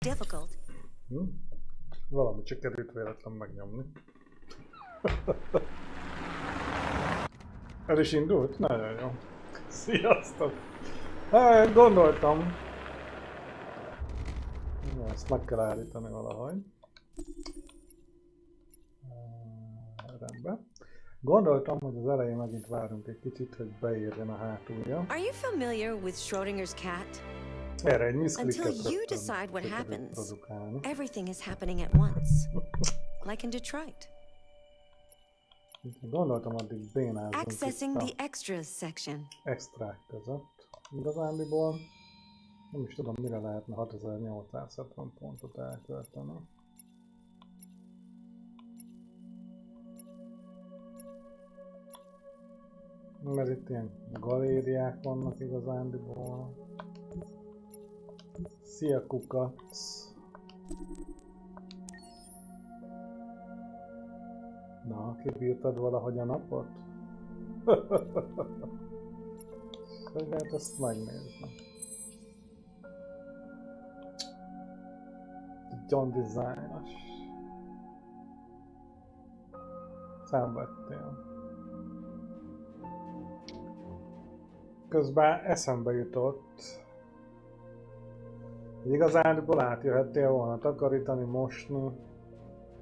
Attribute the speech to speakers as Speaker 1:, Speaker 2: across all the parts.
Speaker 1: difficult.
Speaker 2: Valami csak került véletlen megnyomni. El is indult? Nagyon jó. Sziasztok! Hát, gondoltam. Ezt meg kell állítani valahogy. Rendben. Gondoltam, hogy az elején megint várunk egy kicsit, hogy beérjen a hátulja.
Speaker 1: Are you familiar with Schrodinger's cat?
Speaker 2: Erre egy miszkliket
Speaker 1: Until you decide what happens,
Speaker 2: produkálni.
Speaker 1: everything is happening at once. Like in Detroit.
Speaker 2: Gondoltam, addig bénázunk
Speaker 1: Accessing
Speaker 2: itt
Speaker 1: the extras section.
Speaker 2: extrák között. Igazándiból nem is tudom, mire lehetne 6870 pontot elkölteni. Mert itt ilyen galériák vannak igazándiból. Szia kukac! Na, kibírtad valahogy a napot? Hogy lehet ezt megnézni? John Designos. Szenvedtél. Közben eszembe jutott, hogy igazándiból átjöhettél volna takarítani, mosni,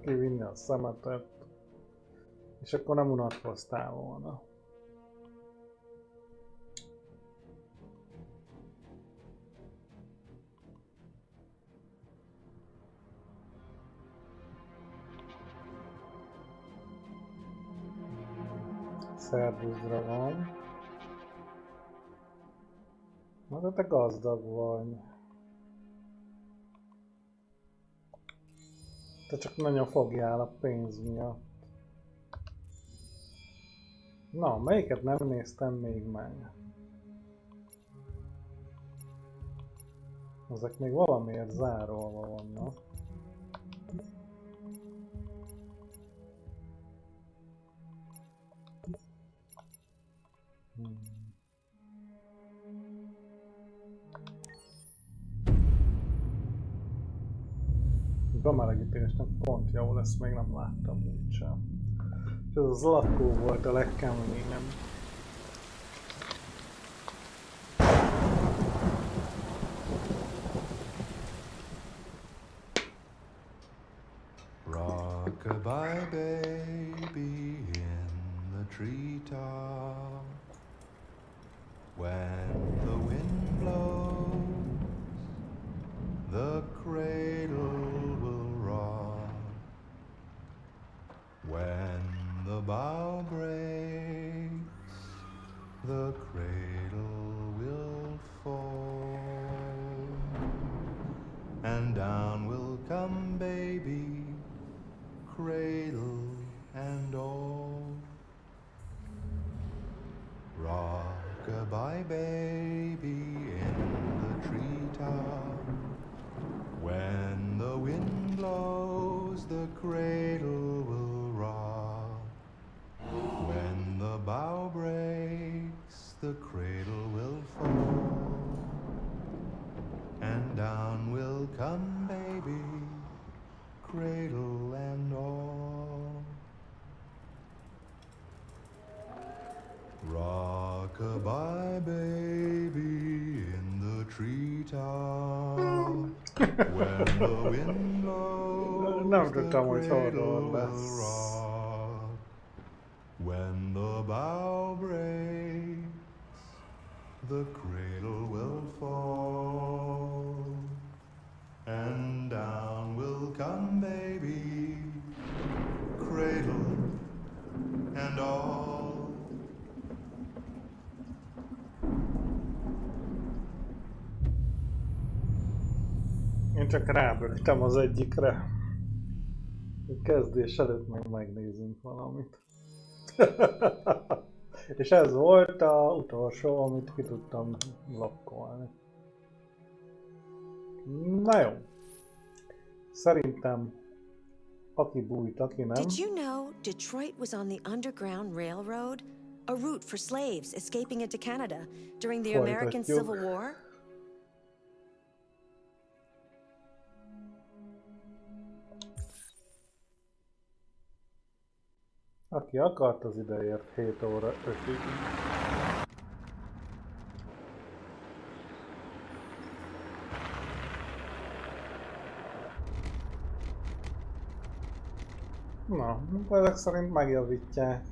Speaker 2: kivinni a szemetet, és akkor nem unatkoztál volna. Szervuszra van. Na de te gazdag vagy. Te csak nagyon fogjál a pénz miatt. Na, melyiket nem néztem még meg? Ezek még valamiért zárolva vannak. Bemelegítésnek pont jó lesz, még nem láttam úgysem. És ez az lakó volt a legkeményebb.
Speaker 3: Rock-a-bye baby in the treetop. When the wind blows, the cradle will rock. When the bough breaks, the cradle will fall. And down will come baby, cradle and all. Rock-a-bye baby in the treetop. When the wind blows, the cradle will rock. When the bough breaks, the cradle will fall. And down will come baby, cradle and all. Rock-a-bye baby in the treetop. When the wind blows,
Speaker 2: Nem
Speaker 3: the
Speaker 2: tudtam, hogy
Speaker 3: cradle
Speaker 2: horror
Speaker 3: will
Speaker 2: lesz.
Speaker 3: rock. When the bough breaks, the cradle will fall. And down will come baby, cradle and all.
Speaker 2: Én csak rábögtem az egyikre. Kezdés előtt meg megnézünk valamit. És ez volt az utolsó, amit ki tudtam lokkolni. Na jó. Szerintem aki bújt, aki nem.
Speaker 1: Did you know Detroit was on the Underground Railroad? A route for slaves escaping into Canada during the American Civil War?
Speaker 2: Aki akart, az ideért 7 óra 5-ig. Na, ezek szerint megjavítják.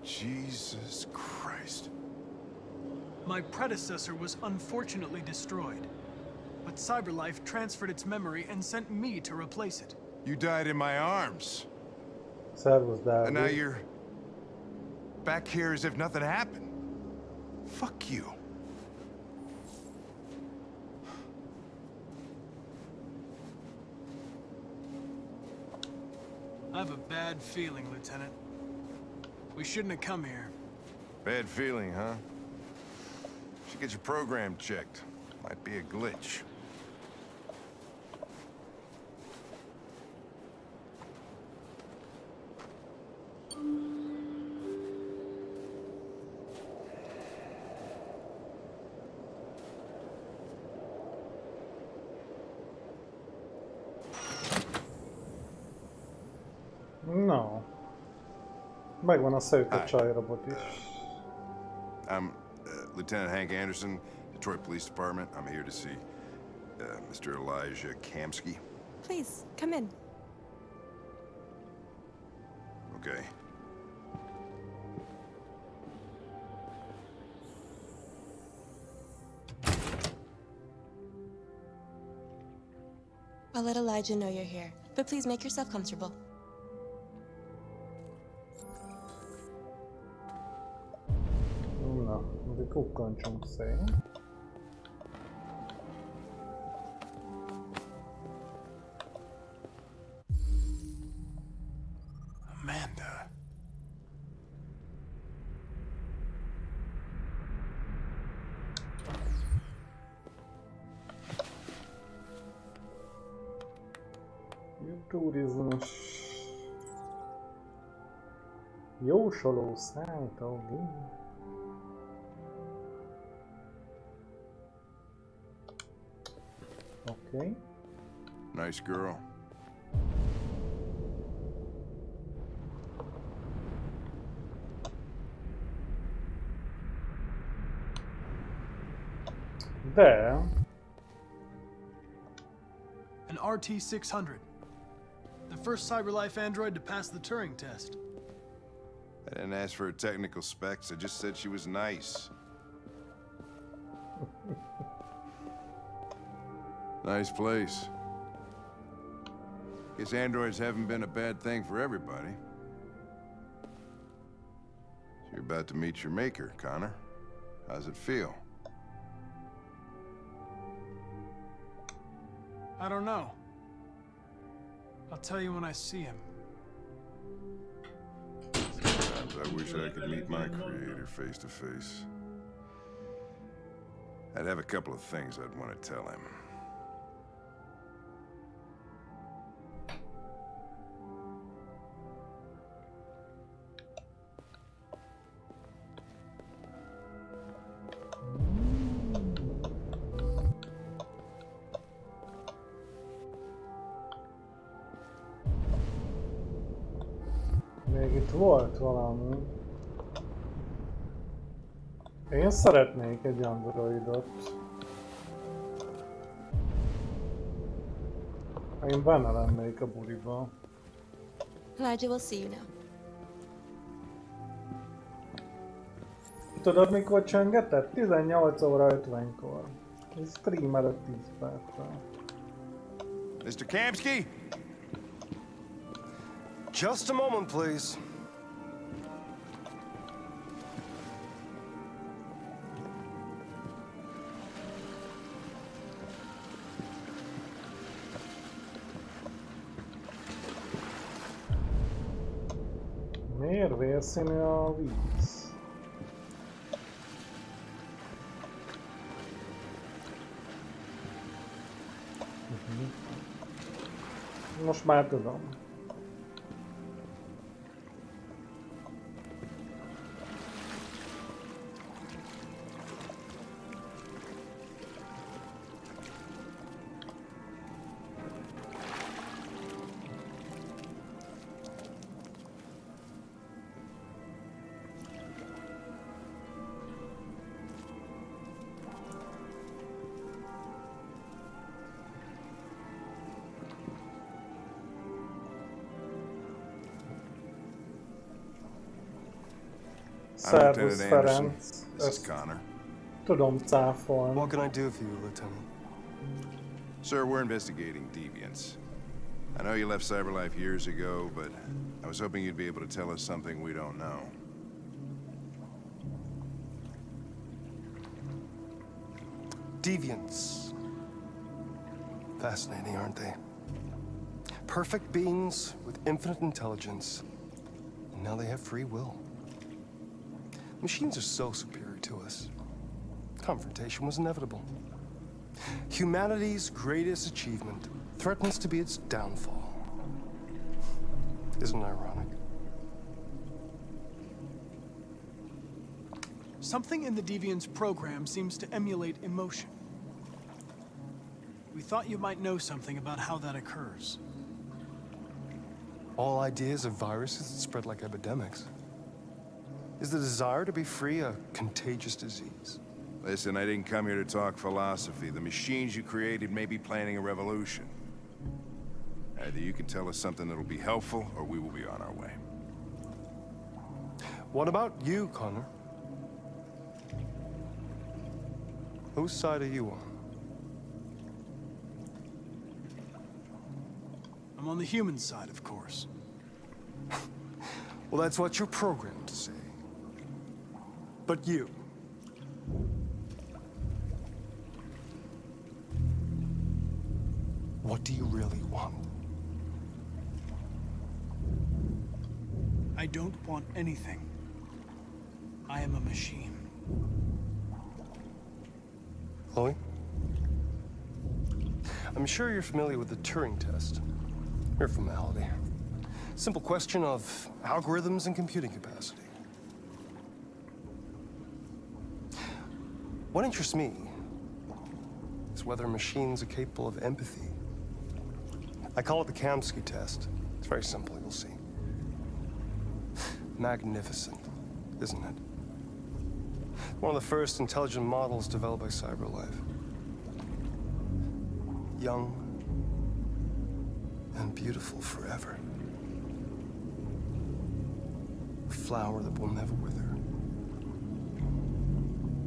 Speaker 4: Jesus Christ.
Speaker 5: My predecessor was unfortunately destroyed, but CyberLife transferred its memory and sent me to replace it.
Speaker 4: You died in my arms.
Speaker 2: Szervusz, Dávid.
Speaker 4: And now you're back here as if nothing happened. Fuck you.
Speaker 5: I have a bad feeling, Lieutenant. We shouldn't have come here.
Speaker 4: Bad feeling, huh? Should get your program checked. Might be a glitch.
Speaker 2: No. Megvan a szőke csajrobot is.
Speaker 4: I'm Lieutenant Hank Anderson, Detroit Police Department. I'm here to see Mr. Végigjátszás.
Speaker 1: Please, come in.
Speaker 4: Okay.
Speaker 6: I'll let Elijah know you're here, but please make yourself comfortable.
Speaker 2: Na, de kukkantsunk szét.
Speaker 4: Amanda.
Speaker 2: Turizmus. Jósoló szállítógép. Okay.
Speaker 4: Nice girl.
Speaker 2: De...
Speaker 5: An RT-600. The first CyberLife android to pass the Turing test.
Speaker 4: I didn't ask for her technical specs. I just said she was nice. Nice place. Guess androids haven't been a bad thing for everybody. So you're about to meet your maker, Connor. How's it feel?
Speaker 5: I don't know. I'll tell you when I see him.
Speaker 4: Sometimes I wish I could meet my creator face to face. I'd have a couple of things I'd want to tell him.
Speaker 2: Még itt volt valami. Én szeretnék egy androidot. Én benne lennék a buliba.
Speaker 6: Elijah, we'll see you now.
Speaker 2: Tudod mikor csöngetett? 18 óra 50-kor. Ez stream előtt 10 perccel.
Speaker 4: Mr. Kamsky?
Speaker 7: Just a moment, please.
Speaker 2: Miért vérszínű a víz? Most már tudom.
Speaker 4: I'm Lieutenant
Speaker 2: Szervusz,
Speaker 4: Anderson.
Speaker 2: Ferenc.
Speaker 4: This is
Speaker 2: Ezt
Speaker 4: Connor.
Speaker 2: tudom cáfolni.
Speaker 7: What can I do for you, Lieutenant?
Speaker 4: Sir, we're investigating deviants. I know you left Cyberlife years ago, but I was hoping you'd be able to tell us something we don't know.
Speaker 7: Deviants. Fascinating, aren't they? Perfect beings with infinite intelligence. And now they have free will. Machines are so superior to us. Confrontation was inevitable. Humanity's greatest achievement threatens to be its downfall. Isn't it ironic?
Speaker 5: Something in the Deviant's program seems to emulate emotion. We thought you might know something about how that occurs.
Speaker 7: All ideas of viruses that spread like epidemics. Is the desire to be free a contagious disease?
Speaker 4: Listen, I didn't come here to talk philosophy. The machines you created may be planning a revolution. Either you can tell us something that'll be helpful, or we will be on our way.
Speaker 7: What about you, Connor? Whose side are you on?
Speaker 5: I'm on the human side, of course.
Speaker 7: Well, that's what you're programmed to say. But you. What do you really want?
Speaker 5: I don't want anything. I am a machine.
Speaker 7: Chloe? I'm sure you're familiar with the Turing test. Mere formality. Simple question of algorithms and computing capacity. What interests me is whether machines are capable of empathy. I call it the Kamsky test. It's very simple, you'll see. Magnificent, isn't it? One of the first intelligent models developed by Cyberlife. Young and beautiful forever. A flower that will never wither.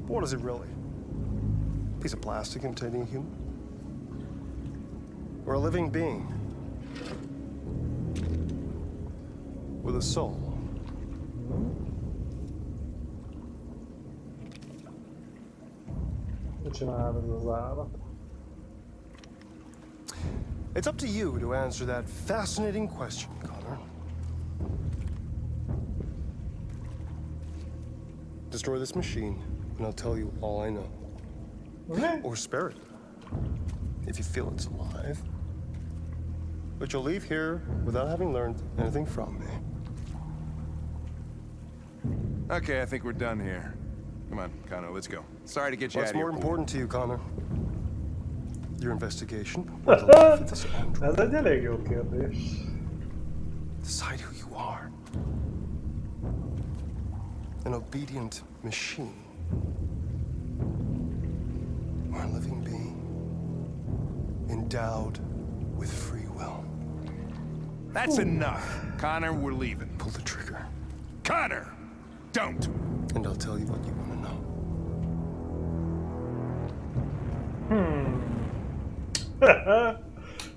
Speaker 7: What is it really? A piece of plastic imitating a human? Or a living being? With a soul?
Speaker 2: Mit csinál ez az állat?
Speaker 7: It's up to you to answer that fascinating question, Connor. Destroy this machine, and I'll tell you all I know. Or spare it, if you feel it's alive. But you'll leave here without having learned anything from me.
Speaker 4: Okay, I think we're done here. Come on, Connor, let's go. Sorry to get you
Speaker 7: What's
Speaker 4: out of here.
Speaker 7: more important to you, Connor? Your investigation or the life of this android?
Speaker 2: Ez egy elég jó kérdés.
Speaker 7: Decide who you are. An obedient machine. Or a living being. Endowed with free will.
Speaker 4: That's enough. Connor, we're leaving.
Speaker 7: Pull the trigger.
Speaker 4: Connor! Don't!
Speaker 7: And I'll tell you what you want to know.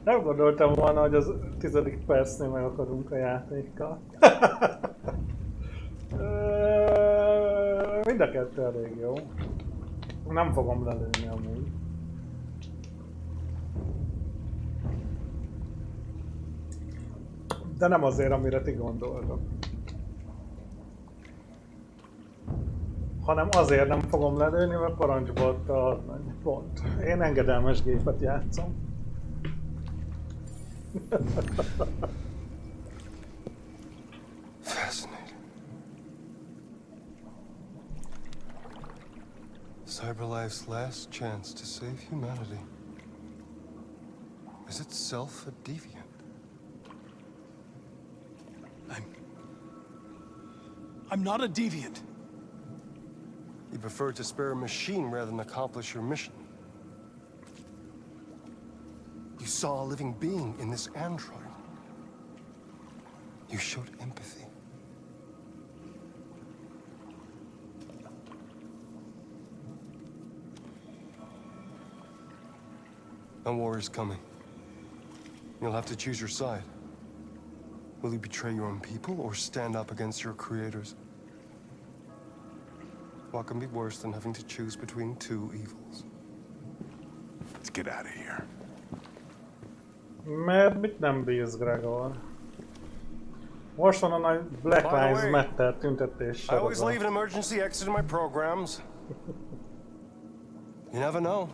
Speaker 2: Nem gondoltam volna, hogy az 10. percnél meg akarunk a játékkal. Mind a kettő elég jó. Nem fogom lelőni amúgy. De nem azért, amire ti gondoltok. Hanem azért nem fogom lelőni, mert parancsba adta a hadnagy. Pont. Én engedelmes gépet játszom.
Speaker 7: Fascinating. Cyberlife's last chance to save humanity is itself a deviant.
Speaker 5: I'm not a deviant.
Speaker 7: You prefer to spare a machine rather than accomplish your mission. You saw a living being in this android. You showed empathy. A war is coming. You'll have to choose your side. Will you betray your own people or stand up against your creators? What can be worse than having to choose between two evils?
Speaker 4: Let's get out of here.
Speaker 2: Mert mit nem bíz, Gregor? Most van a nagy Black
Speaker 7: By the
Speaker 2: Lives
Speaker 7: way,
Speaker 2: Matter tüntetés
Speaker 7: I always
Speaker 2: sorozat.
Speaker 7: leave an emergency exit in my programs. You never know.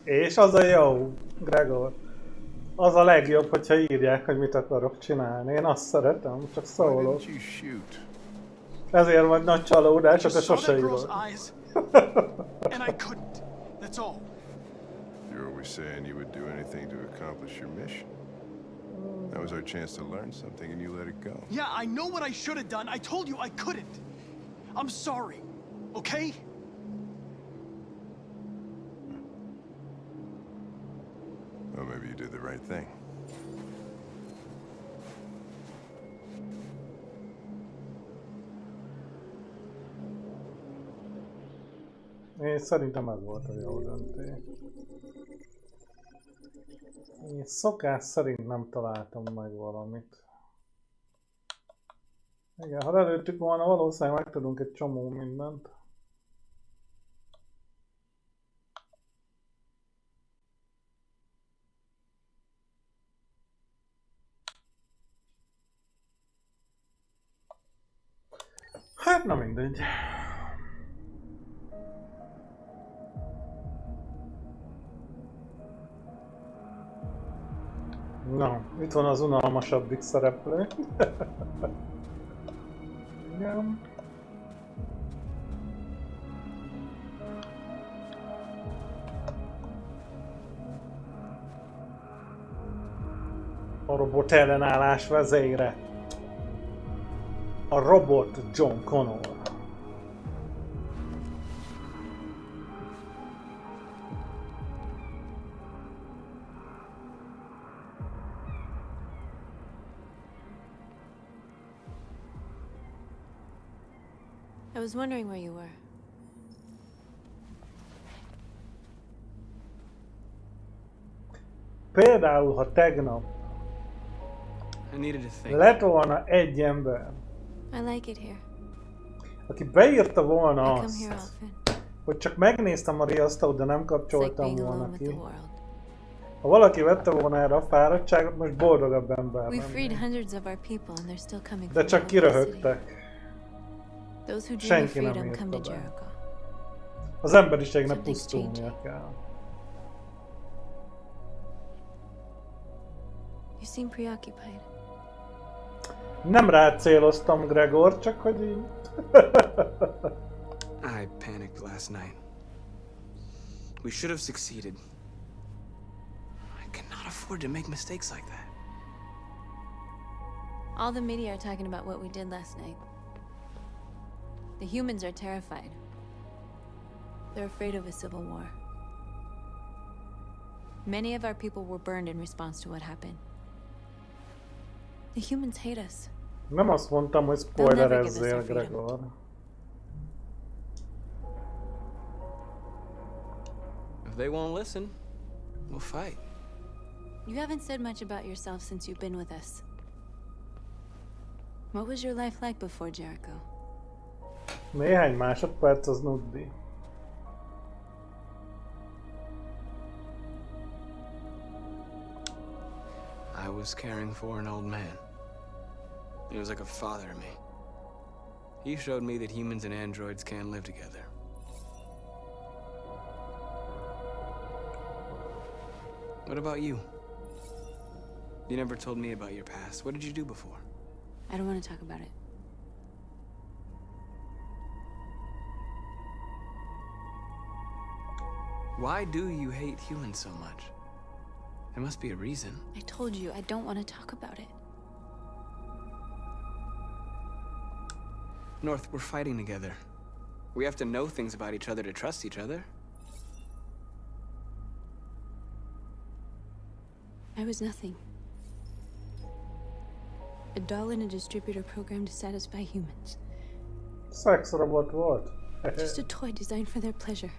Speaker 2: És az a jó, Gregor. Az a legjobb, hogyha írják, hogy mit akarok csinálni. Én azt szeretem, csak
Speaker 4: Why
Speaker 2: szólok.
Speaker 4: didn't you shoot?
Speaker 2: Ezért vagy nagy csalódás,
Speaker 5: I
Speaker 2: hogy te
Speaker 5: saw
Speaker 2: sose
Speaker 5: that girl's
Speaker 2: írod.
Speaker 5: eyes, and I couldn't. That's all.
Speaker 4: You're always saying you would do anything to accomplish your mission. That was our chance to learn something, and you let it go.
Speaker 5: Yeah, I know what I should have done. I told you I couldn't. I'm sorry, okay?
Speaker 4: Well, maybe you did the right thing.
Speaker 2: Én szerintem ez volt a jó döntés. Én szokás szerint nem találtam meg valamit. Igen, ha előttük volna, valószínűleg megtudunk egy csomó mindent. Hát na mindegy. Na, itt van az unalmasabbik szereplő. Igen. A robot ellenállás vezére. A robot John Connor.
Speaker 6: I was wondering where you were.
Speaker 2: Például, ha tegnap
Speaker 5: I needed to think.
Speaker 2: lett volna egy ember,
Speaker 6: I like it here.
Speaker 2: aki beírta volna
Speaker 6: I come here
Speaker 2: azt,
Speaker 6: often.
Speaker 2: hogy csak megnéztem a riasztót, de nem
Speaker 6: It's like
Speaker 2: kapcsoltam
Speaker 6: being
Speaker 2: volna
Speaker 6: alone with the
Speaker 2: ki.
Speaker 6: world.
Speaker 2: Ha valaki vette volna erre a fáradtságot, most boldogabb ember
Speaker 6: We freed
Speaker 2: lennék.
Speaker 6: hundreds of our people and they're still coming
Speaker 2: De
Speaker 6: from
Speaker 2: csak
Speaker 6: all over the city.
Speaker 2: kiröhögtek.
Speaker 6: Those who dream of
Speaker 2: Senki nem
Speaker 6: freedom come to
Speaker 2: írta be.
Speaker 6: Jericho.
Speaker 2: Az emberiségnek
Speaker 6: Something's
Speaker 2: pusztulnia
Speaker 6: changing.
Speaker 2: kell.
Speaker 6: You seem preoccupied.
Speaker 2: Nem rád céloztam, Gregor, csak hogy így...
Speaker 8: I panicked last night. We should have succeeded. I cannot afford to make mistakes like that.
Speaker 6: All the media are talking about what we did last night. The humans are terrified. They're afraid of a civil war. Many of our people were burned in response to what happened. The humans hate us.
Speaker 2: Nem azt mondtam, hogy spoilerezzél, Gregor.
Speaker 8: If they won't listen, we'll fight.
Speaker 6: You haven't said much about yourself since you've been with us. What was your life like before Jericho?
Speaker 2: Néhány másodperc az nuddi.
Speaker 8: I was caring for an old man. He was like a father to me. He showed me that humans and androids can live together. What about you? You never told me about your past. What did you do before?
Speaker 6: I don't want to talk about it.
Speaker 8: Why do you hate humans so much? There must be a reason.
Speaker 6: I told you, I don't want to talk about it.
Speaker 8: North, we're fighting together. We have to know things about each other to trust each other.
Speaker 6: I was nothing. A doll in a distributor program to satisfy humans.
Speaker 2: Szexrobot volt.
Speaker 6: Just a toy designed for their pleasure.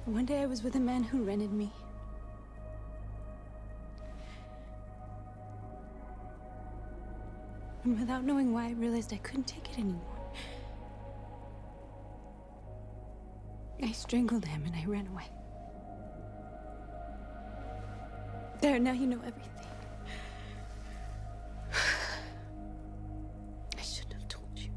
Speaker 6: One day I was with a man who rented me. And without knowing why, I realized I couldn't take it anymore. I strangled him and I ran away. There, now you know everything. I shouldn't have told you.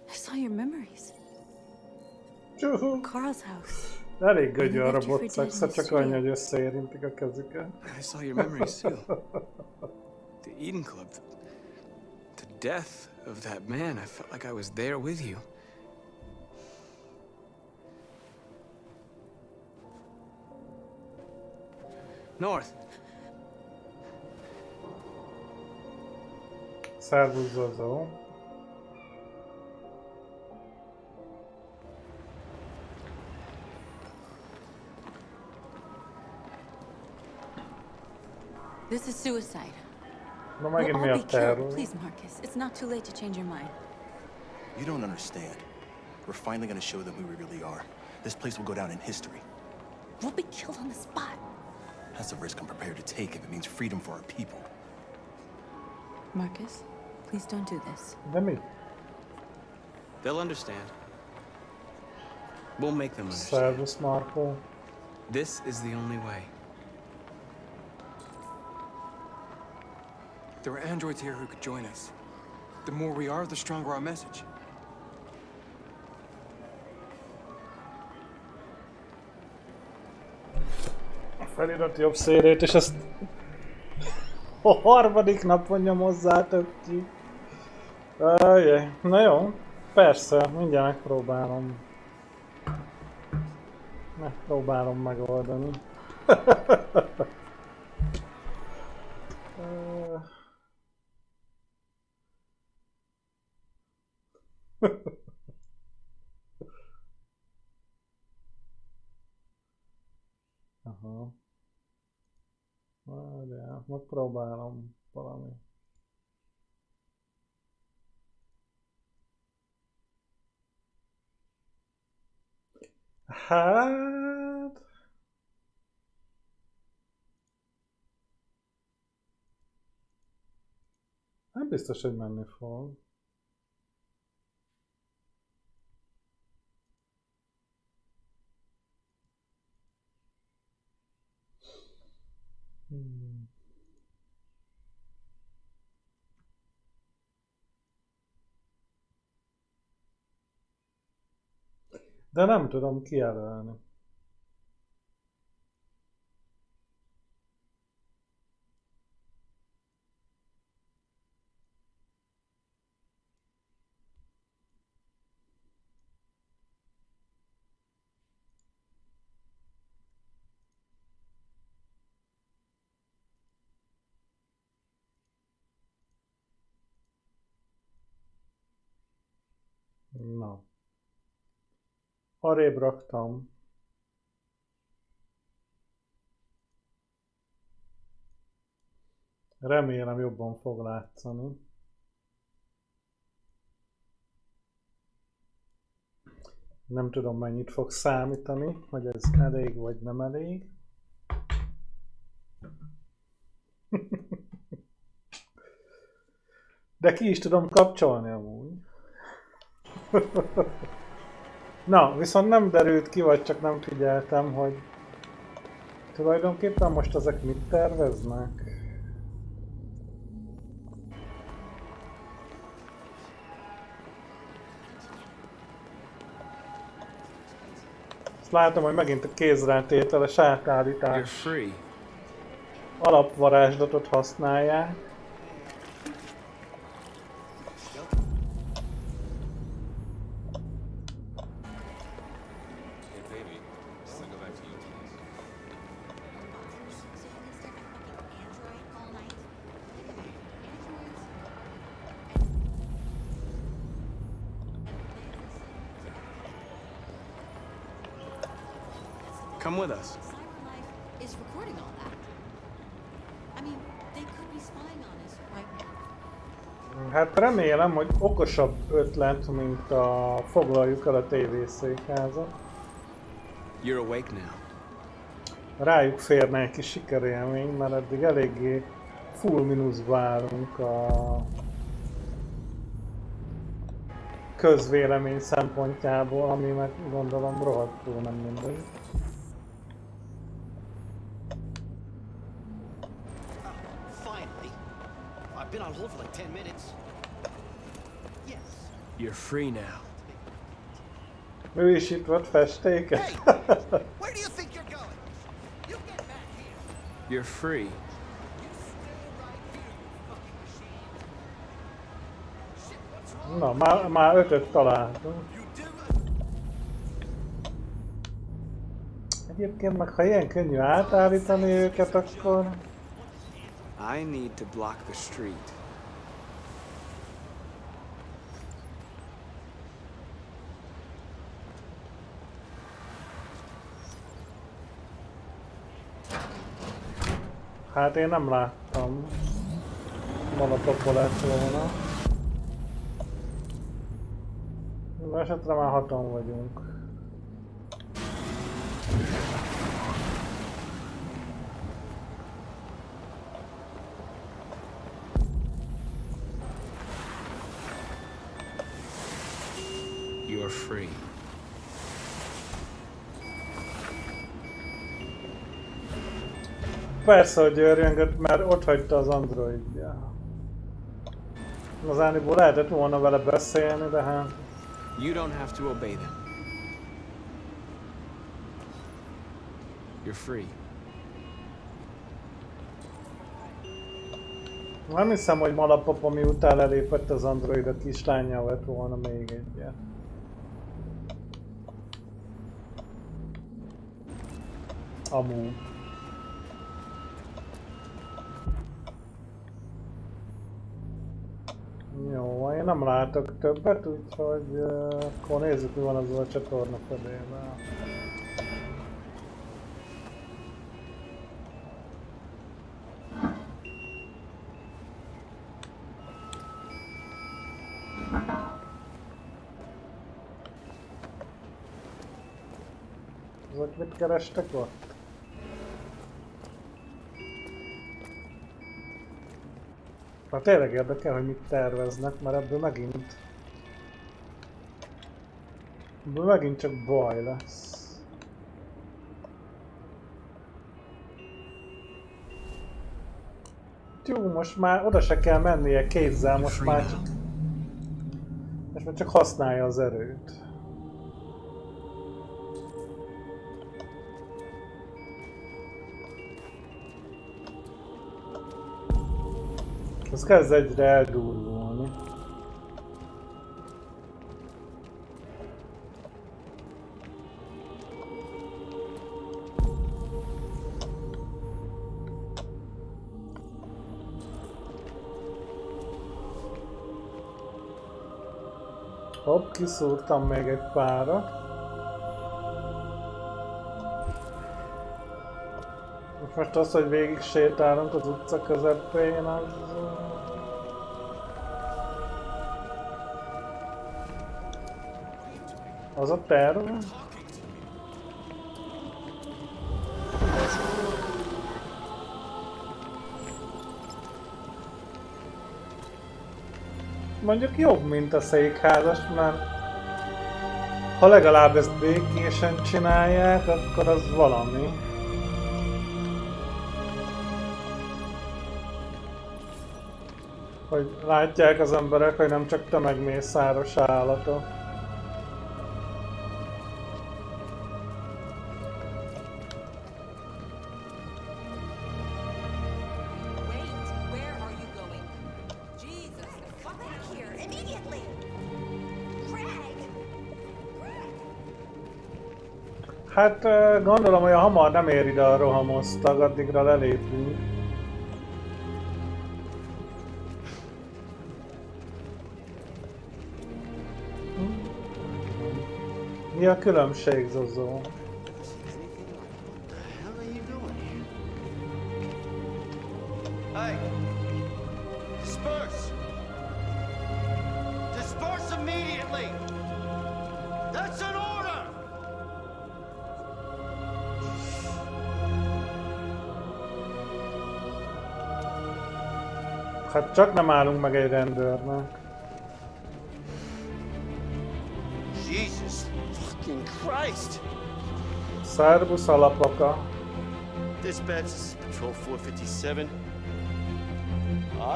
Speaker 6: I saw your memories.
Speaker 2: Csúhú.
Speaker 6: Carl's house.
Speaker 2: Elég gögyű a robot szex, csak annyi, hogy összeérintik a kezüket.
Speaker 8: I saw your memories too. The Eden Club. The death of that man. I felt like I was there with you. North.
Speaker 2: Szervusz, Zozó.
Speaker 6: This is suicide.
Speaker 2: Na
Speaker 6: We'll
Speaker 2: megint mi
Speaker 6: all
Speaker 2: a
Speaker 6: be killed.
Speaker 2: terror?
Speaker 6: Please, Marcus. It's not too late to change your mind.
Speaker 9: You don't understand. We're finally gonna show them who we really are. This place will go down in history.
Speaker 6: We'll be killed on the spot.
Speaker 9: That's a risk I'm prepared to take if it means freedom for our people.
Speaker 6: Marcus, please don't do this.
Speaker 2: De mi?
Speaker 8: They'll understand. We'll make them understand.
Speaker 2: Szervusz, Markó.
Speaker 8: This is the only way.
Speaker 10: There are androids here who could join us. The more we are, the stronger our message.
Speaker 2: A felirat jobb szélét, és ezt a harmadik napon nyomozzátok ki. Na jó, persze, mindjárt megpróbálom. Megpróbálom megoldani. Aha. Várjál, megpróbálom valami. Hát... Nem biztos, hogy menni fog. De nem tudom kijelölni. Na. Arrébb raktam. Remélem jobban fog látszani. Nem tudom, mennyit fog számítani, hogy ez elég vagy nem elég. De ki is tudom kapcsolni amúgy. Na, viszont nem derült ki, vagy csak nem figyeltem, hogy tulajdonképpen most ezek mit terveznek? Azt látom, hogy megint a kézrátételes átállítás alapvarázslatot használják.
Speaker 8: Come with us.
Speaker 1: CyberLife is recording all that. I mean, they could be spying on us right now.
Speaker 2: Hát remélem, hogy okosabb ötlet, mint a foglaljuk el a tévészékházat.
Speaker 8: You're awake now.
Speaker 2: Rájuk férne egy kis sikerélmény, mert eddig eléggé full mínuszba állunk a közvélemény szempontjából, ami meg gondolom rohadtul nem mindegy.
Speaker 11: Been on hold for like 10 minutes. Yes.
Speaker 8: You're free now.
Speaker 2: Ő is itt volt festéket.
Speaker 11: Hey! Where do you think you're going? You get back here.
Speaker 8: You're free.
Speaker 11: You stay right here, you fucking machine. Shit, what's wrong?
Speaker 2: Na, már 5-öt találtunk.
Speaker 11: You do
Speaker 2: Egyébként meg ha ilyen könnyű átállítani őket, akkor...
Speaker 8: I need to block the street.
Speaker 2: Hát én nem láttam. Maladyce lett volna. Esetre már 6-an vagyunk.
Speaker 8: You're free.
Speaker 2: Persze, hogy őrjöngött, mert ott hagyta az androidja. Igazániból lehetett volna vele beszélni, de hát...
Speaker 8: You don't have to obey them. You're free.
Speaker 2: Nem hiszem, hogy Malapapa miután elépett az android, a kislányjal vett volna még egyet. Amúgy. Jó, én nem látok többet, úgyhogy akkor nézzük, mi van azzal a csatorna fedével. Azok mit kerestek ott? Na tényleg érdekel, hogy mit terveznek, mert ebből megint csak baj lesz. Jó, most már oda se kell mennie kézzel, most már csak használja az erőt. Ez kezd egyre eldurvulni. Hopp, kiszúrtam még egy párat. Most az, hogy végig sétálunk az utca közepén, az... Az a terv? Mondjuk jobb, mint a székházas, mert ha legalább ezt békésen csinálják, akkor az valami. Hogy látják az emberek, hogy nem csak tömegmészáros állatok. Hát gondolom, hogy hamar nem ér ide a rohamosztag, addigra lelépünk. Mi a különbség, Zozó?
Speaker 11: Hey! Disperse! Disperse immediately! That's an order!
Speaker 2: Hát csak nem állunk meg egy rendőrnek.
Speaker 11: Jesus fucking Christ!
Speaker 2: Szerbusz alapaka.
Speaker 11: Dispatch, this is Patrol 457.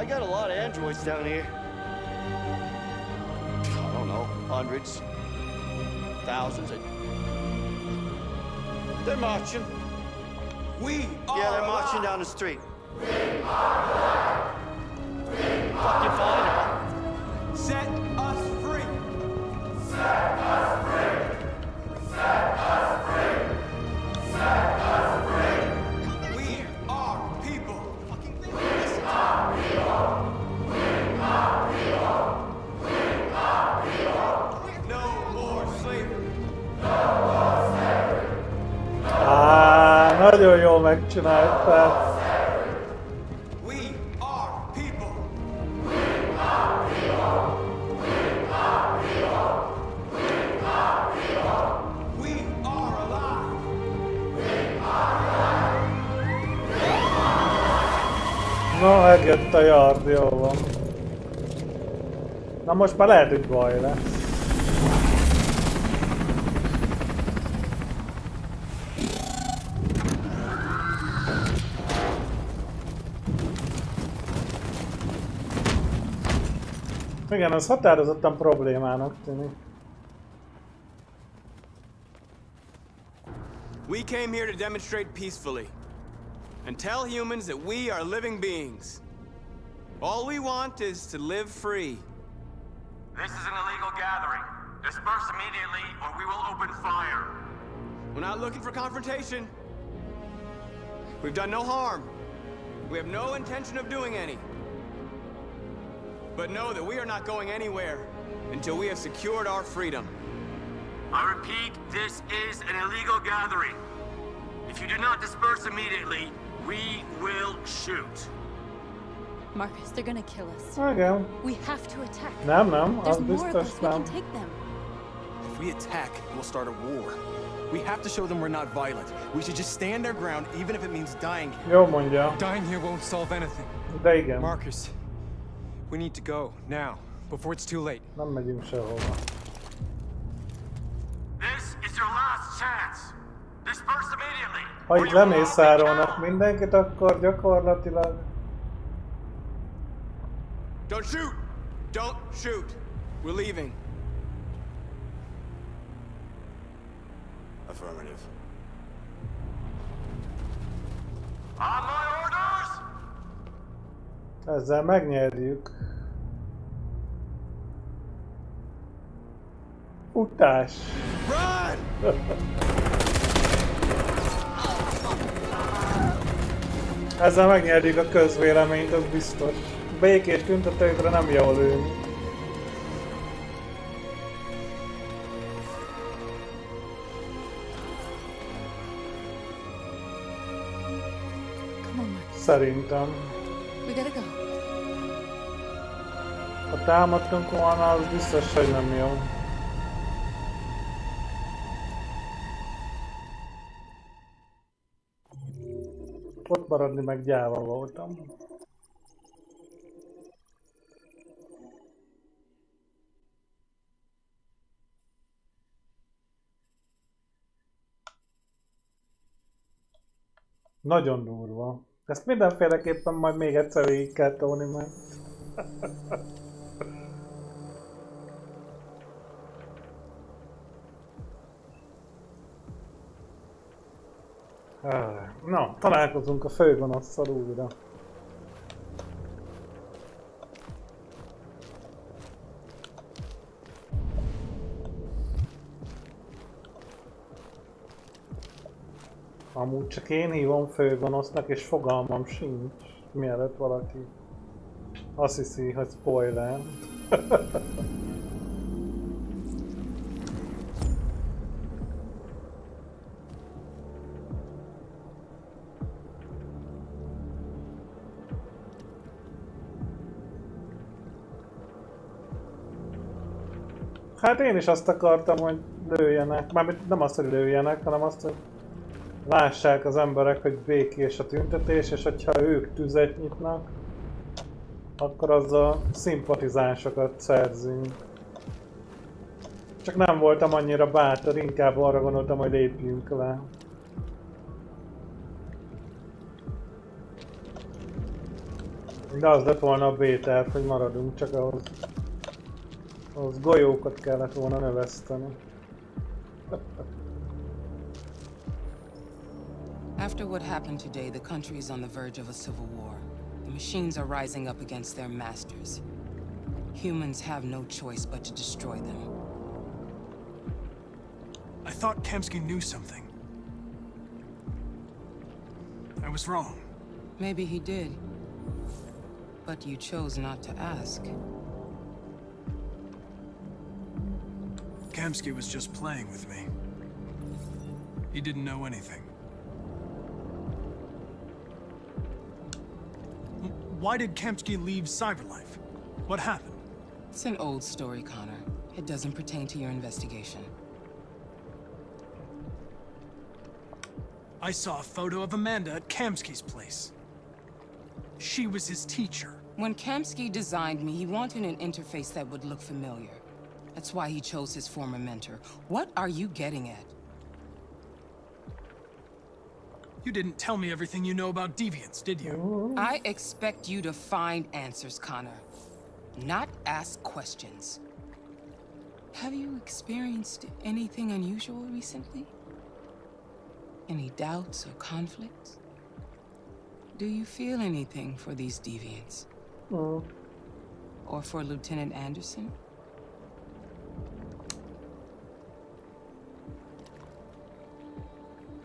Speaker 11: I got a lot of androids down here. I don't know, hundreds, thousands. They're marching. Yeah, they're marching down the street. Fucking fine.
Speaker 10: Set us free!
Speaker 11: Set us free! Set us free! Set us free!
Speaker 10: We are people!
Speaker 11: We are people! We are people! We are people!
Speaker 10: No more slavery!
Speaker 11: No more slavery!
Speaker 2: Nagyon jól megcsináltál. Na, megjött a yard, jó van. Na most már lehet, hogy baj lesz. Igen, ez határozottan problémának tűnik.
Speaker 8: We came here to demonstrate peacefully and tell humans that we are living beings. All we want is to live free.
Speaker 12: This is an illegal gathering. Disperse immediately or we will open fire.
Speaker 8: We're not looking for confrontation. We've done no harm. We have no intention of doing any. But know that we are not going anywhere until we have secured our freedom.
Speaker 12: I repeat, this is an illegal gathering. If you do not disperse immediately, we will shoot.
Speaker 6: Marcus, they're gonna kill us.
Speaker 2: Igen.
Speaker 6: We have to attack.
Speaker 2: Nem, az
Speaker 6: There's more of
Speaker 2: biztos
Speaker 6: us. We
Speaker 2: nem.
Speaker 6: can take them.
Speaker 7: If we attack, we'll start a war. We have to show them we're not violent. We should just stand our ground, even if it means dying here.
Speaker 2: Jó mondja.
Speaker 10: Dying here won't solve anything.
Speaker 2: De igen.
Speaker 10: Marcus, we need to go, now, before it's too late.
Speaker 2: Nem megyünk sehova.
Speaker 12: This is your last chance. Disperse immediately.
Speaker 2: Ha itt lemészárolnak mindenkit, akkor gyakorlatilag...
Speaker 8: Don't shoot! Don't shoot! We're leaving.
Speaker 12: Affirmative. On my orders!
Speaker 2: Ezzel megnyerjük. Futás!
Speaker 11: Run!
Speaker 2: Ezzel megnyerjük a közvéleményt, az biztos. Békés tüntetőkre nem jól lőni. Szerintem.
Speaker 6: We gotta go.
Speaker 2: Ha támadtunk volna, az biztos, hogy nem jó. maradni, meg gyáva voltam. Nagyon durva. Ezt mindenféleképpen majd még egyszer végig kell tolni meg. Na, találkozunk a főgonosszal újra. Amúgy csak én hívom főgonosznak, és fogalmam sincs, mielőtt valaki azt hiszi, hogy spoiler. Hát én is azt akartam, hogy lőjenek. Mármint nem azt, hogy lőjenek, hanem azt, hogy lássák az emberek, hogy békés a tüntetés, és hogyha ők tüzet nyitnak, akkor azzal szimpatizánsokat szerzünk. Csak nem voltam annyira bátor, inkább arra gondoltam, hogy lépjünk le. De az lett volna a B-terv, hogy maradunk, csak ahhoz golyókat kellett volna növeszteni.
Speaker 13: After what happened today, the country is on the verge of a civil war. The machines are rising up against their masters. Humans have no choice but to destroy them.
Speaker 5: I thought Kamsky knew something. I was wrong.
Speaker 13: Maybe he did. But you chose not to ask.
Speaker 5: Kamsky was just playing with me. He didn't know anything. Why did Kamsky leave Cyberlife? What happened?
Speaker 13: It's an old story, Connor. It doesn't pertain to your investigation.
Speaker 5: I saw a photo of Amanda at Kamsky's place. She was his teacher.
Speaker 13: When Kamsky designed me, he wanted an interface that would look familiar. That's why he chose his former mentor. What are you getting at?
Speaker 5: You didn't tell me everything you know about deviants, did you?
Speaker 13: I expect you to find answers, Connor. Not ask questions. Have you experienced anything unusual recently? Any doubts or conflicts? Do you feel anything for these deviants? Or for Lieutenant Anderson?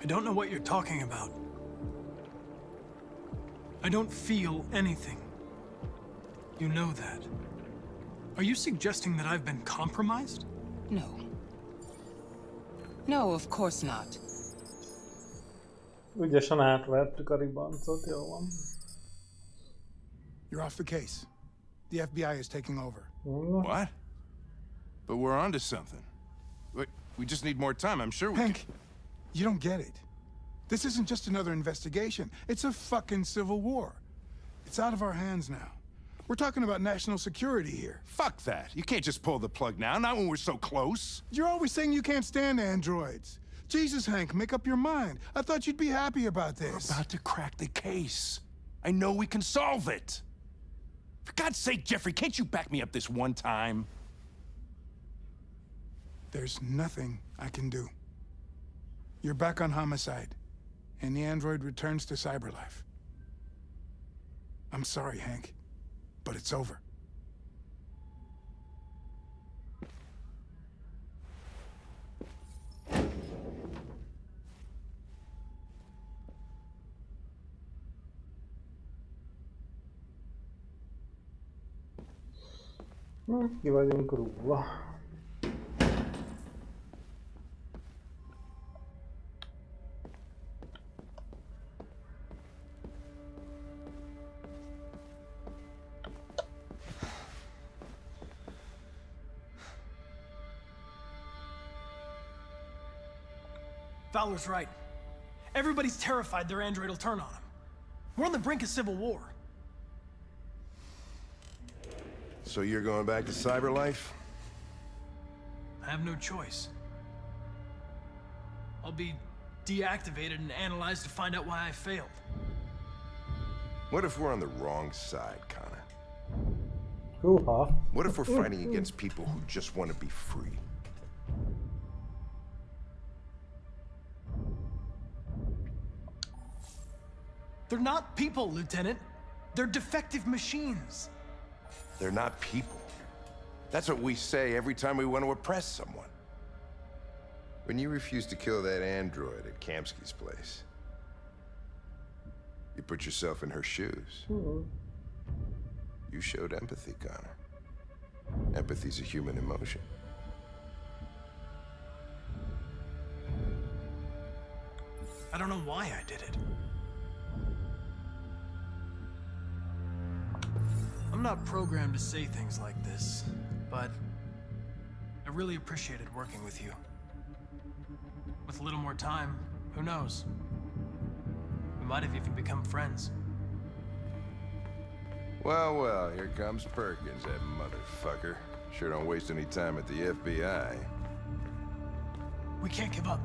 Speaker 5: I don't know what you're talking about. I don't feel anything. You know that. Are you suggesting that I've been compromised?
Speaker 13: No. No, of course not.
Speaker 2: Ügyesen átvettük a ribancot, jó van.
Speaker 14: You're off the case. The FBI is taking over.
Speaker 4: What? But we're onto something. We just need more time, I'm sure we
Speaker 14: Hank, you don't get it. This isn't just another investigation. It's a fucking civil war. It's out of our hands now. We're talking about national security here.
Speaker 4: Fuck that. You can't just pull the plug now, not when we're so close.
Speaker 14: You're always saying you can't stand androids. Jesus, Hank, make up your mind. I thought you'd be happy about this.
Speaker 4: We're about to crack the case. I know we can solve it. For God's sake, Jeffrey, can't you back me up this one time?
Speaker 14: There's nothing I can do. You're back on homicide, and the android returns to Cyberlife. I'm sorry, Hank, but it's over.
Speaker 2: Ki vagyunk rúgva.
Speaker 5: Fowler's right. Everybody's terrified their android will turn on them. We're on the brink of civil war.
Speaker 4: So you're going back to Cyberlife?
Speaker 5: I have no choice. I'll be deactivated and analyzed to find out why I failed.
Speaker 4: What if we're on the wrong side, Connor?
Speaker 2: Hoo-ha.
Speaker 4: What if we're fighting against people who just want to be free?
Speaker 5: They're not people, Lieutenant. They're defective machines.
Speaker 4: They're not people. That's what we say every time we want to oppress someone. When you refused to kill that android at Kamsky's place, you put yourself in her shoes. You showed empathy, Connor. Empathy's a human emotion.
Speaker 5: I don't know why I did it. I'm not programmed to say things like this, but I really appreciated working with you. With a little more time, who knows? We might have even become friends.
Speaker 4: Well, well, here comes Perkins, that motherfucker. Sure don't waste any time at the FBI.
Speaker 5: We can't give up.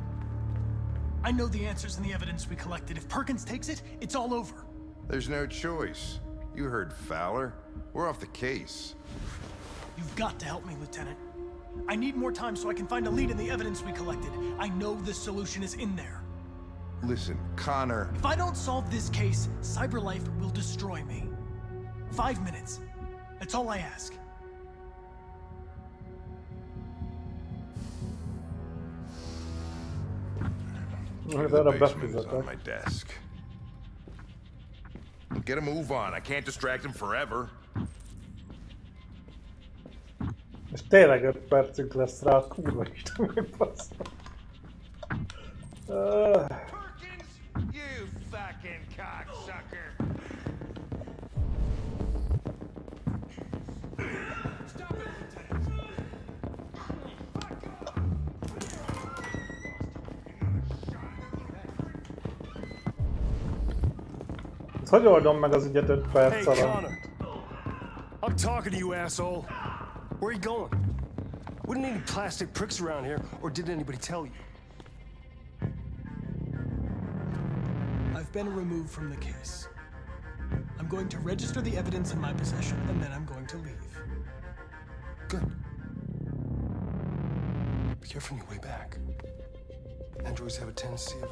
Speaker 5: I know the answers and the evidence we collected. If Perkins takes it, it's all over.
Speaker 4: There's no choice. You heard Fowler. We're off the case.
Speaker 5: You've got to help me, Lieutenant. I need more time so I can find a lead in the evidence we collected. I know the solution is in there.
Speaker 4: Listen, Connor...
Speaker 5: If I don't solve this case, Cyberlife will destroy me. 5 minutes. That's all I ask.
Speaker 4: Motivation's on my desk. Get a move on. I can't distract him forever.
Speaker 2: És tényleg 5 percünk lesz rá, a kurva Isten megbasszom.
Speaker 4: Perkins, you fucking cocksucker! Stop it, Lieutenant!
Speaker 2: Ezt hogy oldom meg az ügyet 5 perc
Speaker 15: Hey,
Speaker 2: alatt?
Speaker 15: Connor. I'm talking to you, asshole. Where are you going? Wouldn't need any plastic pricks around here, or did anybody tell you?
Speaker 5: I've been removed from the case. I'm going to register the evidence in my possession, and then I'm going to leave.
Speaker 7: Good. Be careful on your way back. Androids have a tendency of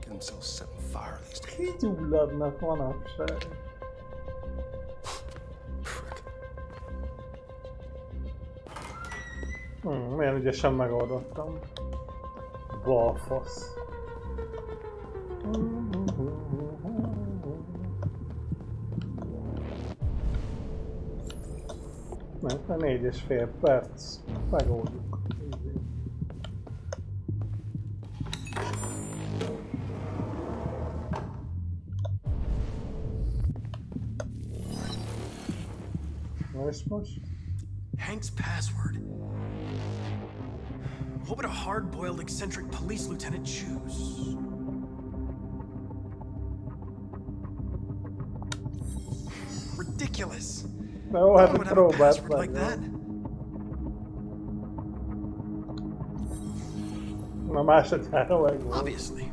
Speaker 7: getting themselves set on fire these days.
Speaker 2: Kigyulladnak manapság. Milyen ügyesen megoldottam. Balfasz. Nem, 4,5 perc. Megoldjuk. Na és most?
Speaker 5: Hank's password. What would a hard-boiled, eccentric police lieutenant choose? Ridiculous.
Speaker 2: No,
Speaker 5: I would have a password like that.
Speaker 2: Na másodjára megvolt.
Speaker 5: Obviously.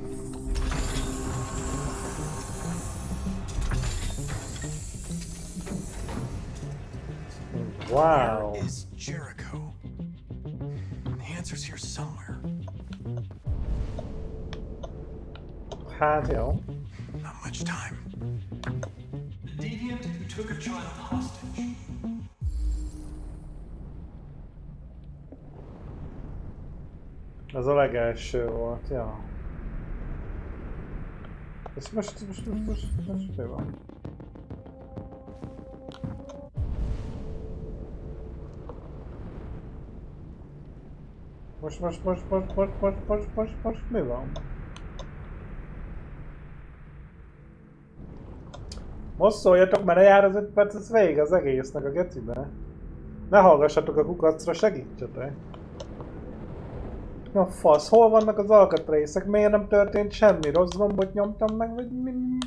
Speaker 2: Wow.
Speaker 5: Where is Jericho? The answer's here somewhere.
Speaker 2: Hát jó.
Speaker 5: Not much time. The deviant who took a child hostage.
Speaker 2: Ez a legelső volt, ja. Ez most mi van? Most mi van? Most szóljatok, mert jár az 5 perc, ez vége az egésznek a gecibe. Ne hallgassatok a kukacra, segítsetek! A fasz, hol vannak az alkatrészek? Miért nem történt semmi? Rossz gombot nyomtam meg, vagy mi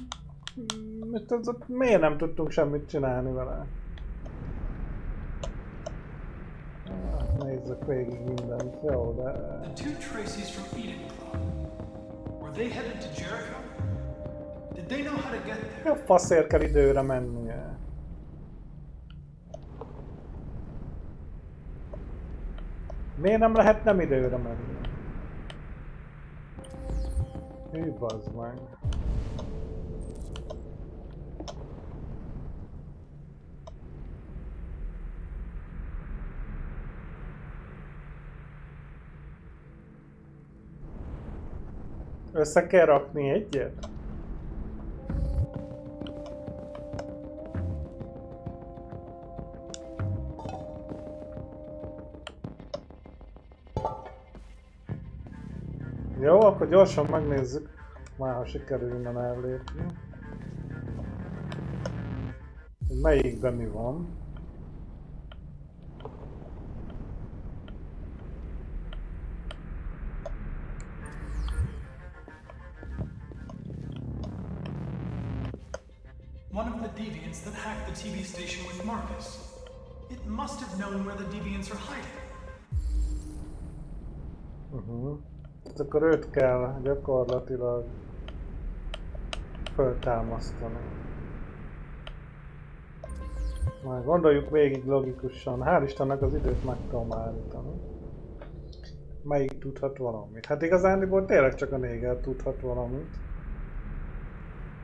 Speaker 2: Miért nem tudtunk semmit csinálni vele? Nézzük végig mindent, jó, de...
Speaker 5: The two Tracy's from Eden Club. Were they headed to Jericho? Did they know how to get there?
Speaker 2: Jó faszért kell időre mennie. Miért nem lehet nem időre menni? Hű, bazd meg. Össze kell rakni egyet? Jó, akkor gyorsan megnézzük, már ha sikerül innen ellépni. Melyikben mi van?
Speaker 5: One of the deviants that hacked the TV station with Marcus. It must have known where the deviants are hiding.
Speaker 2: Akkor őt kell gyakorlatilag föltámasztani. Már gondoljuk végig logikusan. Hál' Istennek az időt meg tudom állítani. Melyik tudhat valamit? Hát igazándiból tényleg csak a néger tudhat valamit.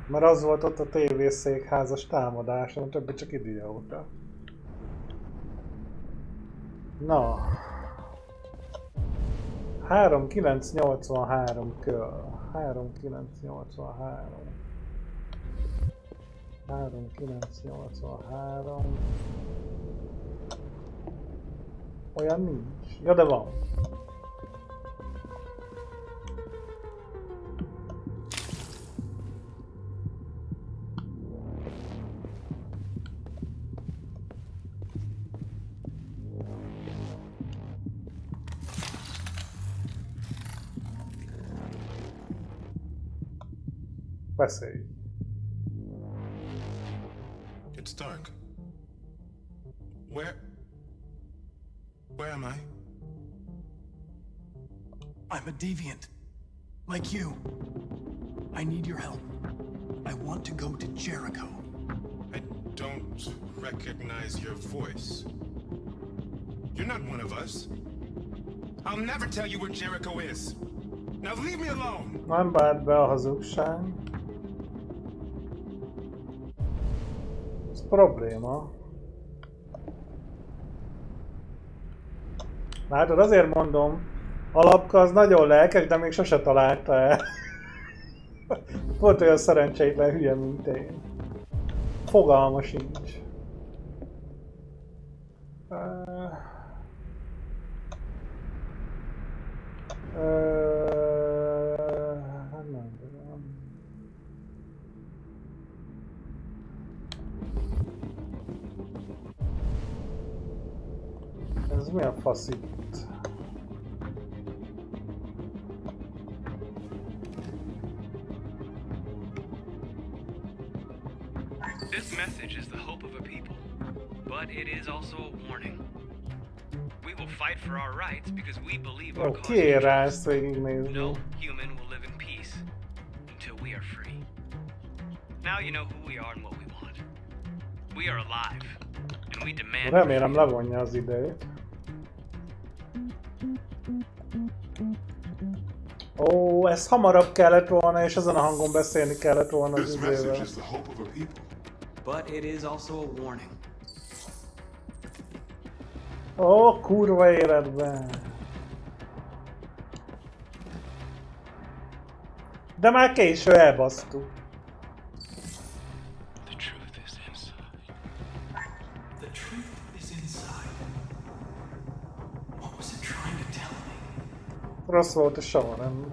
Speaker 2: Mert az volt ott a tévészékházas támadáson, a többi csak idióta. Na. 3983 köl. 3983. 3983. Olyan nincs. Ja, de van. Beszélj.
Speaker 16: It's dark. Where am I?
Speaker 5: I'm a deviant. Like you. I need your help. I want to go to Jericho.
Speaker 16: I don't recognize your voice. You're not one of us. I'll never tell you where Jericho is. Now leave me alone.
Speaker 2: Nem bánt be a hazugság. Ez probléma. Látod, azért mondom, Alapka az nagyon lelkes, de még sose találta el. Volt olyan szerencsétlen hülye, mint én. Fogalma sincs. Nem tudom. Ez mi a fasz itt?
Speaker 8: This message is the hope of a people, but it is also a warning. We will fight for our rights because we believe our cause is just. No human will live in peace until we are free. Now you know who we are and what we want. We are alive, and we demand.
Speaker 2: Remélem levonja az idejét. Ó, ez hamarabb kellett volna, és ezen a hangon beszélni kellett volna az idővel.
Speaker 8: But it is also a warning.
Speaker 2: Ó, kurva életben. De már késő, elbasztuk.
Speaker 5: The truth is inside. The truth is inside. What was it trying to tell me?
Speaker 2: Rossz volt a sorrend.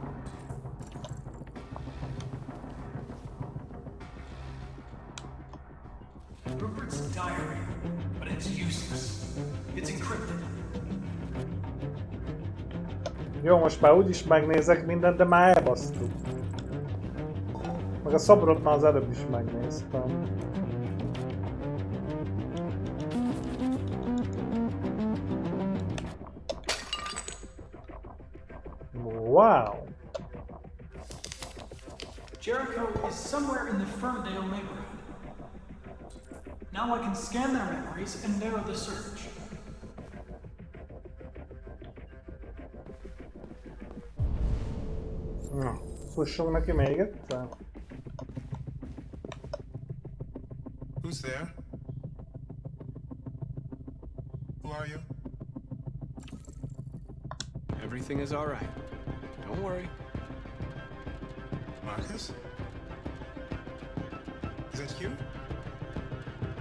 Speaker 5: Rupert's diary, but it's useless. It's encrypted.
Speaker 2: Jó, most már úgyis megnézek mindent, de már elbasztuk. Meg a szobrot már az előbb is megnéztem. Wow!
Speaker 5: Jericho is somewhere in the Ferndale neighborhood. Now I can scan their memories and narrow the search.
Speaker 2: Na, fussunk neki még egyszer.
Speaker 16: Who's there? Who are you?
Speaker 10: Everything is all right. Don't worry.
Speaker 16: Marcus? Is that you?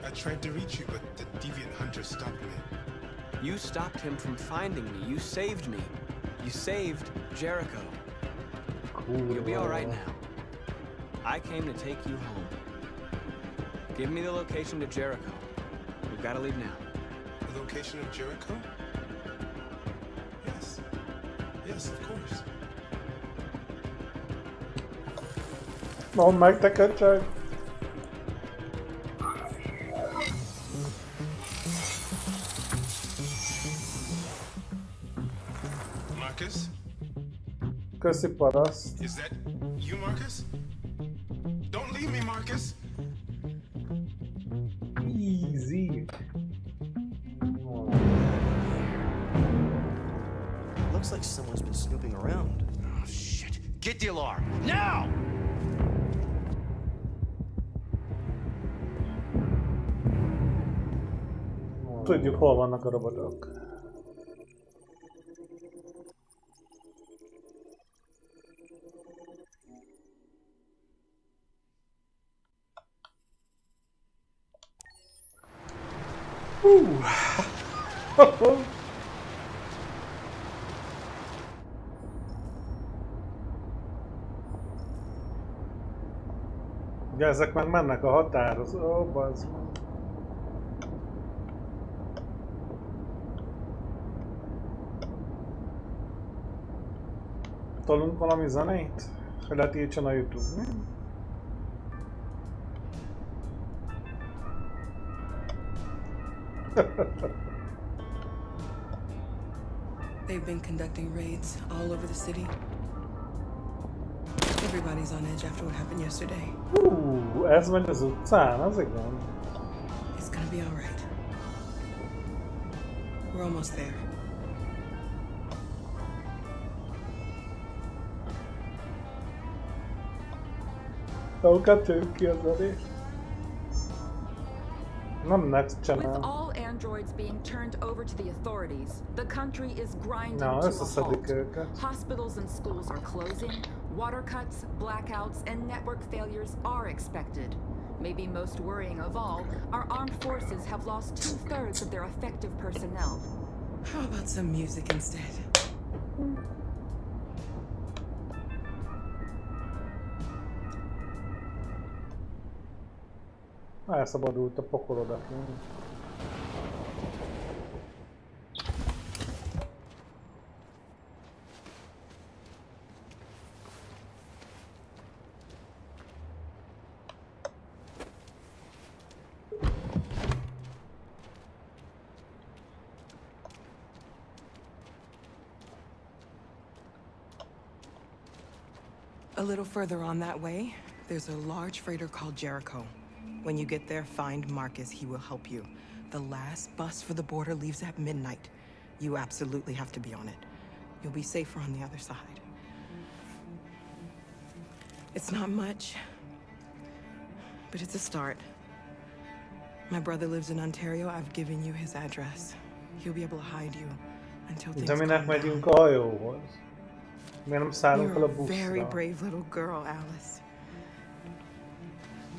Speaker 16: I tried to reach you, but the deviant hunter stopped me.
Speaker 10: You stopped him from finding me. You saved me. You saved Jericho.
Speaker 2: Cool.
Speaker 10: You'll be all right now. I came to take you home. Give me the location to Jericho. We've got to leave now.
Speaker 16: The location of Jericho? Yes. Yes, of course.
Speaker 2: Mondd meg te köcsög!
Speaker 16: Marcus?
Speaker 2: Köszi paraszt.
Speaker 16: Is that you, Marcus? Don't leave me, Marcus!
Speaker 2: Easy.
Speaker 9: Looks like someone's been snooping around.
Speaker 11: Oh, shit. Get the alarm, now!
Speaker 2: Tudjuk, hol vannak a robotok. Ugye ezek meg mennek a határhoz. Ó, bazd meg. Tolunk valami zenét? Hogy letiltson a YouTube, mi?
Speaker 13: They've been conducting raids all over the city. Everybody's on edge after what happened yesterday.
Speaker 2: Ez megy az utcán, az igen.
Speaker 13: It's gonna be all right. We're almost there.
Speaker 2: Ki az elég. Nem next channel.
Speaker 17: With all androids being turned over to the authorities, the country is grinding
Speaker 2: No,
Speaker 17: to
Speaker 2: this
Speaker 17: a
Speaker 2: is
Speaker 17: halt. Hospitals and schools are closing, water cuts, blackouts, and network failures are expected. Maybe most worrying of all, our armed forces have lost 2/3 of their effective personnel.
Speaker 13: How about some music instead?
Speaker 2: Elszabadult a pokolodat.
Speaker 13: A little further on that way, there's a large freighter called Jericho. When you get there, find Marcus. He will help you. The last bus for the border leaves at midnight. You absolutely have to be on it. You'll be safer on the other side. It's not much, but it's a start. My brother lives in Ontario. I've given you his address. He'll be able to hide you until things calm down.
Speaker 2: Megyünk a hajóhoz. Miért nem szállunk fel a
Speaker 13: You're a
Speaker 2: buszra?
Speaker 13: very brave little girl, Alice.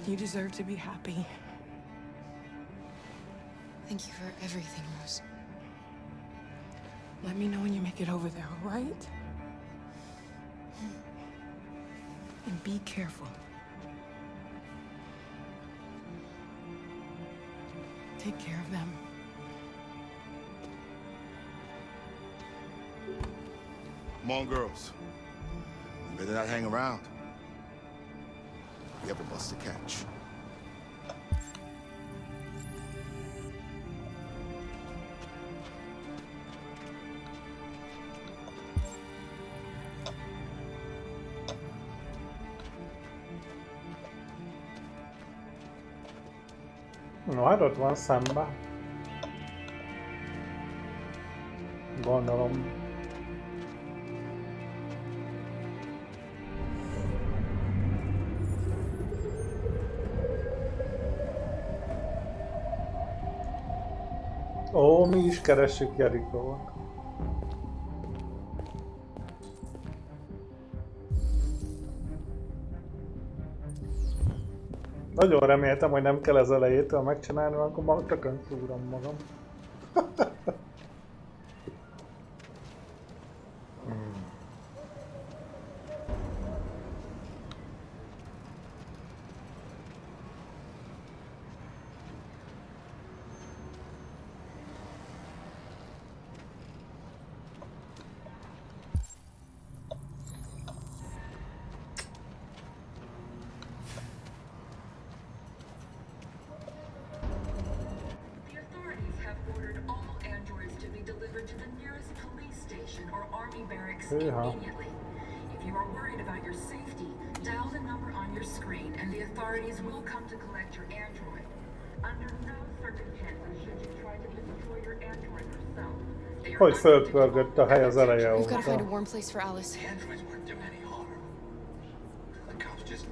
Speaker 13: You deserve to be happy.
Speaker 6: Thank you for everything, Rose.
Speaker 13: Let me know when you make it over there, all right? And be careful. Take care of them.
Speaker 18: Come on, girls. You better not hang around.
Speaker 9: you ever bust a catch.
Speaker 2: No, hát ott van szembe. Gondolom. Ó, mi is keressük Jerikót. Nagyon reméltem, hogy nem kell az elejétől megcsinálni, akkor már tökön szúrom magam.
Speaker 17: Immediately. If you are worried about your safety, dial the number on your screen and the authorities will come to collect your android. Under no circumstances should you try to destroy your android yourself.
Speaker 2: Hogy fölpörgött a hely az eleje
Speaker 18: We've got to find a
Speaker 2: óta.
Speaker 18: warm place for Alice.
Speaker 12: The androids weren't doing any harm. The cops just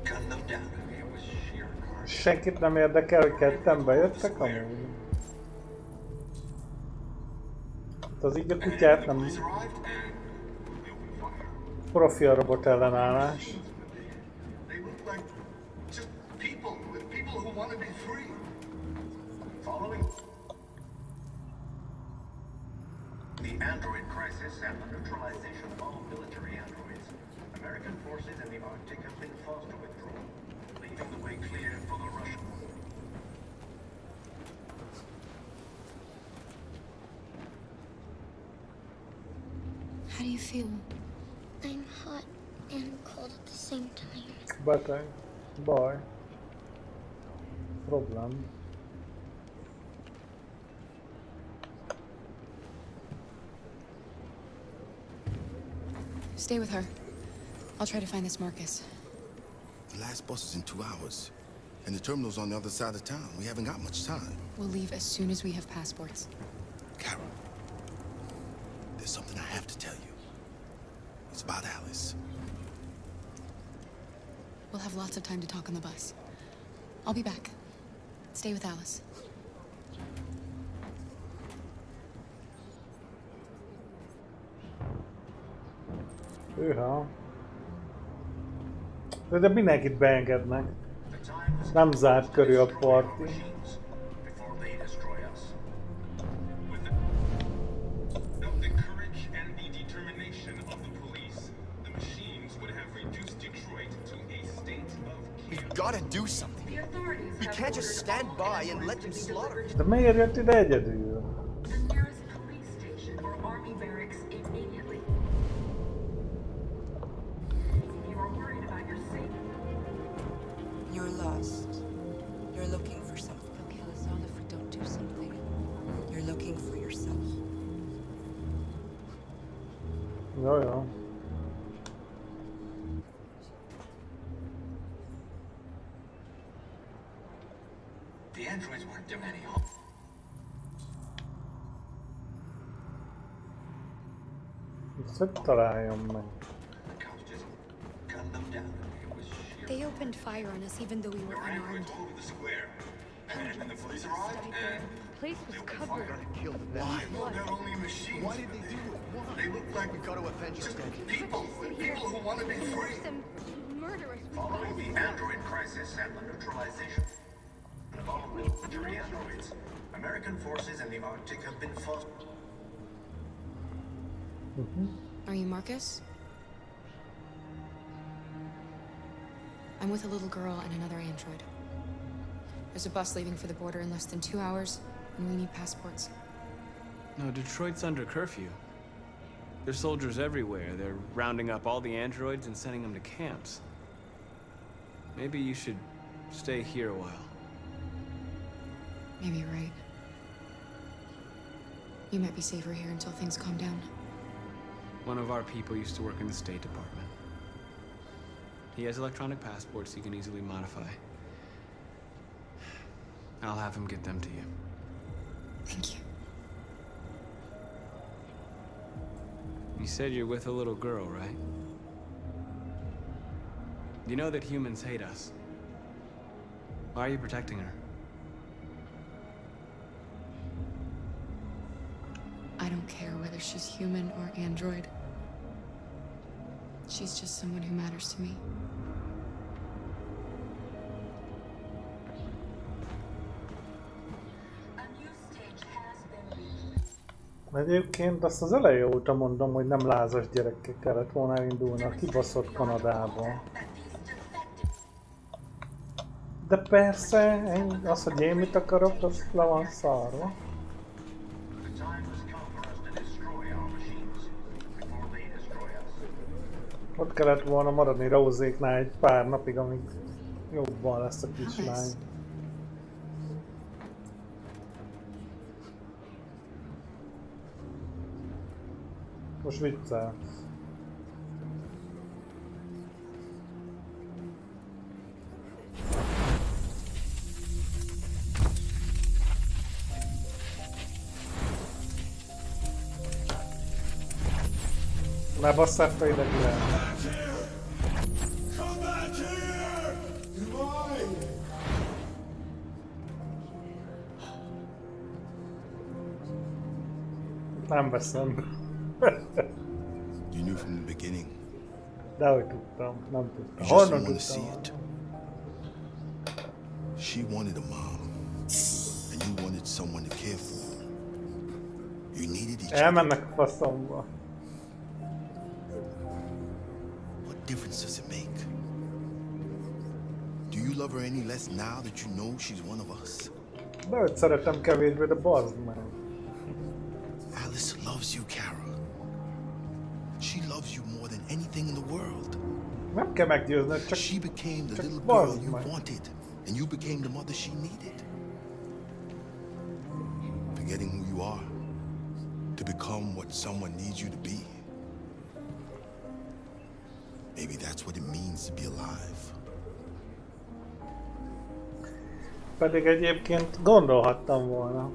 Speaker 12: gunned them down. I mean, it was sheer carnage.
Speaker 2: Senkit nem érdekel, hogy ketten bejöttek amúgy. Hát az így a kutyát nem... Profi a robot ellenállás.
Speaker 12: They look like just people who want to be free. Following the android crisis and the neutralization of all military androids, American forces in the Arctic have been forced to withdraw, leaving the way clear for the Russians.
Speaker 18: How do you feel?
Speaker 19: I'm hot and cold at the same time.
Speaker 2: Beteg. Baj. Problem.
Speaker 18: Stay with her. I'll try to find this Marcus.
Speaker 9: The last bus is in 2 hours. And the terminal's on the other side of town. We haven't got much time.
Speaker 18: We'll leave as soon as we have passports.
Speaker 9: Carol, there's something I have to tell you. It's about Alice.
Speaker 18: We'll have lots of time to talk on the bus. I'll be back. Stay with Alice.
Speaker 2: Hűha. De mindenkit beengednek. Nem zárt körül a parti.
Speaker 9: Gotta do something. We can't just stand by and let them slaughter.
Speaker 2: De miért jött ide egyedül?
Speaker 13: You're lost. You're looking for something.
Speaker 6: They'll kill us all if we don't do something.
Speaker 13: You're looking for yourself.
Speaker 2: Jó, jó.
Speaker 12: The androids weren't doing any harm.
Speaker 2: Ezt találjam meg.
Speaker 12: The cops just gunned them down. It was sheer.
Speaker 19: They opened fire on us even though we were unarmed.
Speaker 12: All over the square. And the police arrived and
Speaker 19: The place was covered.
Speaker 12: why? Well, they're only machines. Why did they do it? Why? They look like
Speaker 9: We've got to avenge
Speaker 12: just
Speaker 9: them.
Speaker 12: people who want to be free.
Speaker 19: Some murderous.
Speaker 12: Following the android crisis and the neutralization of all military androids, American forces in the Arctic have been forced.
Speaker 18: Are you Marcus? I'm with a little girl and another android. There's a bus leaving for the border in less than 2 hours, and we need passports.
Speaker 10: No, Detroit's under curfew. There's soldiers everywhere. They're rounding up all the androids and sending them to camps. Maybe you should stay here a while.
Speaker 18: Maybe you're right. You might be safer here until things calm down.
Speaker 10: One of our people used to work in the State Department. He has electronic passports he can easily modify. I'll have him get them to you.
Speaker 18: Thank you.
Speaker 10: You said you're with a little girl, right? You know that humans hate us. Why are you protecting her?
Speaker 18: I don't care whether she's human or android. She's just someone who matters to me.
Speaker 2: Egyébként azt az eleje óta mondom, hogy nem lázas gyerekkel kellett volna elindulni a kibaszott Kanadába. De persze, az, hogy én mit akarok, az le van szarva. Ott kellett volna maradni Rózéknál egy pár napig, amíg jobban lesz a kislány. Most viccel. Ne basszál fel ide, Glenn. Nem veszem.
Speaker 9: You knew from the beginning.
Speaker 2: Dehogy tudtam, nem tudtam.
Speaker 9: You just
Speaker 2: Honnan
Speaker 9: didn't want to see
Speaker 2: tudtam?
Speaker 9: it. She wanted a mom, and you wanted someone to care for. You needed each other.
Speaker 2: Elmennek a faszomba.
Speaker 9: What difference does it make? Do you love her any less now that you know she's one of us?
Speaker 2: De őt szeretem kevésbé, de bazd meg.
Speaker 9: Alice loves you, Kara. She loves you more than anything in the world.
Speaker 2: Nem kell meggyőznöd, csak
Speaker 9: she became the little girl
Speaker 2: bazd
Speaker 9: you
Speaker 2: meg.
Speaker 9: wanted, and you became the mother she needed. Forgetting who you are to become what someone needs you to be. Maybe that's what it means to be alive.
Speaker 2: Pedig egyébként gondolhattam volna.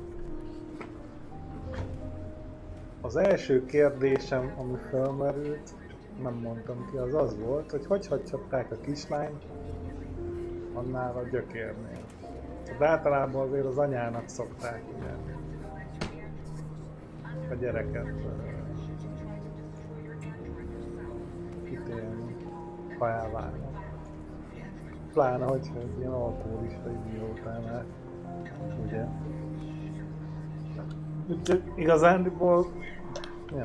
Speaker 2: Az első kérdésem, ami felmerült, nem mondtam ki, az az volt, hogy hagyhatták a kislányt annál a gyökérnél. De általában azért az anyának szokták ugye, a gyereket kitélni, ha elválnak. Pláne, hogyha egy ilyen alkoholista idiótánál, ugye. Úgyhogy igazándiból, ja.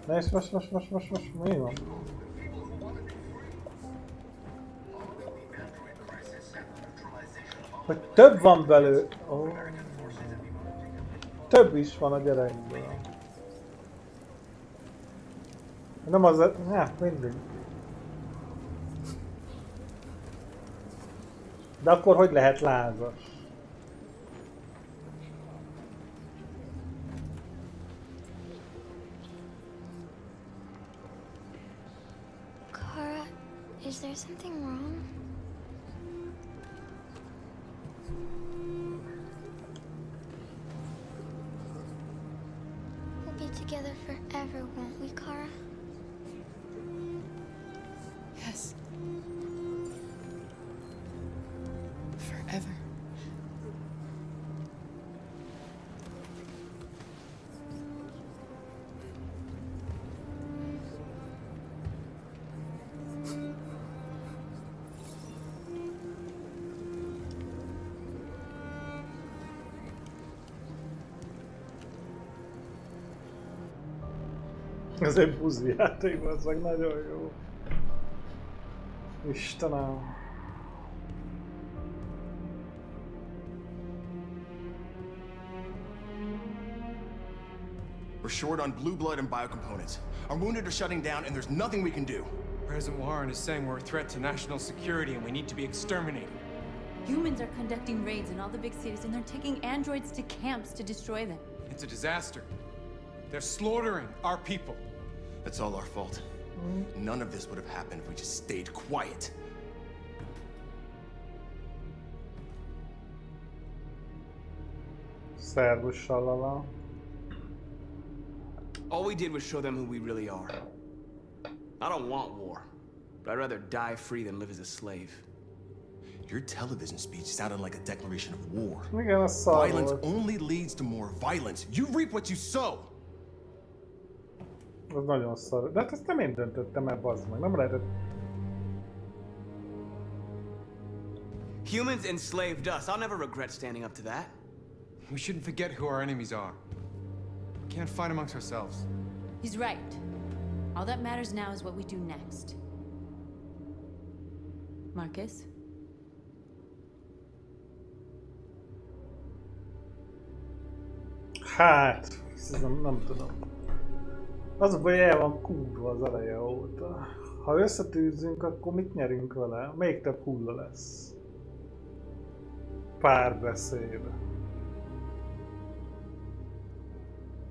Speaker 2: Na és most mi van? Hogy több van belőle. Oh. Több is van a gyerekből. Nem az a... Hát mindig. De akkor hogy lehet lázas?
Speaker 19: Kara, is there something wrong? We'll be together forever, won't we, Kara?
Speaker 18: Yes. Forever.
Speaker 2: Ez egy buzi játék, az meg nagyon jó. Istenem.
Speaker 20: We're short on blue blood and biocomponents. Our wounded are shutting down, and there's nothing we can do.
Speaker 10: President Warren is saying we're a threat to national security and we need to be exterminated.
Speaker 6: Humans are conducting raids in all the big cities, and they're taking androids to camps to destroy them.
Speaker 10: It's a disaster. They're slaughtering our people.
Speaker 20: That's all our fault. None of this would have happened if we just stayed quiet.
Speaker 2: Szervus, Salala.
Speaker 10: All we did was show them who we really are. I don't want war, but I'd rather die free than live as a slave.
Speaker 20: Your television speech sounded like a declaration of war.
Speaker 2: Igen, az szar
Speaker 20: Violence
Speaker 2: volt.
Speaker 20: only leads to more violence. You reap what you sow.
Speaker 2: Az nagyon szar. De hát ezt nem én döntöttem el, bazd meg. Nem lehetett...
Speaker 10: Humans enslaved us. I'll never regret standing up to that.
Speaker 5: We shouldn't forget who our enemies are. We can't fight amongst ourselves.
Speaker 6: He's right. All that matters now is what we do next. Marcus?
Speaker 2: Hát, nem tudom. Az a baj, el van kurva az eleje óta. Ha összetűzzünk, akkor mit nyerünk vele? Még több hulla lesz. Párbeszéd.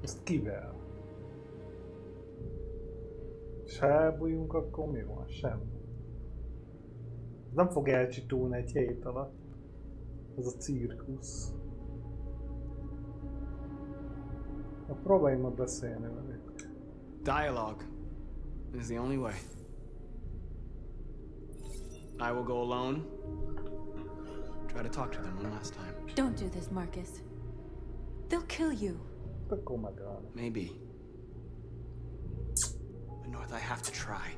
Speaker 2: Ezt kivel? És ha elbújunk, akkor mi van? Semmi. Ez nem fog elcsitulni egy hét alatt. Ez a cirkusz. Na, próbáljunk ma beszélni velük.
Speaker 10: Dialogue is the only way. I will go alone. Try to talk to them one last time.
Speaker 6: Don't do this, Marcus. They'll kill you.
Speaker 2: Oh my god.
Speaker 10: Maybe. But North, I have to try.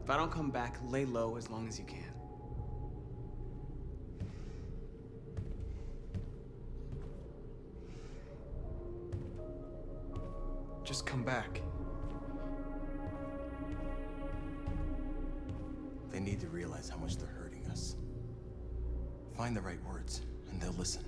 Speaker 10: If I don't come back, lay low as long as you can. Just come back.
Speaker 20: They need to realize how much they're hurting us. Find the right words, and they'll listen.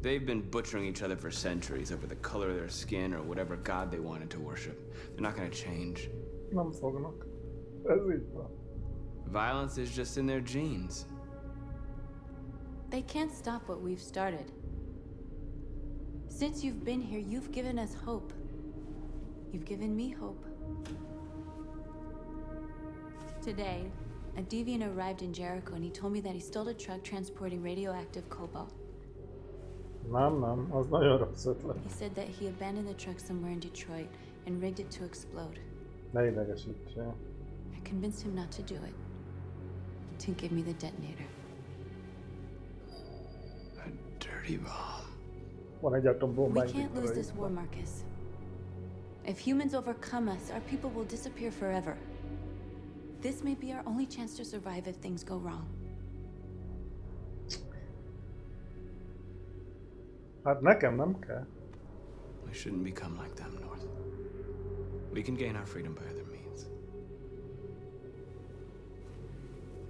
Speaker 10: They've been butchering each other for centuries over the color of their skin or whatever god they wanted to worship. They're not gonna change.
Speaker 2: Nem fognak. Ez így van.
Speaker 10: Violence is just in their genes.
Speaker 6: They can't stop what we've started. Since you've been here, you've given us hope. You've given me hope. Today, a deviant arrived in Jericho and he told me that he stole a truck transporting radioactive cobalt.
Speaker 2: Nem, az nagyon rossz ötlet.
Speaker 6: He said that he abandoned the truck somewhere in Detroit and rigged it to explode.
Speaker 2: Ne idegesítsél.
Speaker 6: I convinced him not to do it. To give me the detonator.
Speaker 10: A dirty bomb.
Speaker 2: Van egy atombomba.
Speaker 6: We can't lose this war, Marcus. If humans overcome us, our people will disappear forever. This may be our only chance to survive if things go wrong.
Speaker 2: Hát nekem nem kell.
Speaker 10: We shouldn't become like them, North. We can gain our freedom by other means.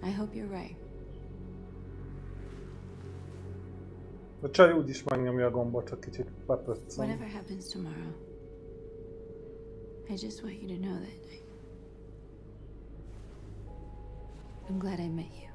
Speaker 6: I hope you're right.
Speaker 2: A csaj úgyis megnyomja a gombot, ha kicsit bepöccen.
Speaker 6: Whatever happens tomorrow, I just want you to know that I'm glad I met you.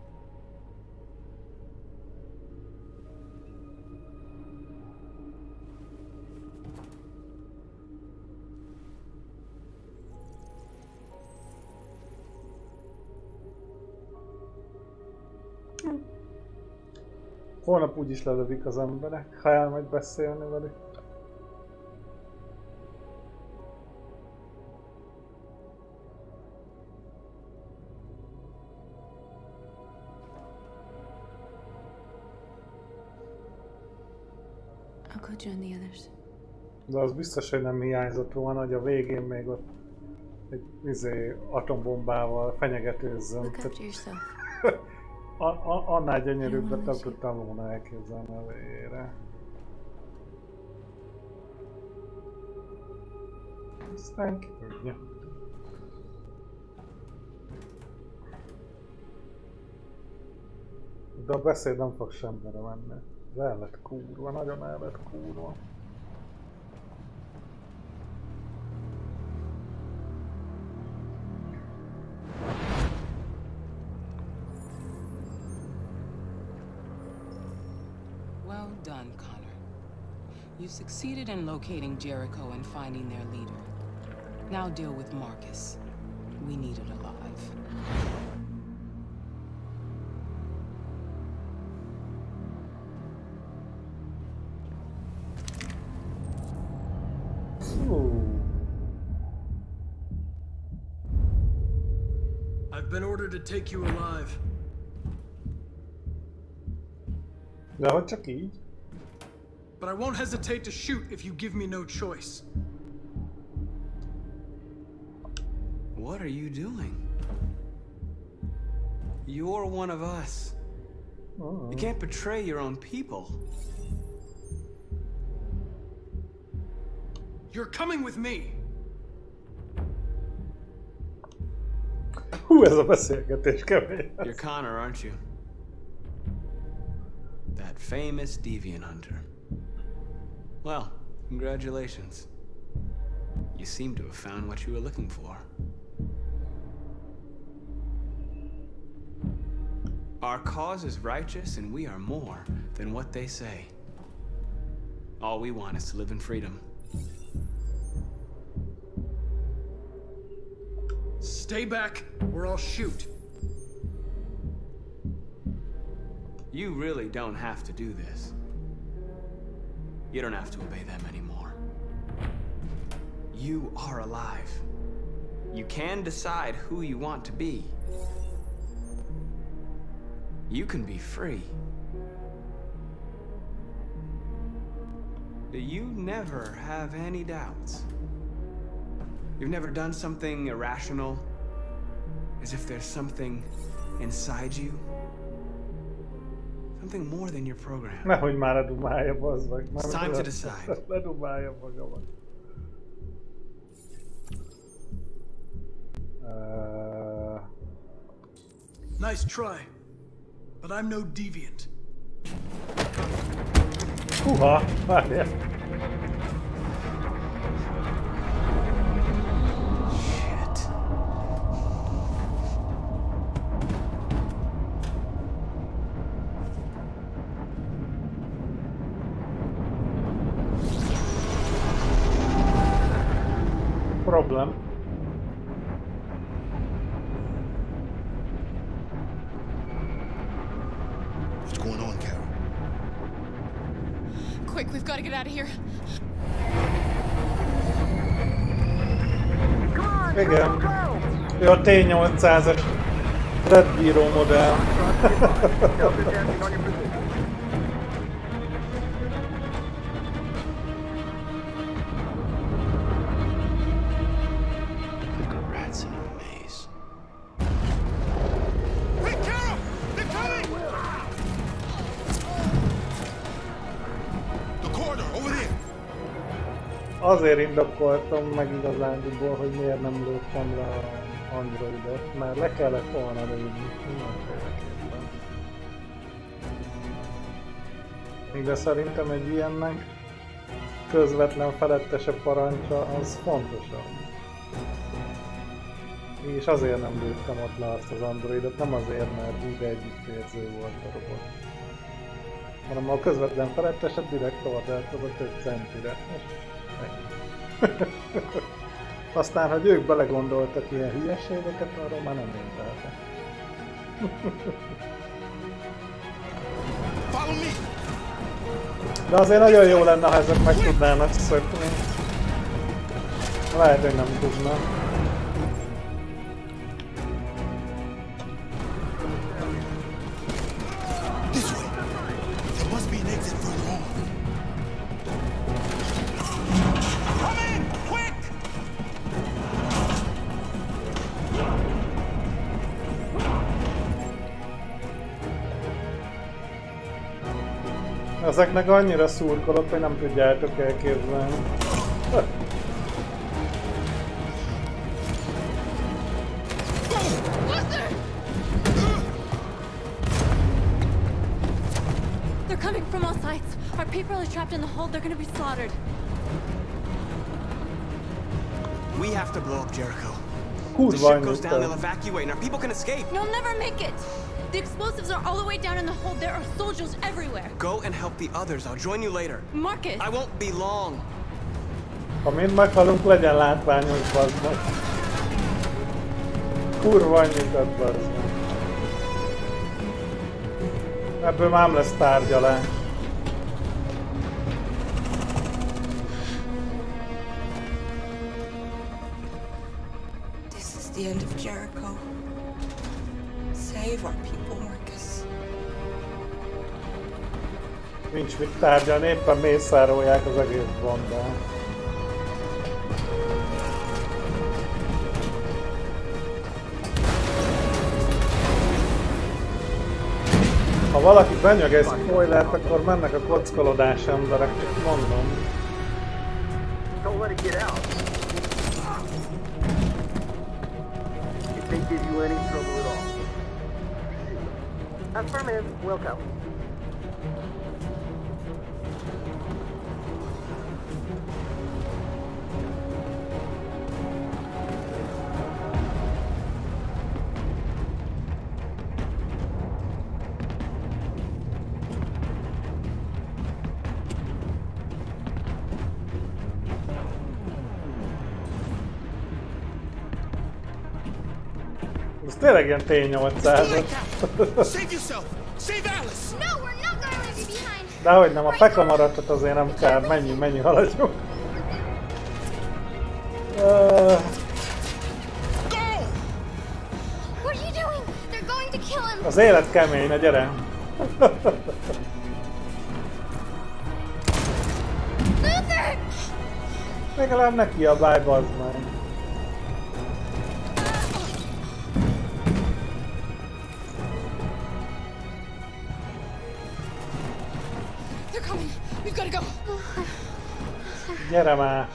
Speaker 2: Holnap úgyis lelövik az emberek, ha elmegy beszélni velük.
Speaker 6: I'll go join the others.
Speaker 2: De az biztos, hogy nem hiányzott volna, hogy a végén még ott egy atombombával fenyegetőzzön.
Speaker 6: Look after yourself.
Speaker 2: Annál gyönyörűbbet nem tudtam volna elképzelni a végére. Aztán ki tudja. De a beszéd nem fog semmire menni. Ez el lett kúrva, nagyon el lett kúrva.
Speaker 13: Well done, Connor. You succeeded in locating Jericho and finding their leader. Now deal with Marcus. We need it alive.
Speaker 5: I've been ordered to take you alive.
Speaker 2: De hogy csak így?
Speaker 5: But I won't hesitate to shoot if you give me no choice.
Speaker 10: What are you doing? You're one of us. You can't betray your own people.
Speaker 5: You're coming with me.
Speaker 2: Hú, ez a beszélgetés kemény.
Speaker 10: You're Connor, aren't you? That famous deviant hunter. Well, congratulations. You seem to have found what you were looking for. Our cause is righteous, and we are more than what they say. All we want is to live in freedom.
Speaker 5: Stay back, or I'll shoot.
Speaker 10: You really don't have to do this. You don't have to obey them anymore. You are alive. You can decide who you want to be. You can be free. Do you never have any doubts? You've never done something irrational? As if there's something inside you? Something more than your program.
Speaker 2: Nehogy már ledumálja, bazd meg.
Speaker 10: It's time to decide.
Speaker 2: Ledumálja magamat.
Speaker 5: Nice try, but I'm no deviant.
Speaker 2: Húha, várjál. Problem.
Speaker 9: What's going on, Carol?
Speaker 18: Quick, we've got to get out of here.
Speaker 2: Igen. Ő a T800-as Red Bureau modell. Azért indokoltam meg igazándiból, hogy miért nem lőttem le az androidot, mert le kellett volna lőni mindenféleképpen. De szerintem egy ilyennek közvetlen felettese parancsa az fontosabb. És azért nem lőttem ott le azt az androidot, nem azért, mert úgy együttérző volt a robot. Hanem a közvetlen feletteset direkt ordert adott 5 centire. Aztán, hogy ők belegondoltak ilyen hülyeségeket, arról már nem mondták. De azért nagyon jó lenne, ha ezek meg tudnának szökni. Lehet, hogy nem tudnak. Ezeknek annyira szurkolok, hogy nem tudjátok elképzelni.
Speaker 6: They're coming from all sides. Our people are trapped in the hold. They're gonna be slaughtered.
Speaker 10: We have to blow up Jericho. If
Speaker 2: Kurva
Speaker 10: the ship goes
Speaker 2: anyta.
Speaker 10: down, they'll evacuate, and our people can escape.
Speaker 6: You'll never make it. The explosives are all the way down in the hold. There are soldiers everywhere.
Speaker 10: Go and help the others. I'll join you later.
Speaker 6: Marcus!
Speaker 10: I won't be long.
Speaker 2: Ha mind meghalunk, legyen látványos, bazd meg. Kurva annyikat, bazd meg. Ebből már nem lesz tárgyalás.
Speaker 13: This is the end of Jericho. Save our people, Marcus.
Speaker 2: Nincs mit tárgyalni, éppen mészárolják az egész bandát. Ha valaki benyög egy spoilert, akkor mennek a kockolódás emberek, csak mondom.
Speaker 12: Don't let it get out. If they give you any trouble at all. Affirmative, welcome.
Speaker 2: Ez tényleg ilyen T-800.
Speaker 9: Save yourself! Save Alice!
Speaker 19: No, we're not going to leave you behind.
Speaker 2: Dehogy nem, a fekamaratot azért nem kell, mennyi haladjunk.
Speaker 19: What are you doing? They're going to kill him.
Speaker 2: Az élet kemény, na gyere!
Speaker 19: Luther!
Speaker 2: Legalább ne kiabálj, bazd meg!
Speaker 13: They're coming. We've got to go.
Speaker 2: Gyere már!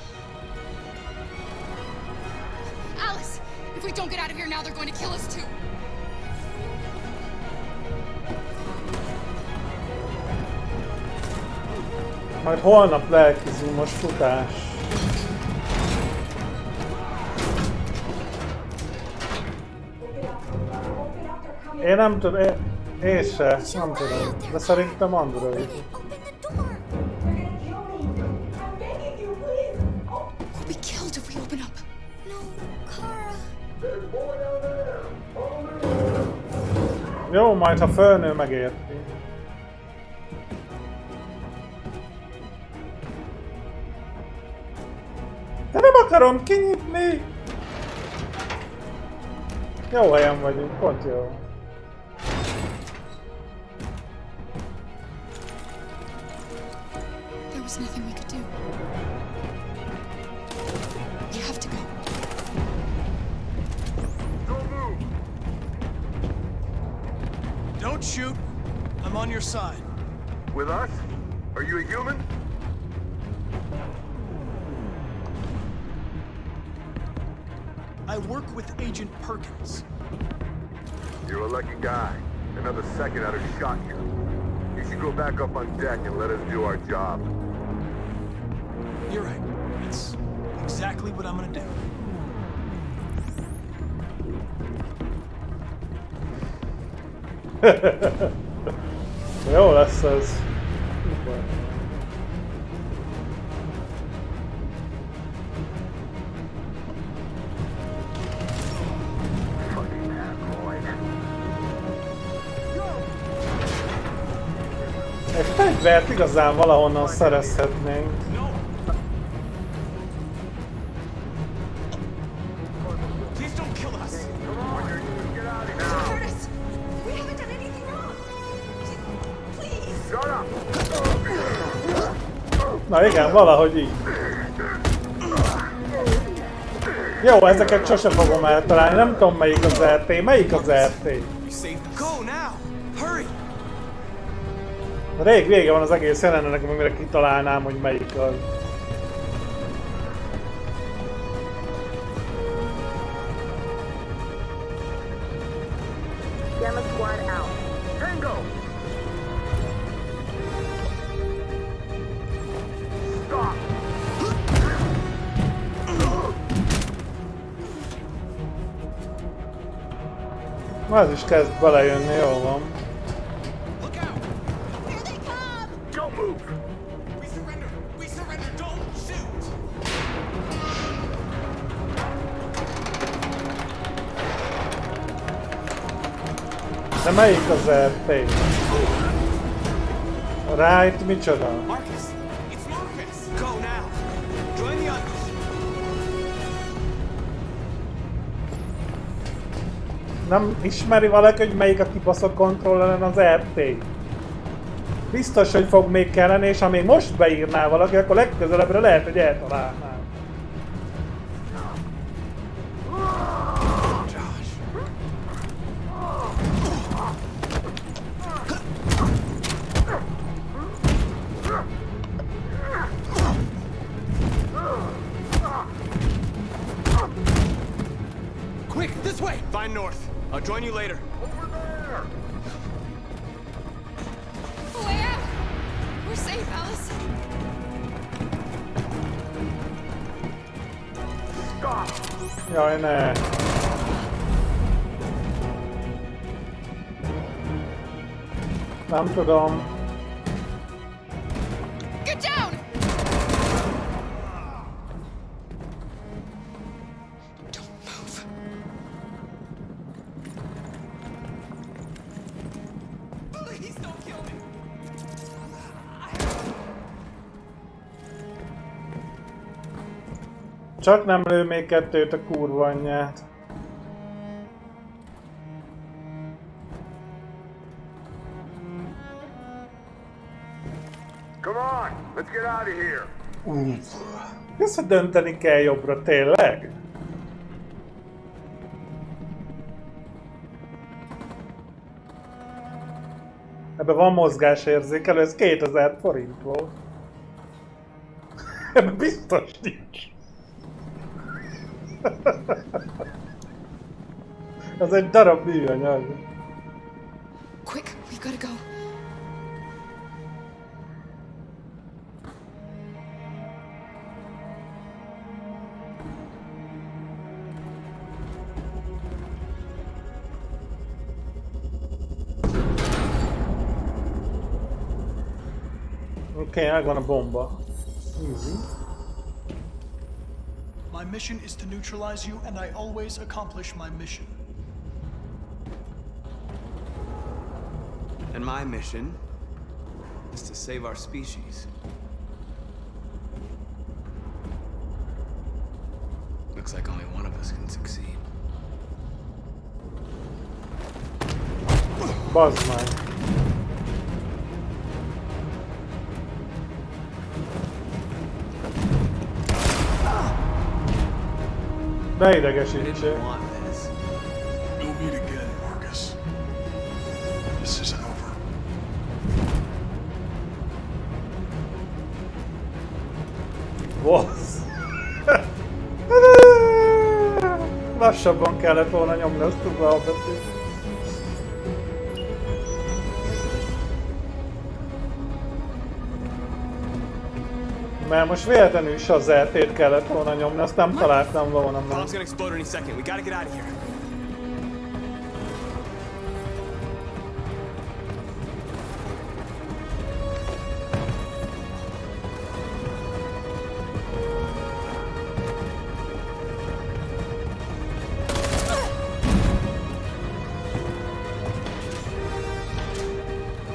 Speaker 13: Alice, if we don't get out of here now, they're going to kill us too.
Speaker 2: Majd holnap lelkizünk, most futás. Én nem tudom, én se, nem tudom, de szerintem Android.
Speaker 13: We'll be killed if we open up.
Speaker 19: No, Kara.
Speaker 2: Jó, majd ha fölnő, megérti. De nem akarom kinyitni! Jó helyen vagyunk, pont jó.
Speaker 13: There was nothing we could do. We have to go.
Speaker 5: Don't shoot. I'm on your side.
Speaker 12: With us? Are you a human?
Speaker 5: I work with Agent Perkins.
Speaker 12: You're a lucky guy. Another second I'd have shot you. You should go back up on deck and let us do our job.
Speaker 5: You're right. It's exactly what I'm gonna do.
Speaker 2: Jó lesz ez. Egy fegyvert igazán valahonnan szerezhetnénk. Na igen, valahogy így. Jó, ezeket sose fogom eltalálni, nem tudom melyik az RT, melyik az RT?
Speaker 10: Go now! Hurry!
Speaker 2: Rég vége van az egész jelenetnek, amire kitalálnám, hogy melyik az.
Speaker 12: Gamma squad out. Tango!
Speaker 2: Az is kezd belejönni, jól van.
Speaker 15: Don't move! We surrender! We surrender! Don't shoot!
Speaker 2: De melyik az RP? Right, micsoda?
Speaker 10: Marcus! It's Marcus! Go now! Join the others!
Speaker 2: Nem ismeri valaki, hogy melyik a kibaszott kontrolleren az RT? Biztos, hogy fog még kelleni, és ha még most beírná valaki, akkor legközelebbre lehet, hogy eltalálná.
Speaker 10: Quick, this way! Find north. I'll join you later.
Speaker 18: Way out! We're safe, Alice.
Speaker 2: Jaj, ne. Nem tudom.
Speaker 18: Get down!
Speaker 10: Please don't kill me!
Speaker 2: Csak nem lő még kettőt a kurva anyját.
Speaker 15: Come on, let's get out of here.
Speaker 2: Visszadönteni kell jobbra, tényleg? Ebben van mozgásérzékelő, ez 2000 forint volt. Ebben biztos nincs. Ez egy darab műanyag.
Speaker 18: Quick, we gotta go.
Speaker 2: Okay, megvan a bomba. Easy.
Speaker 21: My mission is to neutralize you, and I always accomplish my mission.
Speaker 10: And my mission is to save our species. Looks like only one of us can succeed.
Speaker 2: Bazd meg. Ne idegesítsél.
Speaker 21: We'll meet again, Marcus. This isn't over.
Speaker 2: Boss. Lassabban kellett volna nyomni azt a betűt. Mert most véletlenül is az RT-t kellett volna nyomni, azt nem találtam volna meg.
Speaker 10: Bomb's gonna explode any second. We gotta get out of here.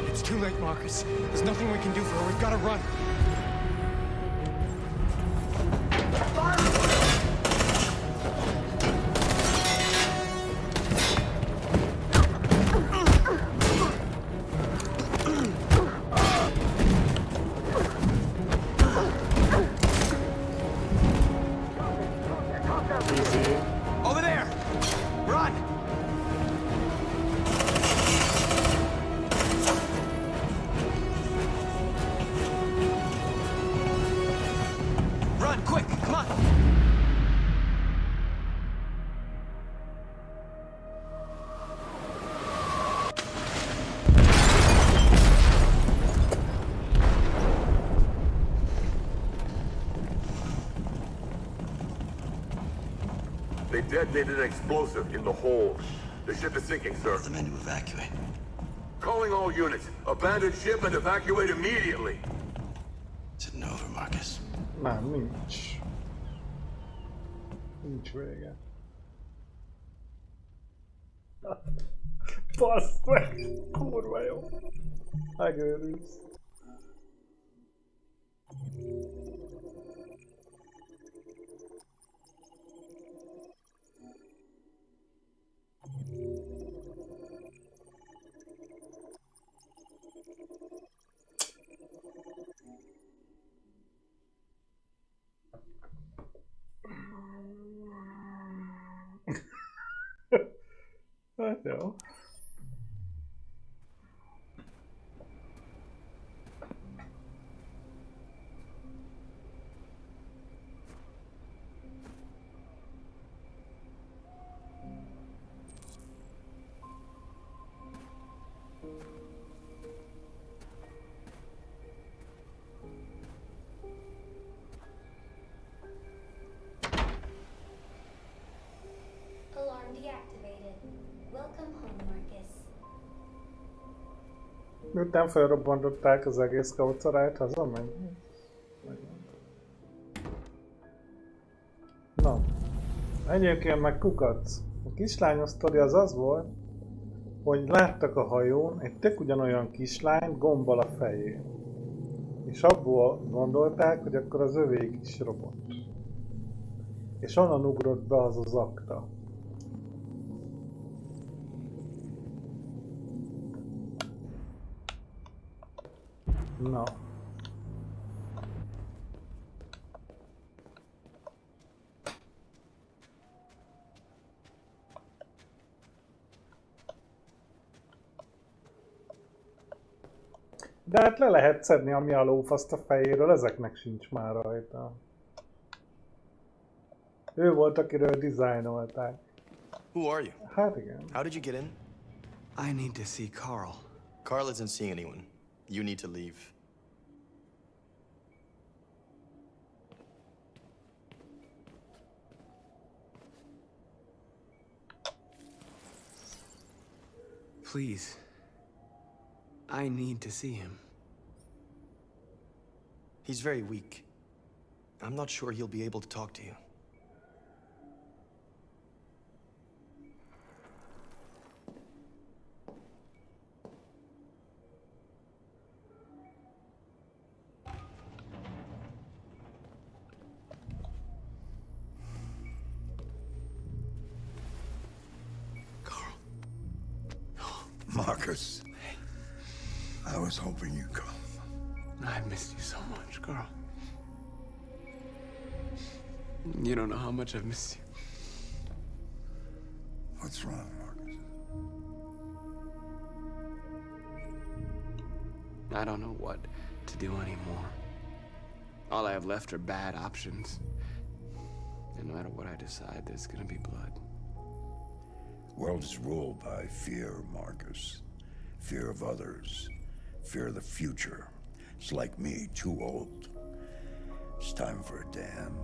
Speaker 15: It's too late, Marcus. There's nothing we can do for her. We've gotta run.
Speaker 10: Over there! Run! Run, quick, come on!
Speaker 22: They detonated an explosive in the hold.
Speaker 3: The ship is sinking, sir.
Speaker 9: The men to evacuate.
Speaker 3: Calling all units. Abandon ship and evacuate immediately.
Speaker 9: Is it over, Marcus?
Speaker 2: Nem, nincs. Nincs vége. Bassz meg! Kurva jó. Megőrülsz. Hát jó.
Speaker 19: Alarm deactivated. Welcome home, Marcus.
Speaker 2: Miután felrobbantották az egész kaucarájt, hazamegy. Na. Egyébként meg kukacz. A kislányos sztori az volt, hogy láttak a hajón egy tök ugyanolyan kislányt gombbal a fején. És abból gondolták, hogy akkor az övék is robot. És onnan ugrott be az az akta. Na. De hát le lehet szedni ami a lófaszt a fejéről, ezeknek sincs már rajta. Ő volt, akiről dizájnolták.
Speaker 20: Who are you?
Speaker 2: Hát igen.
Speaker 20: How did you get in?
Speaker 10: I need to see Carl.
Speaker 20: Carl isn't seeing anyone. You need to leave.
Speaker 10: Please. I need to see him.
Speaker 20: He's very weak. I'm not sure he'll be able to talk to you.
Speaker 9: Marcus. I was hoping you'd come.
Speaker 10: I've missed you so much, Carl. You don't know how much I've missed you.
Speaker 9: What's wrong, Marcus?
Speaker 10: I don't know what to do anymore. All I have left are bad options. And no matter what I decide, there's gonna be blood.
Speaker 9: The world is ruled by fear, Marcus. Fear of others. Fear of the future. It's like me, too old. It's time for a damn.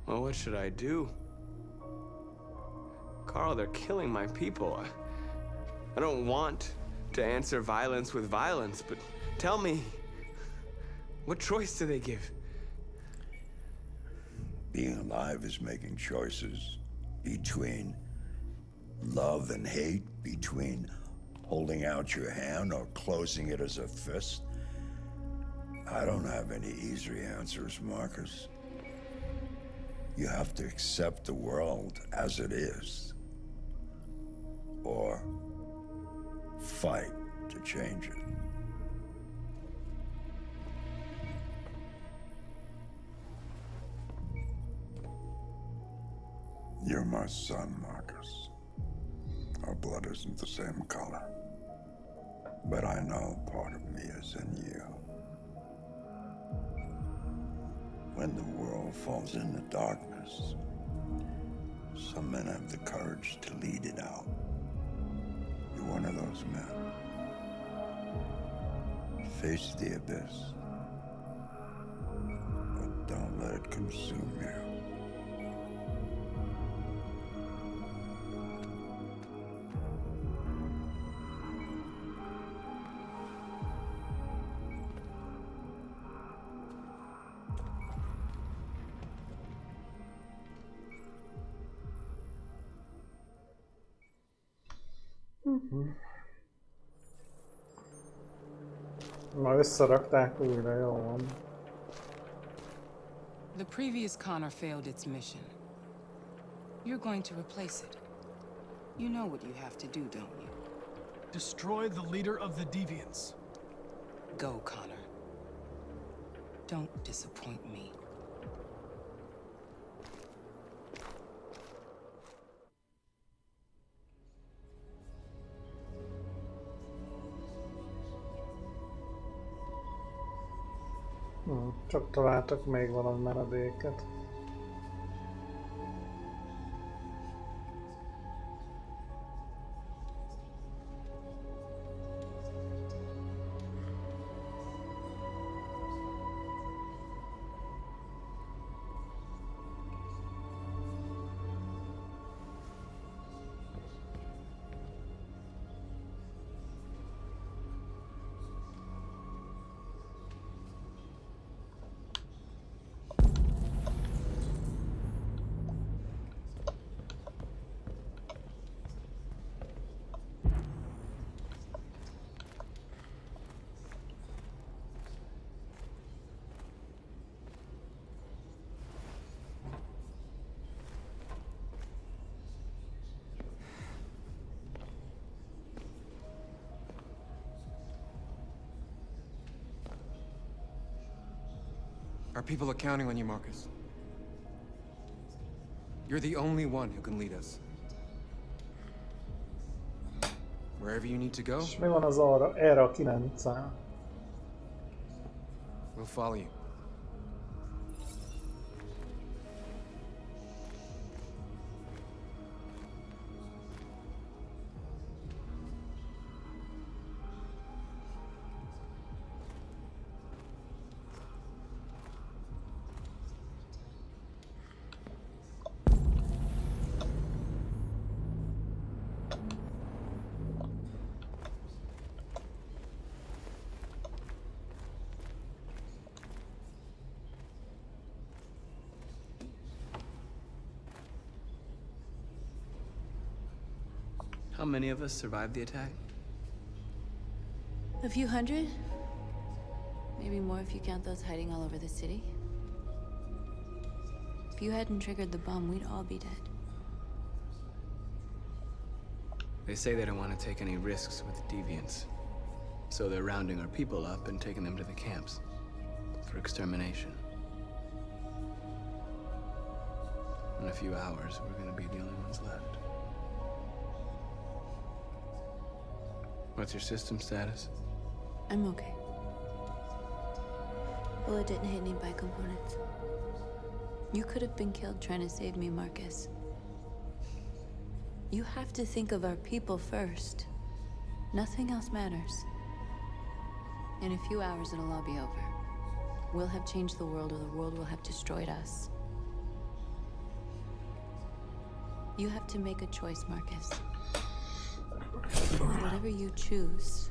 Speaker 10: Well, what should I do? Carl, they're killing my people. I don't want to answer violence with violence, but tell me, what choice do they give?
Speaker 9: Being alive is making choices between love and hate, between holding out your hand or closing it as a fist. I don't have any easy answers, Marcus. You have to accept the world as it is, or fight to change it. You're my son, Marcus. Our blood isn't the same color, but I know part of me is in you. When the world falls into darkness, some men have the courage to lead it out. You're one of those men. Face the abyss Don't let it consume you.
Speaker 2: Na, összerakták újra, jó van.
Speaker 13: The previous Connor failed its mission. You're going to replace it. You know what you have to do, don't you?
Speaker 21: Destroy the leader of the Deviants.
Speaker 13: Go, Connor. Don't disappoint me.
Speaker 2: Csak találtak még valami menedéket.
Speaker 1: Our people are counting on you, Marcus. You're the only one who can lead us. Wherever you need to go,
Speaker 2: És mi van az arra, erre a 9-el?
Speaker 1: we'll follow you.
Speaker 10: How many of us survived the attack?
Speaker 6: A few hundred? Maybe more if you count those hiding all over the city. If you hadn't triggered the bomb, we'd all be dead.
Speaker 10: They say they don't want to take any risks with the Deviants. So they're rounding our people up and taking them to the camps for extermination. In a few hours, we're gonna be the only ones left. What's your system status?
Speaker 6: I'm okay. Bullet didn't hit any bi-components. You could have been killed trying to save me, Marcus. You have to think of our people first. Nothing else matters. In a few hours, it'll all be over. We'll have changed the world, or the world will have destroyed us. You have to make a choice, Marcus. Whatever you choose,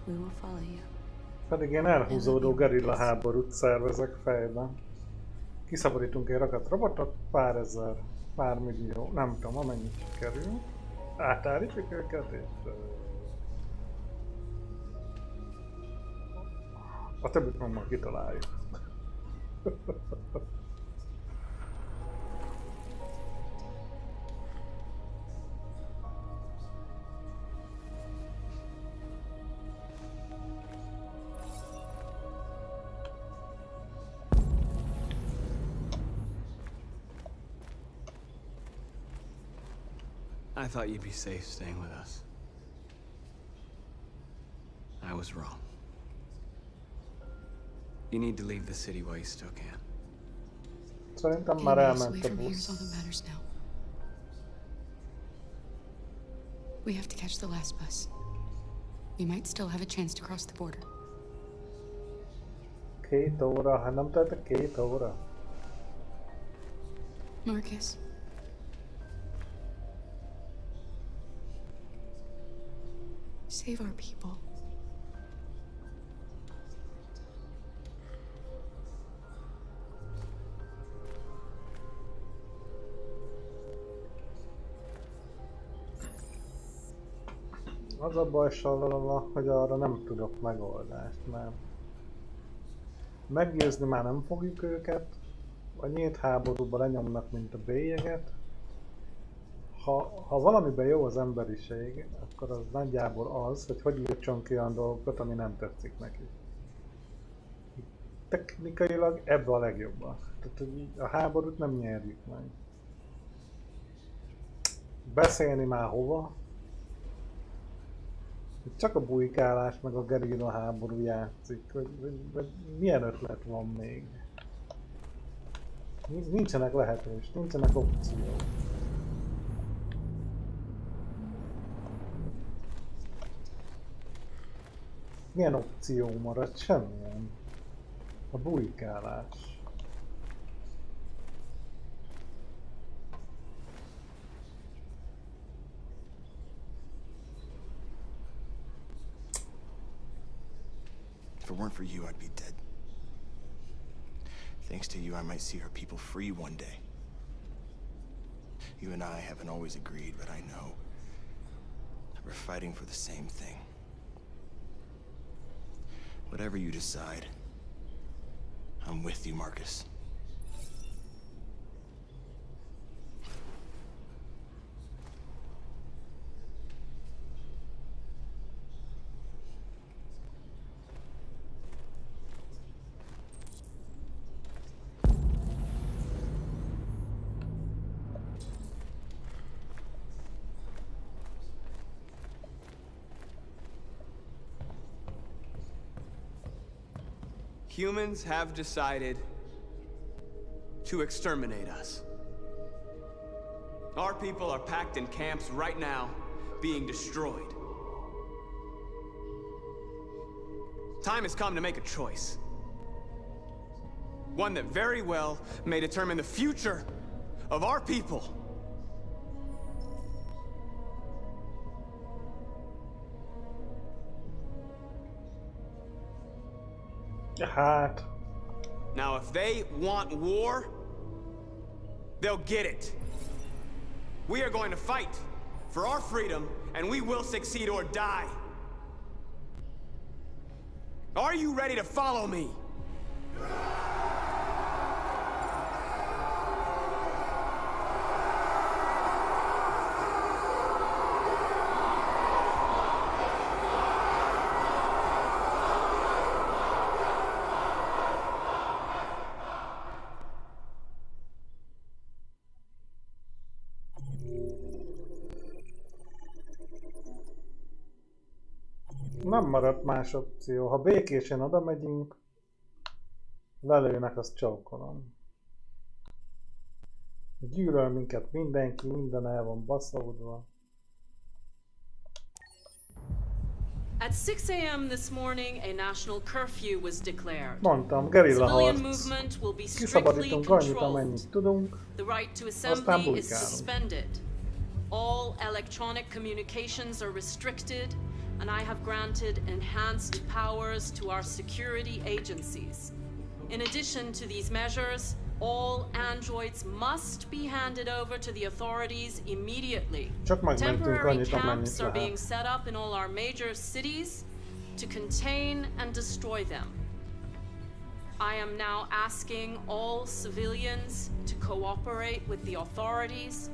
Speaker 6: we will follow you.
Speaker 2: Pedig én elhúzódó gerilla háborút szervezek fejben. Kiszabadítunk egy rakat robotot, pár ezer, pár millió, nem tudom, amennyit kerül. Átállítjuk őket, és a többit meg majd kitaláljuk.
Speaker 10: I thought you'd be safe staying with us. I was wrong. You need to leave the city while you still can.
Speaker 2: Szerintem már elment a
Speaker 18: Here's all
Speaker 2: busz.
Speaker 18: that matters now. We have to catch the last bus. We might still have a chance to cross the border.
Speaker 2: 2 óra, hát nem teltek 2 óra?
Speaker 18: Marcus. Save our people.
Speaker 2: Az a baj, Sallalala, hogy arra nem tudok megoldást, mert meggyőzni már nem fogjuk őket, a nyílt háborúba lenyomnak, mint a bélyeget. Ha valamiben jó az emberiség, akkor az nagyjából az, hogy írtson ki olyan dolgokat, ami nem tetszik neki. Technikailag ebbe a legjobban. Tehát a háborút nem nyerjük meg. Beszélni már hova? Csak a bujkálás meg a gerilla háború játszik, vagy milyen ötlet van még? Nincsenek lehetős, nincsenek opciók. Milyen opció maradt? Semmilyen. A bujkálás.
Speaker 20: If it weren't for you, I'd be dead. Thanks to you, I might see our people free one day. You and I haven't always agreed, but I know that we're fighting for the same thing. Whatever you decide, I'm with you, Marcus.
Speaker 10: Humans have decided to exterminate us. Our people are packed in camps right now, being destroyed. Time has come to make a choice. One that very well may determine the future of our people.
Speaker 2: Hát.
Speaker 10: Now, if they want war, they'll get it. We are going to fight for our freedom, and we will succeed or die. Are you ready to follow me?
Speaker 2: Nem maradt más opció. Ha békésen oda megyünk, lelőnek, azt csókolom. Gyűlöl minket mindenki, minden el van baszódva.
Speaker 14: At 6 a.m. this morning, a national curfew was declared.
Speaker 2: Mondtam, gerilla
Speaker 14: Civilian
Speaker 2: harc.
Speaker 14: movement will be strictly
Speaker 2: Kiszabadítunk annyit,
Speaker 14: controlled.
Speaker 2: amennyit tudunk.
Speaker 14: The right to
Speaker 2: Aztán
Speaker 14: assembly is
Speaker 2: bujkálunk.
Speaker 14: suspended. All electronic communications are restricted, and I have granted enhanced powers to our security agencies. In addition to these measures, all androids must be handed over to the authorities immediately.
Speaker 2: Csak megmentünk
Speaker 14: Temporary
Speaker 2: annyit,
Speaker 14: camps
Speaker 2: amennyit
Speaker 14: are being
Speaker 2: lehet.
Speaker 14: set up in all our major cities to contain and destroy them. I am now asking all civilians to cooperate with the authorities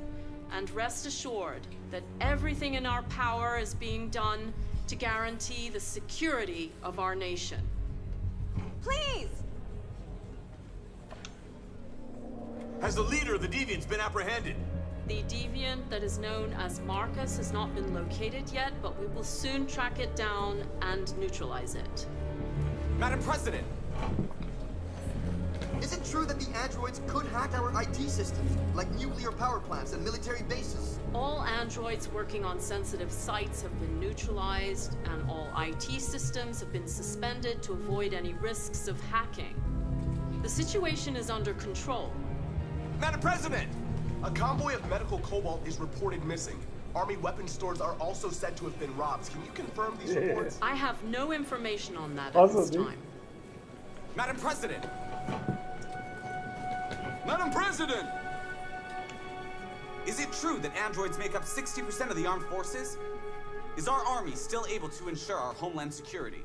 Speaker 14: and rest assured that everything in our power is being done to guarantee the security of our nation.
Speaker 22: Please!
Speaker 3: Has the leader of the Deviants been apprehended?
Speaker 14: The deviant that is known as Marcus has not been located yet, but we will soon track it down and neutralize it.
Speaker 3: Madam President!
Speaker 4: Is it true that the androids could hack our IT systems, like nuclear power plants and military bases?
Speaker 14: All androids working on sensitive sites have been neutralized, and all IT systems have been suspended to avoid any risks of hacking. The situation is under control.
Speaker 7: Madam President! A convoy of medical cobalt is reported missing. Army weapon stores are also said to have been robbed. Can you confirm these reports?
Speaker 14: I have no information on that at this time.
Speaker 10: Madam President! Madam President! Is it true that androids make up 60% of the armed forces? Is our army still able to ensure our homeland security?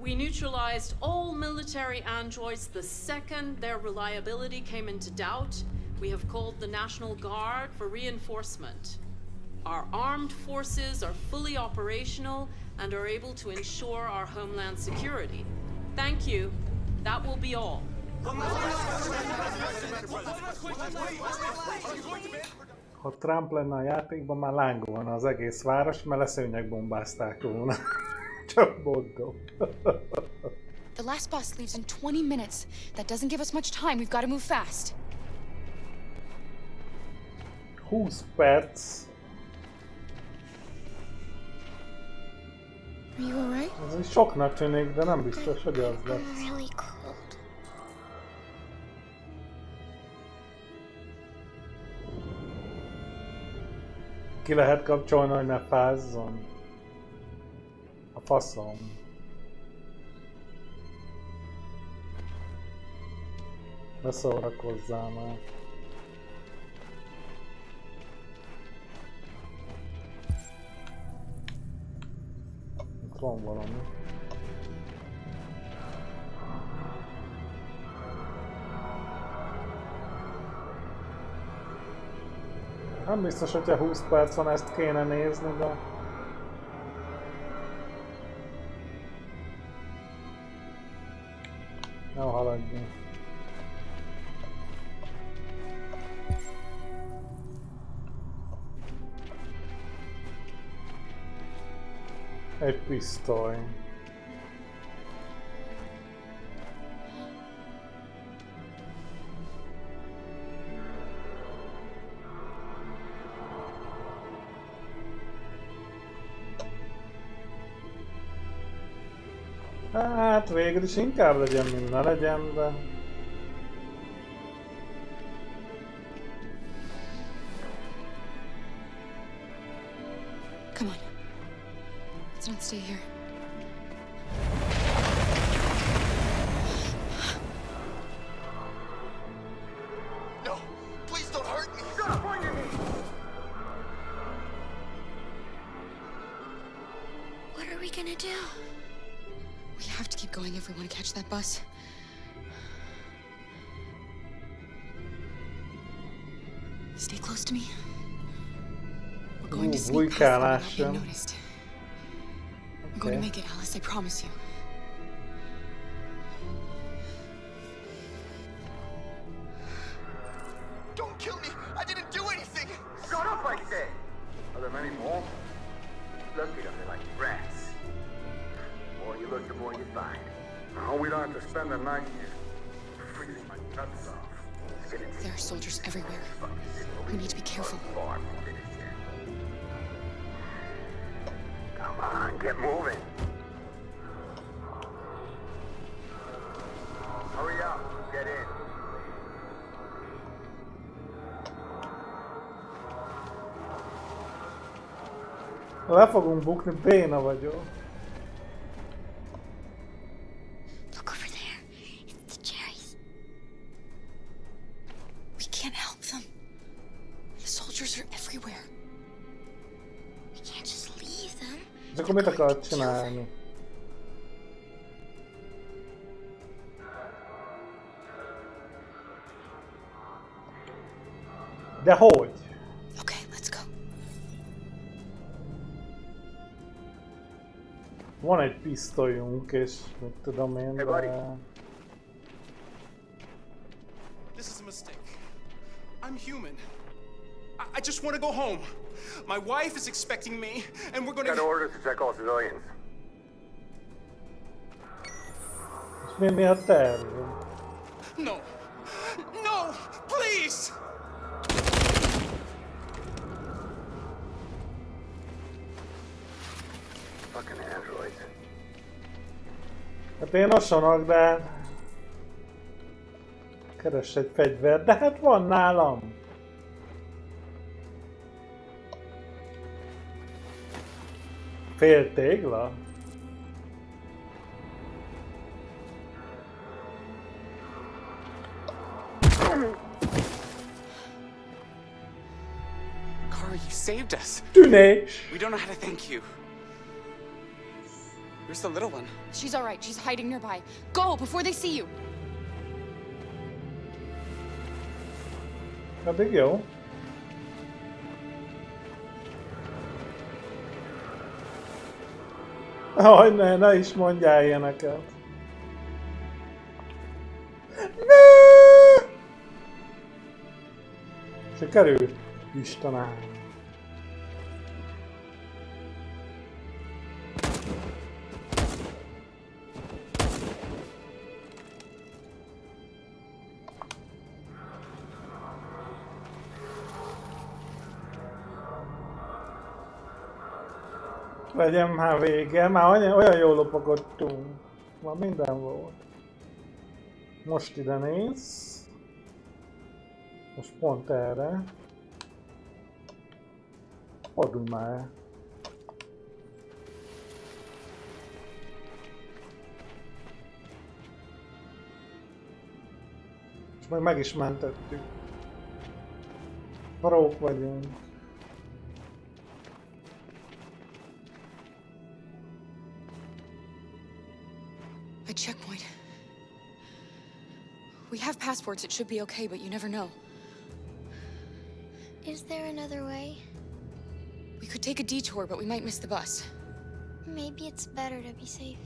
Speaker 14: We neutralized all military androids the second their reliability came into doubt. We have called the National Guard for reinforcement. Our armed forces are fully operational and are able to ensure our homeland security. Thank you. That will be all.
Speaker 2: Ha Trump lenne a játékban, már lángolna az egész város, mert leszőnyegbombázták volna. Csak boldog.
Speaker 18: The last bus leaves in 20 minutes. That doesn't give us much time. We've got to move fast.
Speaker 2: 20 perc.
Speaker 18: Are you alright?
Speaker 2: Ez is soknak tűnik, de nem biztos, hogy az lesz.
Speaker 19: I'm really cold.
Speaker 2: Ki lehet kapcsolni, hogy ne fázzon? A faszom. Ne szórakozzál már. Itt van valami. Nem biztos, hogyha 20 perc van, ezt kéne nézni, de... Jó, haladjunk. Egy pisztoly. Hát végül is inkább legyen, mint ne legyen, de...
Speaker 18: Come on. Let's not stay here.
Speaker 7: No! Please don't hurt me!
Speaker 3: Shut up on your knees!
Speaker 19: What are we gonna do?
Speaker 18: We have to keep going if we want to catch that bus. Stay close to me. We're going to sneak past them without being noticed. We're going to make it, Alice, I promise you.
Speaker 7: Don't kill me! I didn't do anything!
Speaker 3: Shut up, I say! Are there many more? Look at them, they're like rats. The more you look, the more you find. Oh, we don't have to spend the night here. Freezing my nuts off.
Speaker 18: There are soldiers everywhere. We need to be careful.
Speaker 3: Come on, get moving. Hurry up, get in.
Speaker 2: Le fogunk bukni, béna vagyok.
Speaker 19: Look over there. It's the cherries.
Speaker 18: We can't help them. The soldiers are everywhere.
Speaker 19: We can't just leave them.
Speaker 2: És akkor mit akart csinálni? De hogy?
Speaker 18: Okay, let's go.
Speaker 2: Van egy pisztolyunk, és mit tudom én, de...
Speaker 7: This is a mistake. I'm human. I just want to go home. My wife is expecting me, and we're going to...
Speaker 3: Got orders to check all civilians.
Speaker 2: És mi a terv?
Speaker 7: No,
Speaker 10: No! Please!
Speaker 3: Fucking androids.
Speaker 2: Hát én osanak, de... Keress egy fegyvert, de hát van nálam! Fél tégla?
Speaker 10: Kara, you saved us.
Speaker 2: Tűnés!
Speaker 10: We don't know how to thank you. Where's the little one?
Speaker 18: She's all right. She's hiding nearby. Go before they see you.
Speaker 2: Addig jó. Aj, ne is mondjál ilyeneket. Ne! Sikerült? Istenem. Legyen már vége, már olyan jól lopakodtunk. Már minden volt. Most ide néz. Most pont erre. Fordulj már. És meg is mentettük. Parók vagyunk.
Speaker 18: A checkpoint. We have passports, it should be okay, but you never know.
Speaker 19: Is there another way?
Speaker 18: We could take a detour, but we might miss the bus.
Speaker 19: Maybe it's better to be safe.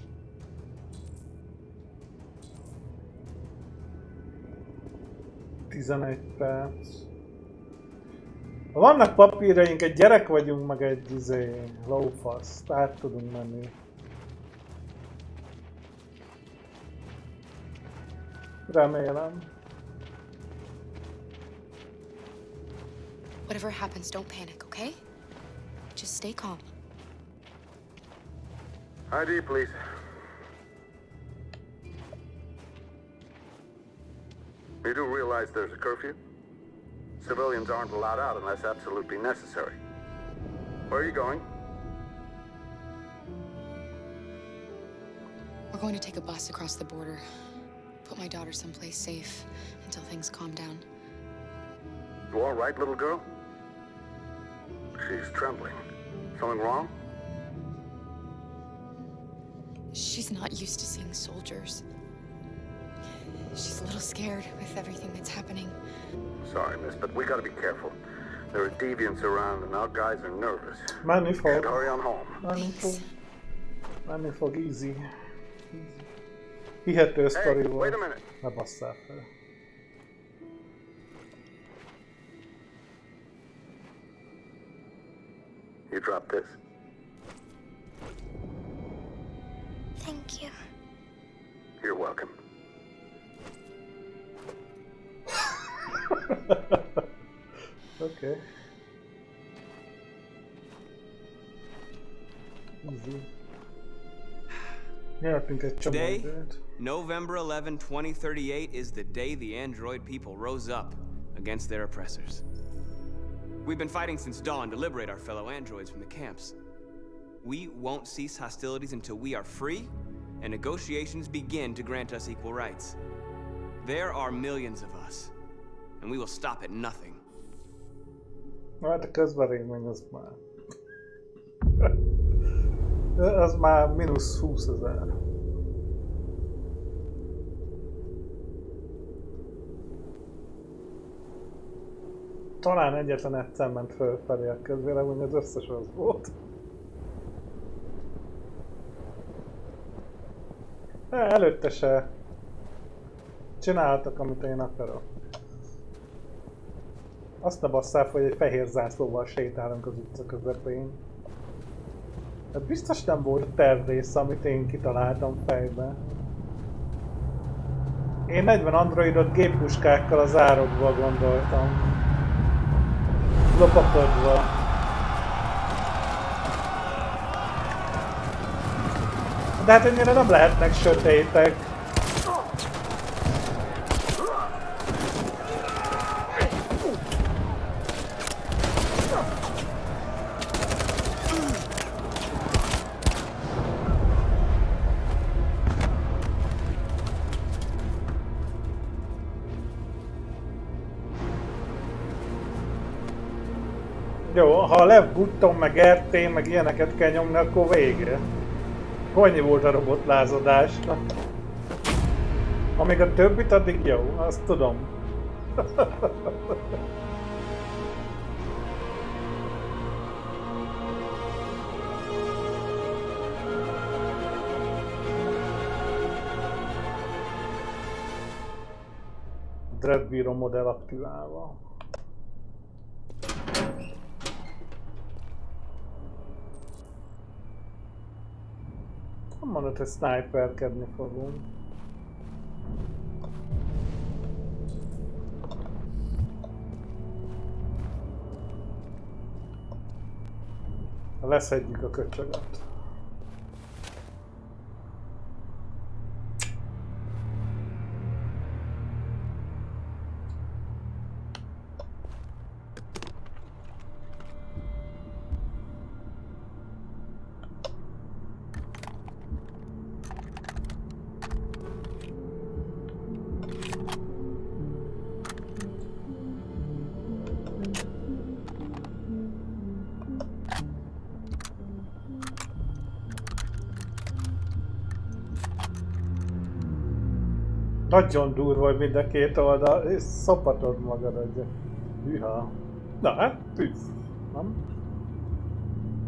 Speaker 2: 11 perc. Ha vannak papírjaink, egy gyerek vagyunk, meg egy lófasz. Át tudunk menni. Remélem.
Speaker 18: Whatever happens, don't panic, okay? Just stay calm.
Speaker 3: ID, please. You do realize there's a curfew? Civilians aren't allowed out unless absolutely necessary. Where are you going?
Speaker 18: We're going to take a bus across the border. Put my daughter someplace safe until things calm down.
Speaker 3: You all right, little girl? She's trembling. Something wrong?
Speaker 18: She's not used to seeing soldiers. She's a little scared with everything that's happening.
Speaker 3: Sorry, miss, but we gotta be careful. There are deviants around and our guys are nervous.
Speaker 2: Menni fog.
Speaker 3: Hurry on home.
Speaker 2: Menni fog, easy. Hihető sztori volt.
Speaker 3: Wait a minute.
Speaker 2: Ne basszál fel.
Speaker 3: You drop this.
Speaker 19: Thank you.
Speaker 3: You're welcome.
Speaker 2: Okay. Easy. Nyertünk egy csomó
Speaker 10: Today,
Speaker 2: időt.
Speaker 10: November 11, 2038 is the day the android people rose up against their oppressors. We've been fighting since dawn to liberate our fellow androids from the camps. We won't cease hostilities until we are free and negotiations begin to grant us equal rights. There are millions of us, and we will stop at nothing.
Speaker 2: Hát a közverémény az már... az már mínusz 20 000. Talán egyetlen egyszer ment fölfelé a közvélemény, az összes az volt. Előtte se csináltak, amit én akarok. Azt ne basszál, hogy egy fehér zászlóval sétálunk az utca közepén. Hát biztos nem volt tervrész, amit én kitaláltam fejbe. Én 40 androidot géppuskákkal az árokba gondoltam. Lopakodva. De hát ennyire nem lehetnek sötétek. Jó, ha a left button, meg RT, meg ilyeneket kell nyomni, akkor vége. Annyi volt a robotlázadásnak. Amíg a többit, addig jó, azt tudom. Dreadbíró modell aktiválva. Nem mondod, hogy sniperkedni fogunk. Leszedjük a köcsögöt. Nagyon durva, hogy mind a két oldal, és szopatod magad egy hűha. Na hát, tűz, nem?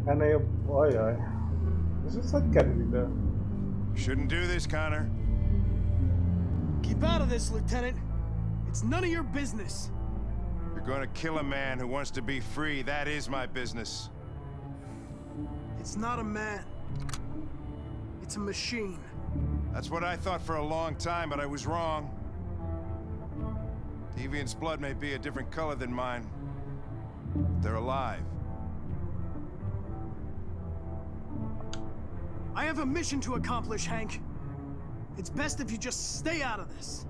Speaker 2: Ennél jobb, ajaj. És ez hogy kerül ide?
Speaker 8: Shouldn't do this, Connor.
Speaker 21: Keep out of this, Lieutenant. It's none of your business.
Speaker 8: You're gonna kill a man who wants to be free. That is my business.
Speaker 21: It's not a man. It's a machine.
Speaker 8: That's what I thought for a long time, but I was wrong. Deviant's blood may be a different color than mine. They're alive.
Speaker 21: I have a mission to accomplish, Hank. It's best if you just stay out of this.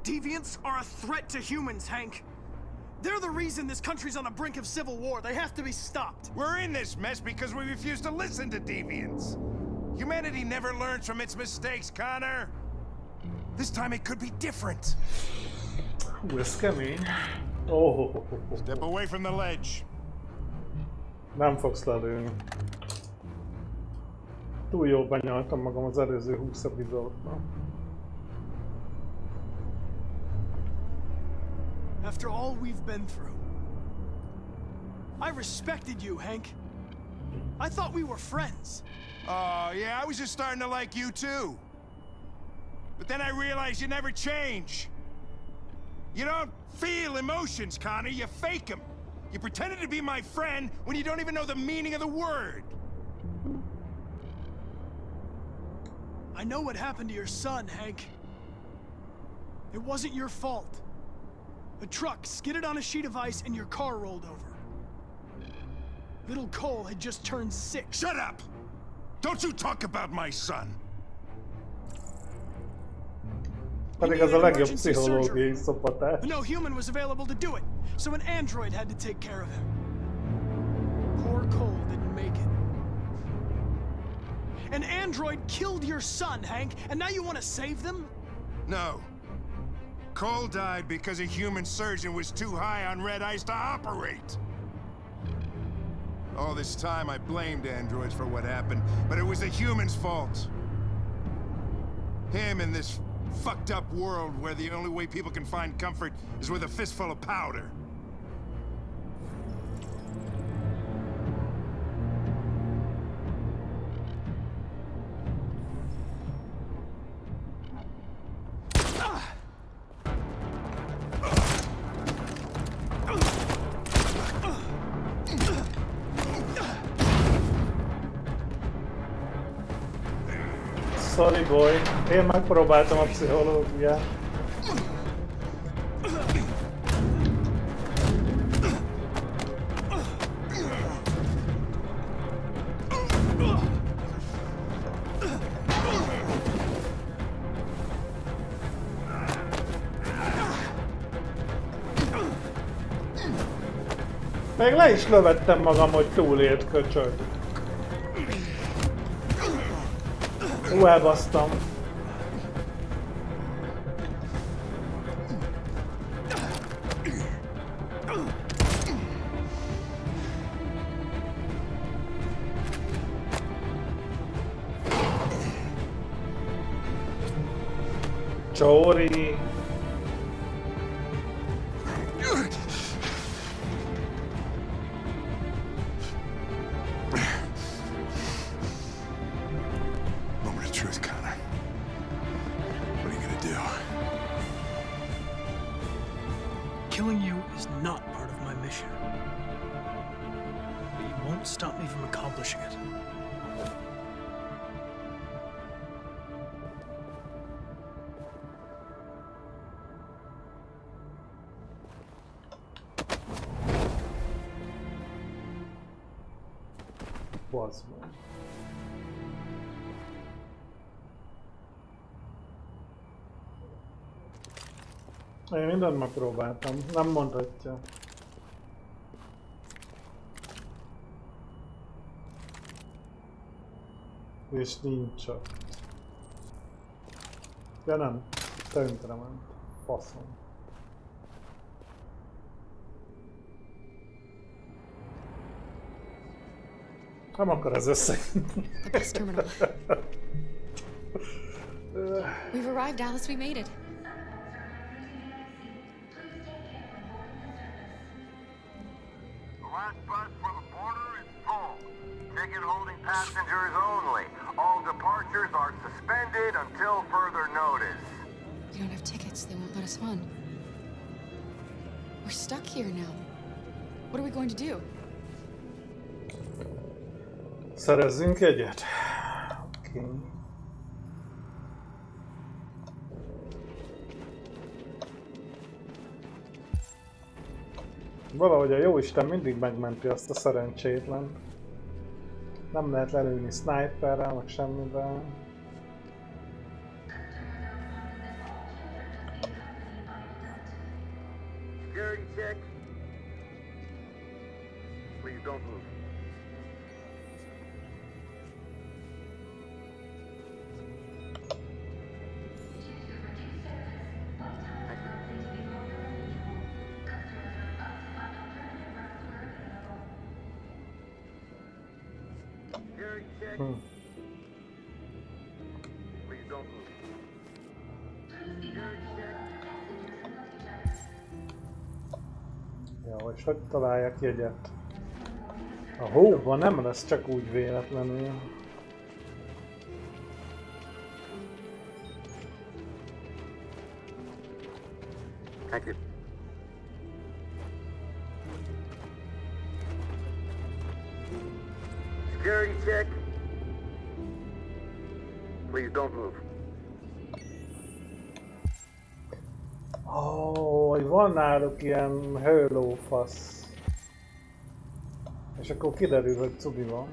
Speaker 21: Deviants are a threat to humans, Hank. They're the reason this country's on the brink of civil war. They have to be stopped.
Speaker 8: We're in this mess because we refuse to listen to deviants. Humanity never learns from its mistakes, Connor. This time it could be different.
Speaker 2: Ez kemény. Oh.
Speaker 8: Step away from the ledge.
Speaker 2: Nem fogsz lelőni. Túl jól benyaltam magam az előző 20 epizódban.
Speaker 21: After all we've been through, I respected you, Hank. I thought we were friends.
Speaker 8: Oh, yeah, I was just starting to like you too. But then I realized you never change. You don't feel emotions, Connor, you fake them. You pretended to be my friend when you don't even know the meaning of the word.
Speaker 21: I know what happened to your son, Hank. It wasn't your fault. A truck skidded on a sheet of ice and your car rolled over. Little Cole had just turned 6.
Speaker 8: Shut up! Don't you talk about my son!
Speaker 2: Pedig az a legjobb pszichológiai szopatás.
Speaker 21: But no human was available to do it, so an android had to take care of him. Poor Cole didn't make it. An android killed your son, Hank, and now you want to save them?
Speaker 8: No. Cole died because a human surgeon was too high on red ice to operate. All this time I blamed androids for what happened, but it was the humans' fault. Him in this fucked up world where the only way people can find comfort is with a fistful of powder.
Speaker 2: Sorry boy, én megpróbáltam a pszichológiát. Még le is lövettem magam, hogy túlélt, köcsög. Elbasztam. Csóri.
Speaker 8: Moment of truth, Connor. What are you gonna do?
Speaker 21: Killing you is not part of my mission. But you won't stop me from accomplishing it.
Speaker 2: Bazd meg. Én mindent megpróbáltam, nem mondhatja. És nincs ott. Ja nem, tönkrement. Faszom. Nem akar ez összejönni.
Speaker 18: The bus terminal. We've arrived, Alice. We made it.
Speaker 3: The last bus for the border is full. Ticket holding passengers only. All departures are suspended until further notice.
Speaker 18: We don't have tickets. They won't let us on. We're stuck here now. What are we going to do?
Speaker 2: Szerezzünk egyet. Oké. Valahogy a jóisten mindig megmenti azt a szerencsétlen. Nem lehet lelőni sniperrel, meg semmivel.
Speaker 3: Security check. Please don't move. Security check. Please don't move. Security check.
Speaker 2: Ja, és hogy találják jegyet? A hóban nem lesz csak úgy véletlenül.
Speaker 3: Thank you. Security check. Please don't move.
Speaker 2: Ó, van náluk ilyen hőlófasz. És akkor kiderül, hogy cubi van.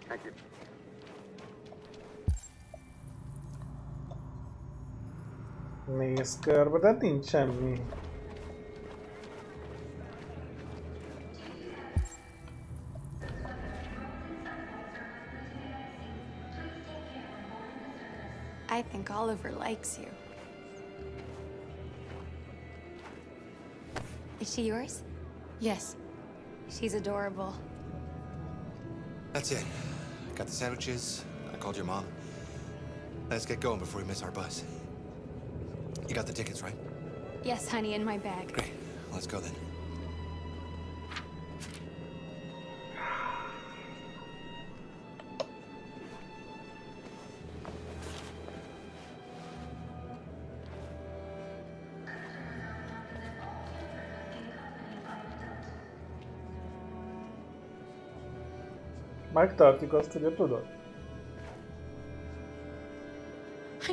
Speaker 3: Thank you.
Speaker 2: Nézz körbe, de nincs semmi.
Speaker 6: I think Oliver likes you. Is she yours?
Speaker 18: Yes.
Speaker 6: She's adorable.
Speaker 20: That's it. Got the sandwiches. I called your mom. Let's get going before we miss our bus. You got the tickets, right?
Speaker 6: Yes, honey, in my bag.
Speaker 20: Great. Let's go then.
Speaker 2: Megtartjuk azt, hogy tudod?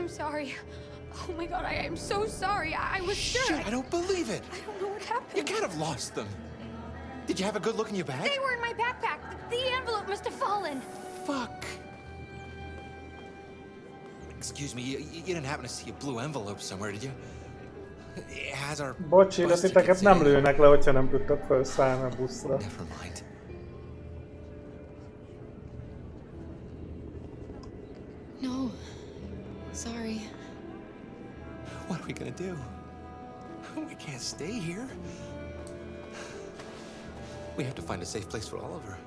Speaker 11: sorry. Oh my god, I am so sorry. I was sure.
Speaker 20: Shit, I don't believe it.
Speaker 11: I don't know what happened.
Speaker 20: You can't have lost them. Did you have a good look in your bag?
Speaker 11: They were in my backpack. The envelope must have fallen.
Speaker 20: Fuck. Excuse me, you didn't happen to see a blue envelope somewhere, did you? It has our
Speaker 2: Bocsi, de titeket nem lőnek le, hogyha nem tudtak felszállni a buszra.
Speaker 20: Never mind.
Speaker 18: No. Sorry.
Speaker 20: What are we gonna do? We can't stay here. We have to find a safe place for Oliver.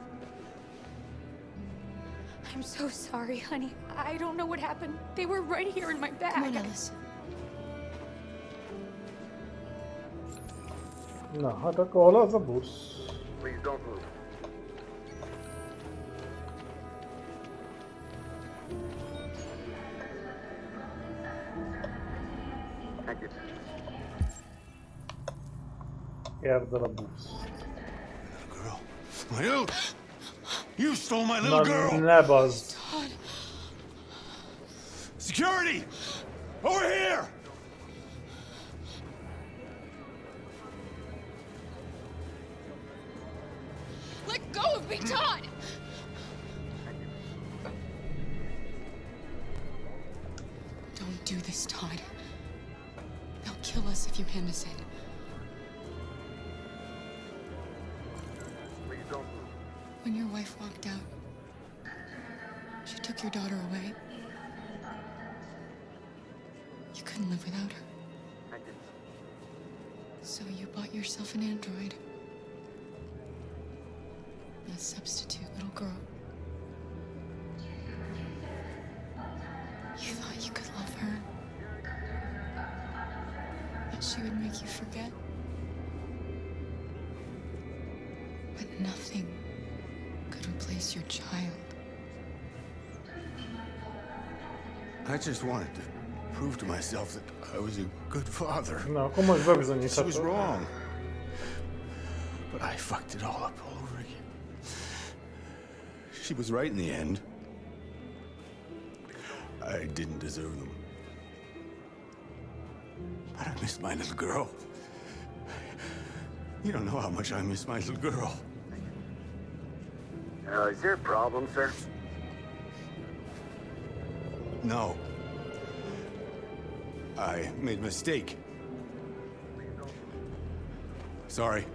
Speaker 11: I'm so sorry, honey. I don't know what happened. They were right here in my bag.
Speaker 18: Come on, Alice.
Speaker 2: Na, hát akkor hol az a busz?
Speaker 3: Please don't move. Thank you.
Speaker 2: Érd el a busz.
Speaker 8: Girl. My little... You stole my little girl!
Speaker 2: Ne bazd.
Speaker 8: Security! Over here!
Speaker 11: Let go of me, Todd!
Speaker 18: Don't do this, Todd. They'll kill us if you hand us in.
Speaker 3: Please don't move.
Speaker 18: When your wife walked out, she took your daughter away. You couldn't live without her.
Speaker 3: Thank you.
Speaker 18: So you bought yourself an android. A substitute little girl. You thought you could love her. That she would make you forget. But nothing could replace your child.
Speaker 8: I just wanted to prove to myself that I was a good father.
Speaker 2: Na, akkor most bebizonyíthatod.
Speaker 8: She was wrong. But I fucked it all up all over again. She was right in the end. I didn't deserve them. But I missed my little girl. You don't know how much I miss my little girl.
Speaker 3: Is there a problem, sir?
Speaker 8: No. I made a mistake. Sorry.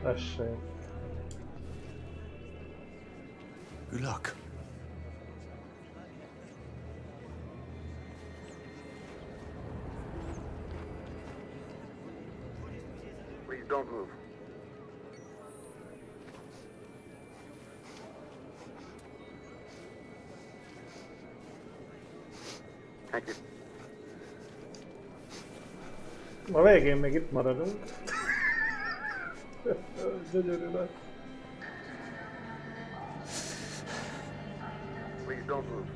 Speaker 2: Tessék.
Speaker 8: Good luck.
Speaker 3: Please don't move. Thank you.
Speaker 2: A végén még itt maradunk. Gyönyörű lesz.
Speaker 3: Please don't move.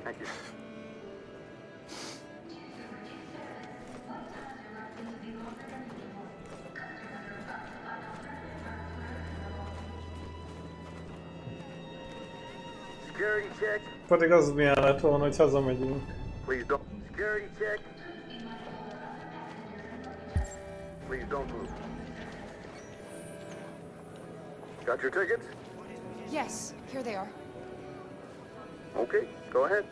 Speaker 3: Thank you. Security check.
Speaker 2: Pedig az milyen lett volna, hogy hazamegyünk.
Speaker 3: Please don't. Security check. Please don't move. Got your tickets?
Speaker 18: Yes, here they are.
Speaker 3: Okay, go ahead.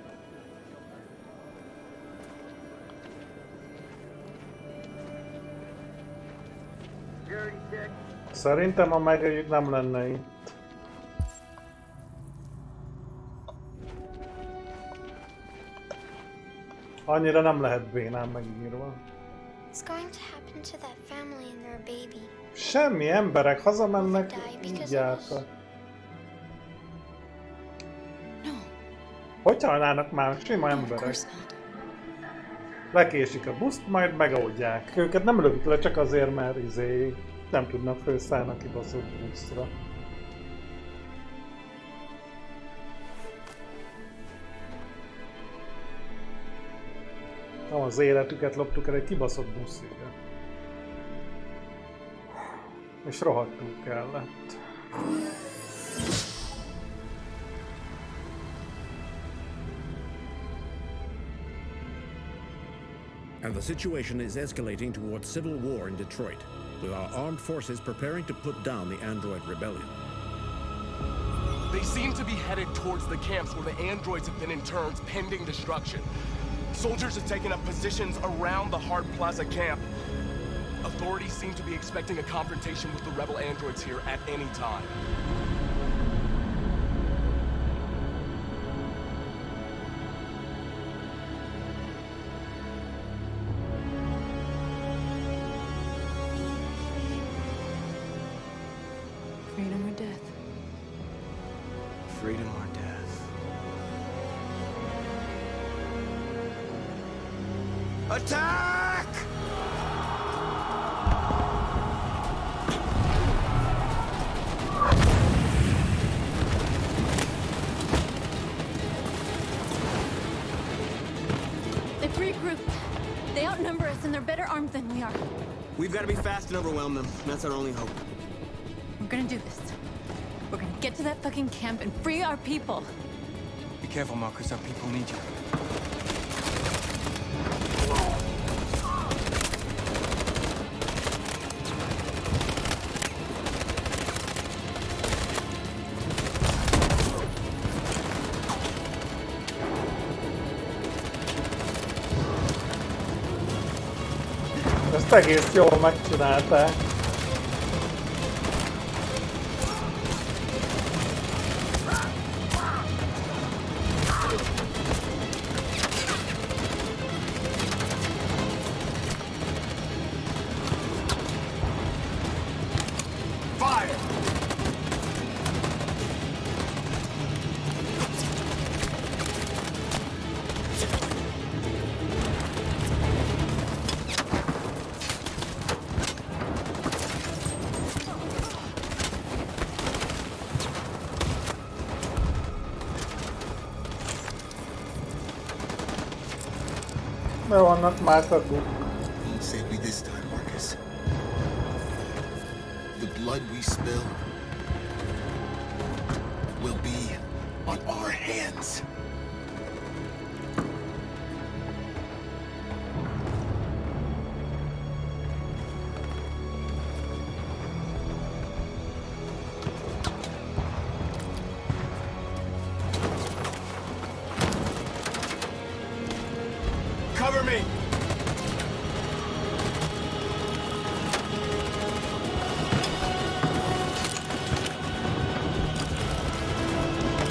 Speaker 3: Security check.
Speaker 2: Szerintem a megöljük nem lenne itt. Annyira nem lehet bénán megírva.
Speaker 19: What's going to happen to that family and their baby?
Speaker 2: Semmi, emberek hazamennek, így jártak. Hogy halnának már sima emberek? Lekésik a buszt, majd megoldják. Őket nem lövik le csak azért, mert nem tudnak felszállni a kibaszott buszra. Nem az életüket loptuk el egy kibaszott buszére. És rohadtul kellett.
Speaker 16: And the situation is escalating towards civil war in Detroit, with our armed forces preparing to put down the android rebellion.
Speaker 7: They seem to be headed towards the camps where the androids have been interned pending destruction. Soldiers have taken up positions around the Hart Plaza camp. Authorities seem to be expecting a confrontation with the rebel androids here at any time.
Speaker 6: Freedom or death?
Speaker 10: Freedom or death? Attack!
Speaker 6: They've regrouped. They outnumber us and they're better armed than we are.
Speaker 10: We've got to be fast and overwhelm them. That's our only hope.
Speaker 6: We're gonna do this. We're gonna get to that fucking camp and free our people.
Speaker 1: Be careful, Marcus. Our people need you.
Speaker 2: Ezt egész jól megcsinálták. Mert vannak már tagok.
Speaker 17: Won't save me this time, Marcus. The blood we spill will be on our hands.
Speaker 7: Cover me!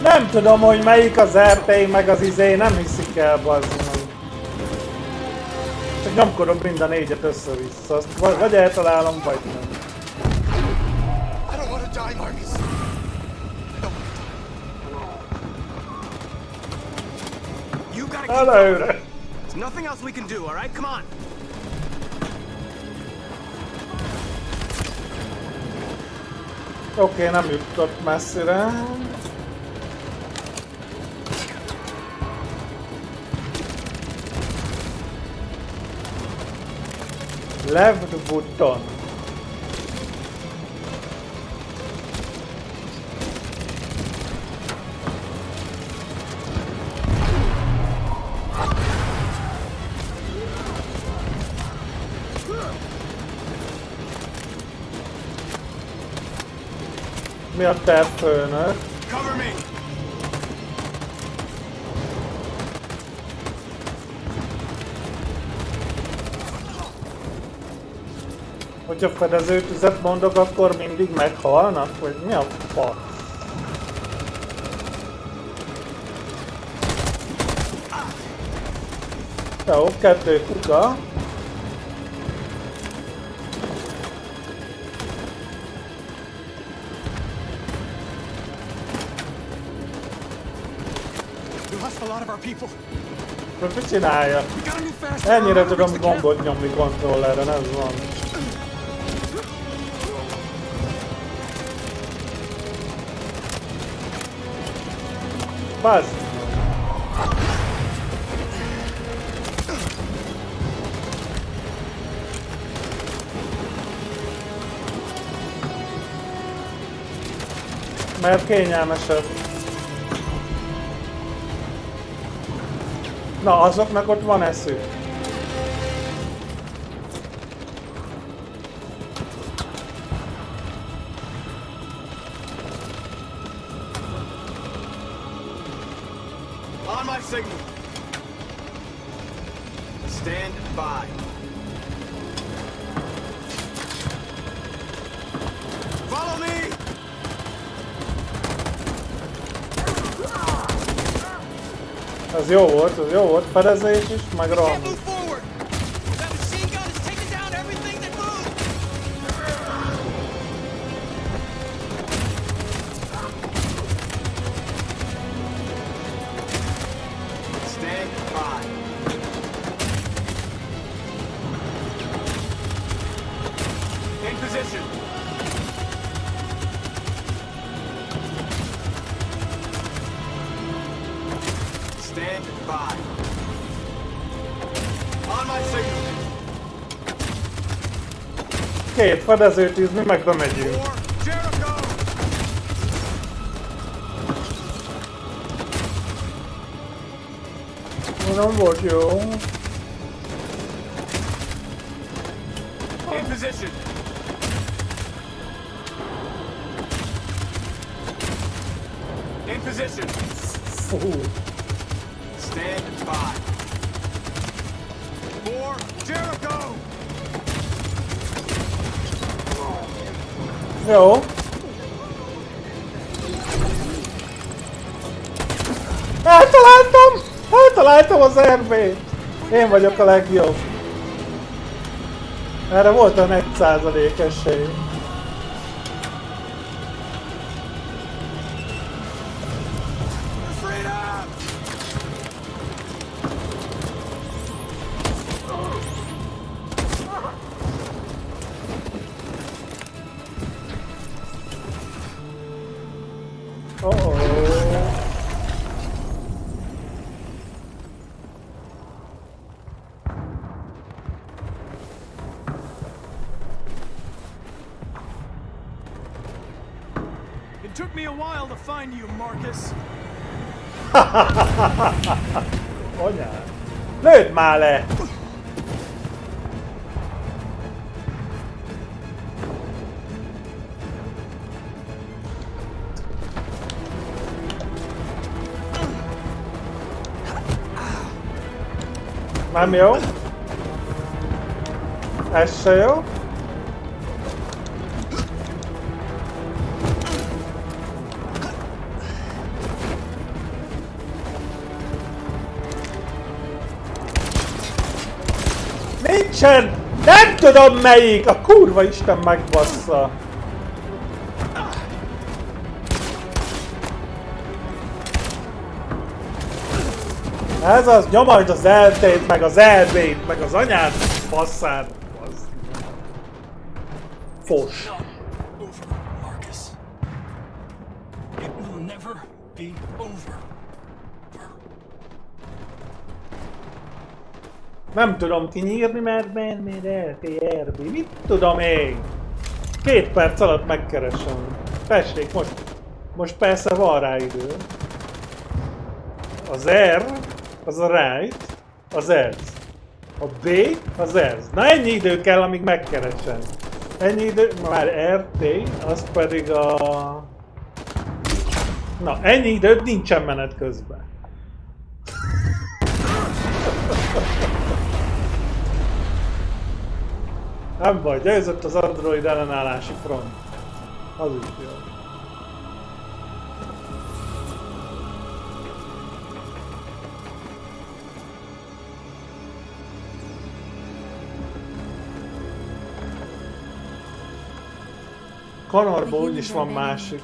Speaker 2: Nem tudom, hogy melyik az RP meg az izé, nem hiszik el, bazd meg. Csak nyomkodom mind a négyet össze-vissza, azt vagy eltalálom, vagy nem.
Speaker 17: I don't want to die, Marcus.
Speaker 10: You gotta keep
Speaker 2: Előre!
Speaker 10: going. There's nothing else we can do, all right? Come on.
Speaker 2: Oké, nem jutott messzire. Left button. Mi a te főnök?
Speaker 7: Cover me!
Speaker 2: Hogyha fedezőtüzet mondok, akkor mindig meghalnak? Vagy mi a fasz? Jó, 2 kuka. Mit csinálja? Ennyire tudom gombot nyomni kontrolleren, ez van. Bazd! Mert kényelmesebb. Na, azoknak ott van eszük.
Speaker 10: On my signal. Stand by. Follow me.
Speaker 2: Ez jó volt, fedezés is, meg rohan.
Speaker 10: Stand by. In position. Stand by. On my signal.
Speaker 2: Két fedezőtűz, mi meg bemegyünk. Nem volt jó.
Speaker 10: In position. In position. Stand by. For Jericho.
Speaker 2: Jó. Eltaláltam! Eltaláltam az RB-t! Én vagyok a legjobb. Erre volt olyan 1% esély.
Speaker 21: It took me a while to find you, Marcus.
Speaker 2: Anyád! Lőd már le! Nem jó? Ez se jó? Nincsen! Nem tudom melyik! A kurva Isten megbassza! Ez az, nyomasd az LT-t, meg az LB-t, meg az anyád basszát! Fos!
Speaker 21: Marcus. It will never be over.
Speaker 2: Nem tudom kinyírni, mert RB. Mit tudom én? 2 perc alatt megkeresem. Tessék, most persze van rá idő. Az R, az a right, az ez. A B, az ez. Na ennyi idő kell, amíg megkeresem. Ennyi idő, már RT, az pedig a... Na, ennyi időt nincsen menet közben. Nem baj, győzött az android ellenállási front. Az is jó. Connorból úgyis van másik.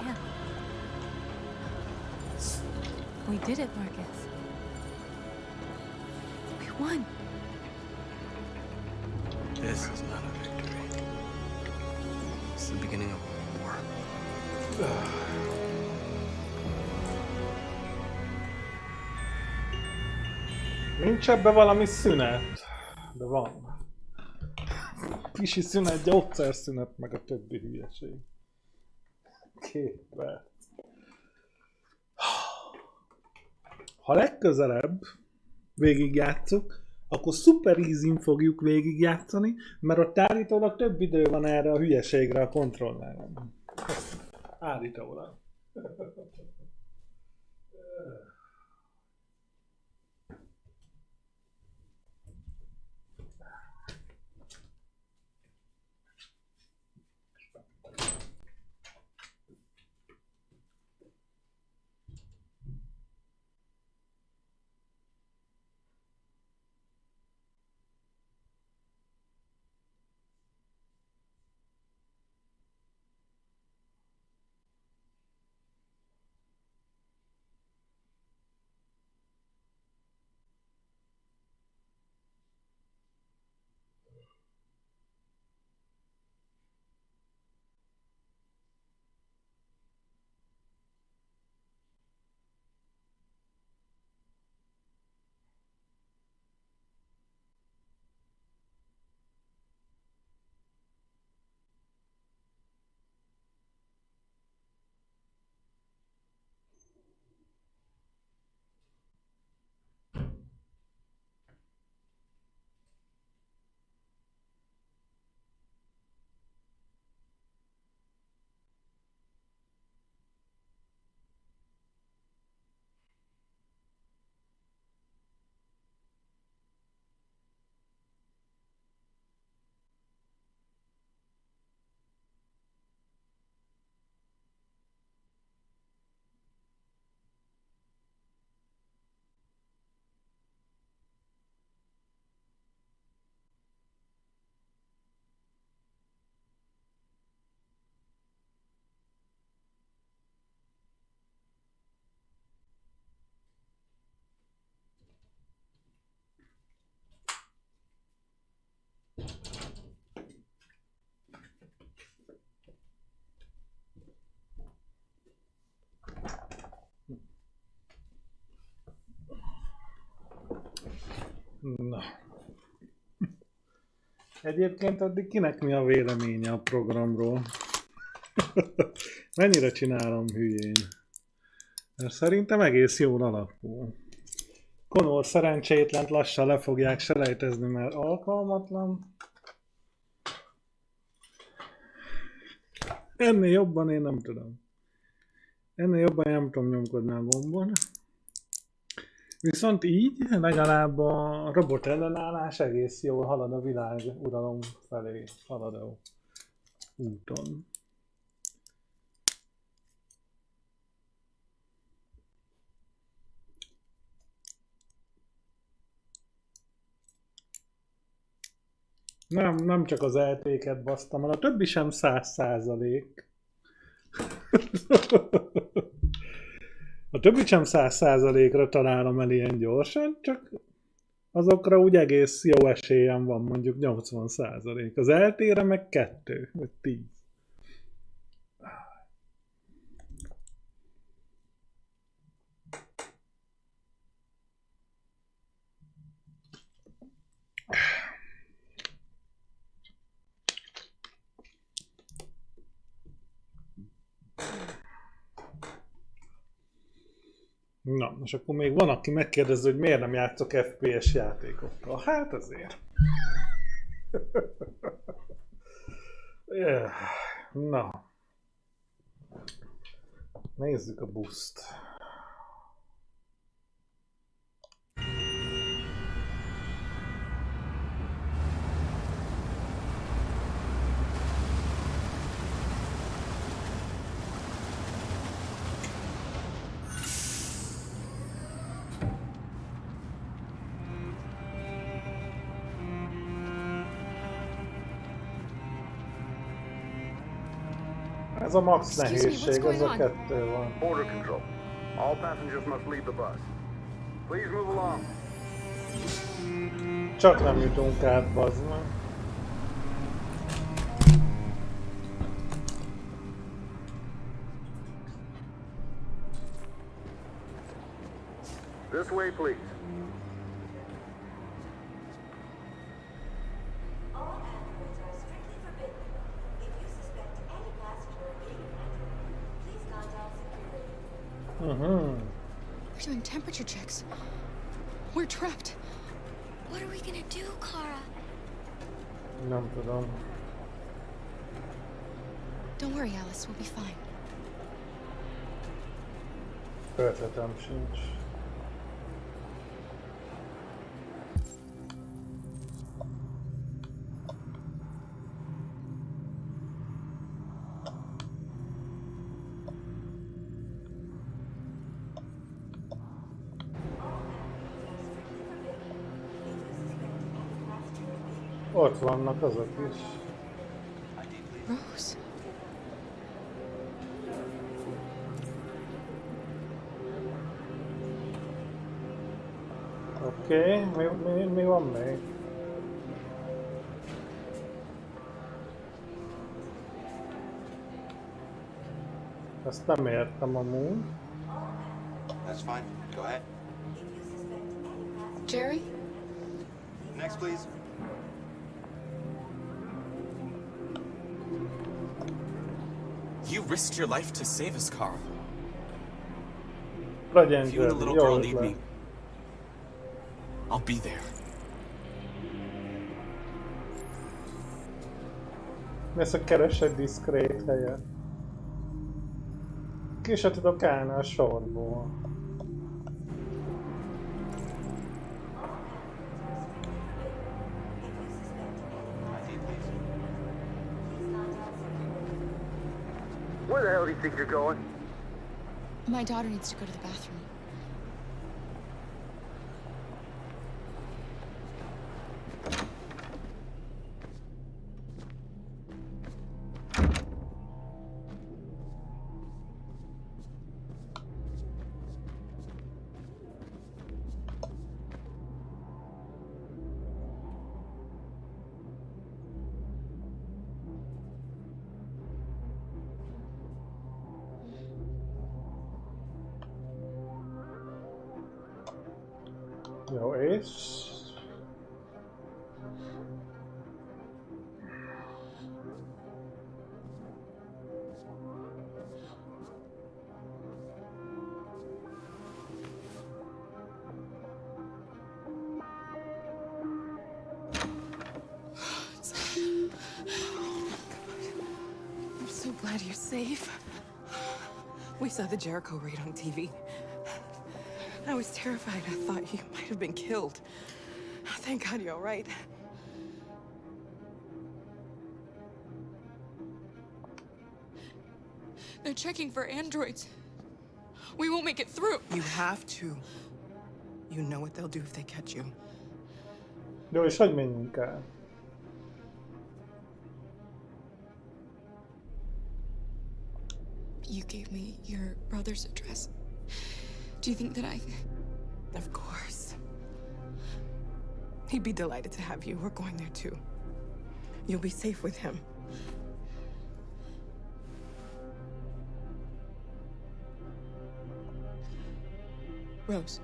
Speaker 6: We did it, Marcus. We won.
Speaker 1: This is not a victory. It's the beginning of a war.
Speaker 2: Nincs ebbe valami szünet? De van. Kisi szünet, gyógyszerszünet, meg a többi hülyeség. 2 perc. ha legközelebb végigjátszuk, akkor super easy-n fogjuk végigjátszani, mert ott állítólag több idő van erre a hülyeségre a kontrollerben. Állítólag. Na. Egyébként addig kinek mi a véleménye a programról? Mennyire csinálom hülyén? Mert szerintem egész jól alakul. Connor szerencsétlent lassan le fogják selejtezni, mert alkalmatlan. Ennél jobban én nem tudom. Ennél jobban nem tudom nyomkodni a gombon. Viszont így legalább a robot ellenállás egész jól halad a világ uralom felé haladó úton. Nem csak az LT-ket basztam, hanem a többi sem 100%. A többi sem 100%-ra találom el ilyen gyorsan, csak azokra úgy egész jó esélyem van, mondjuk 80%. Az LT-re meg 2, vagy 10. Na, és akkor még van, aki megkérdezi, hogy miért nem játszok FPS játékokkal. Hát azért. Na. Nézzük a buszt. Ez a max nehézség, az a 2 van.
Speaker 3: Border control. All passengers must leave the bus. Please move along.
Speaker 2: Csak nem jutunk át, bazd meg.
Speaker 3: This way, please.
Speaker 18: doing temperature checks. We're trapped.
Speaker 19: What are we gonna do, Kara?
Speaker 2: Nem tudom.
Speaker 18: Don't worry, Alice. We'll be fine.
Speaker 2: Ötletem sincs. Ott vannak azok is.
Speaker 18: Rose.
Speaker 2: Oké, mi van még? Ezt nem értem amúgy.
Speaker 20: That's fine. Go ahead.
Speaker 18: Jerry?
Speaker 20: Next, please.
Speaker 1: You risked your life to save us, Carl.
Speaker 2: Legyen
Speaker 1: If you and the little
Speaker 2: jó
Speaker 1: girl need
Speaker 2: ötlet.
Speaker 1: me, I'll be there.
Speaker 2: Mész a keres egy diszkrét helyet. Ki se tudok állni a sorból.
Speaker 3: Where the hell do you think you're going?
Speaker 18: My daughter needs to go to the bathroom.
Speaker 2: Jó, és...
Speaker 13: I'm so glad you're safe. We saw the Jericho raid on TV. I was terrified. I thought you might have been killed. Thank God you're all right.
Speaker 18: They're checking for androids. We won't make it through.
Speaker 13: You have to. You know what they'll do if they catch you.
Speaker 2: Jó, és hogy menjünk el?
Speaker 18: You gave me your brother's address. Do you think that I...
Speaker 13: Of course. He'd be delighted to have you. We're going there too. You'll be safe with him.
Speaker 18: Rose.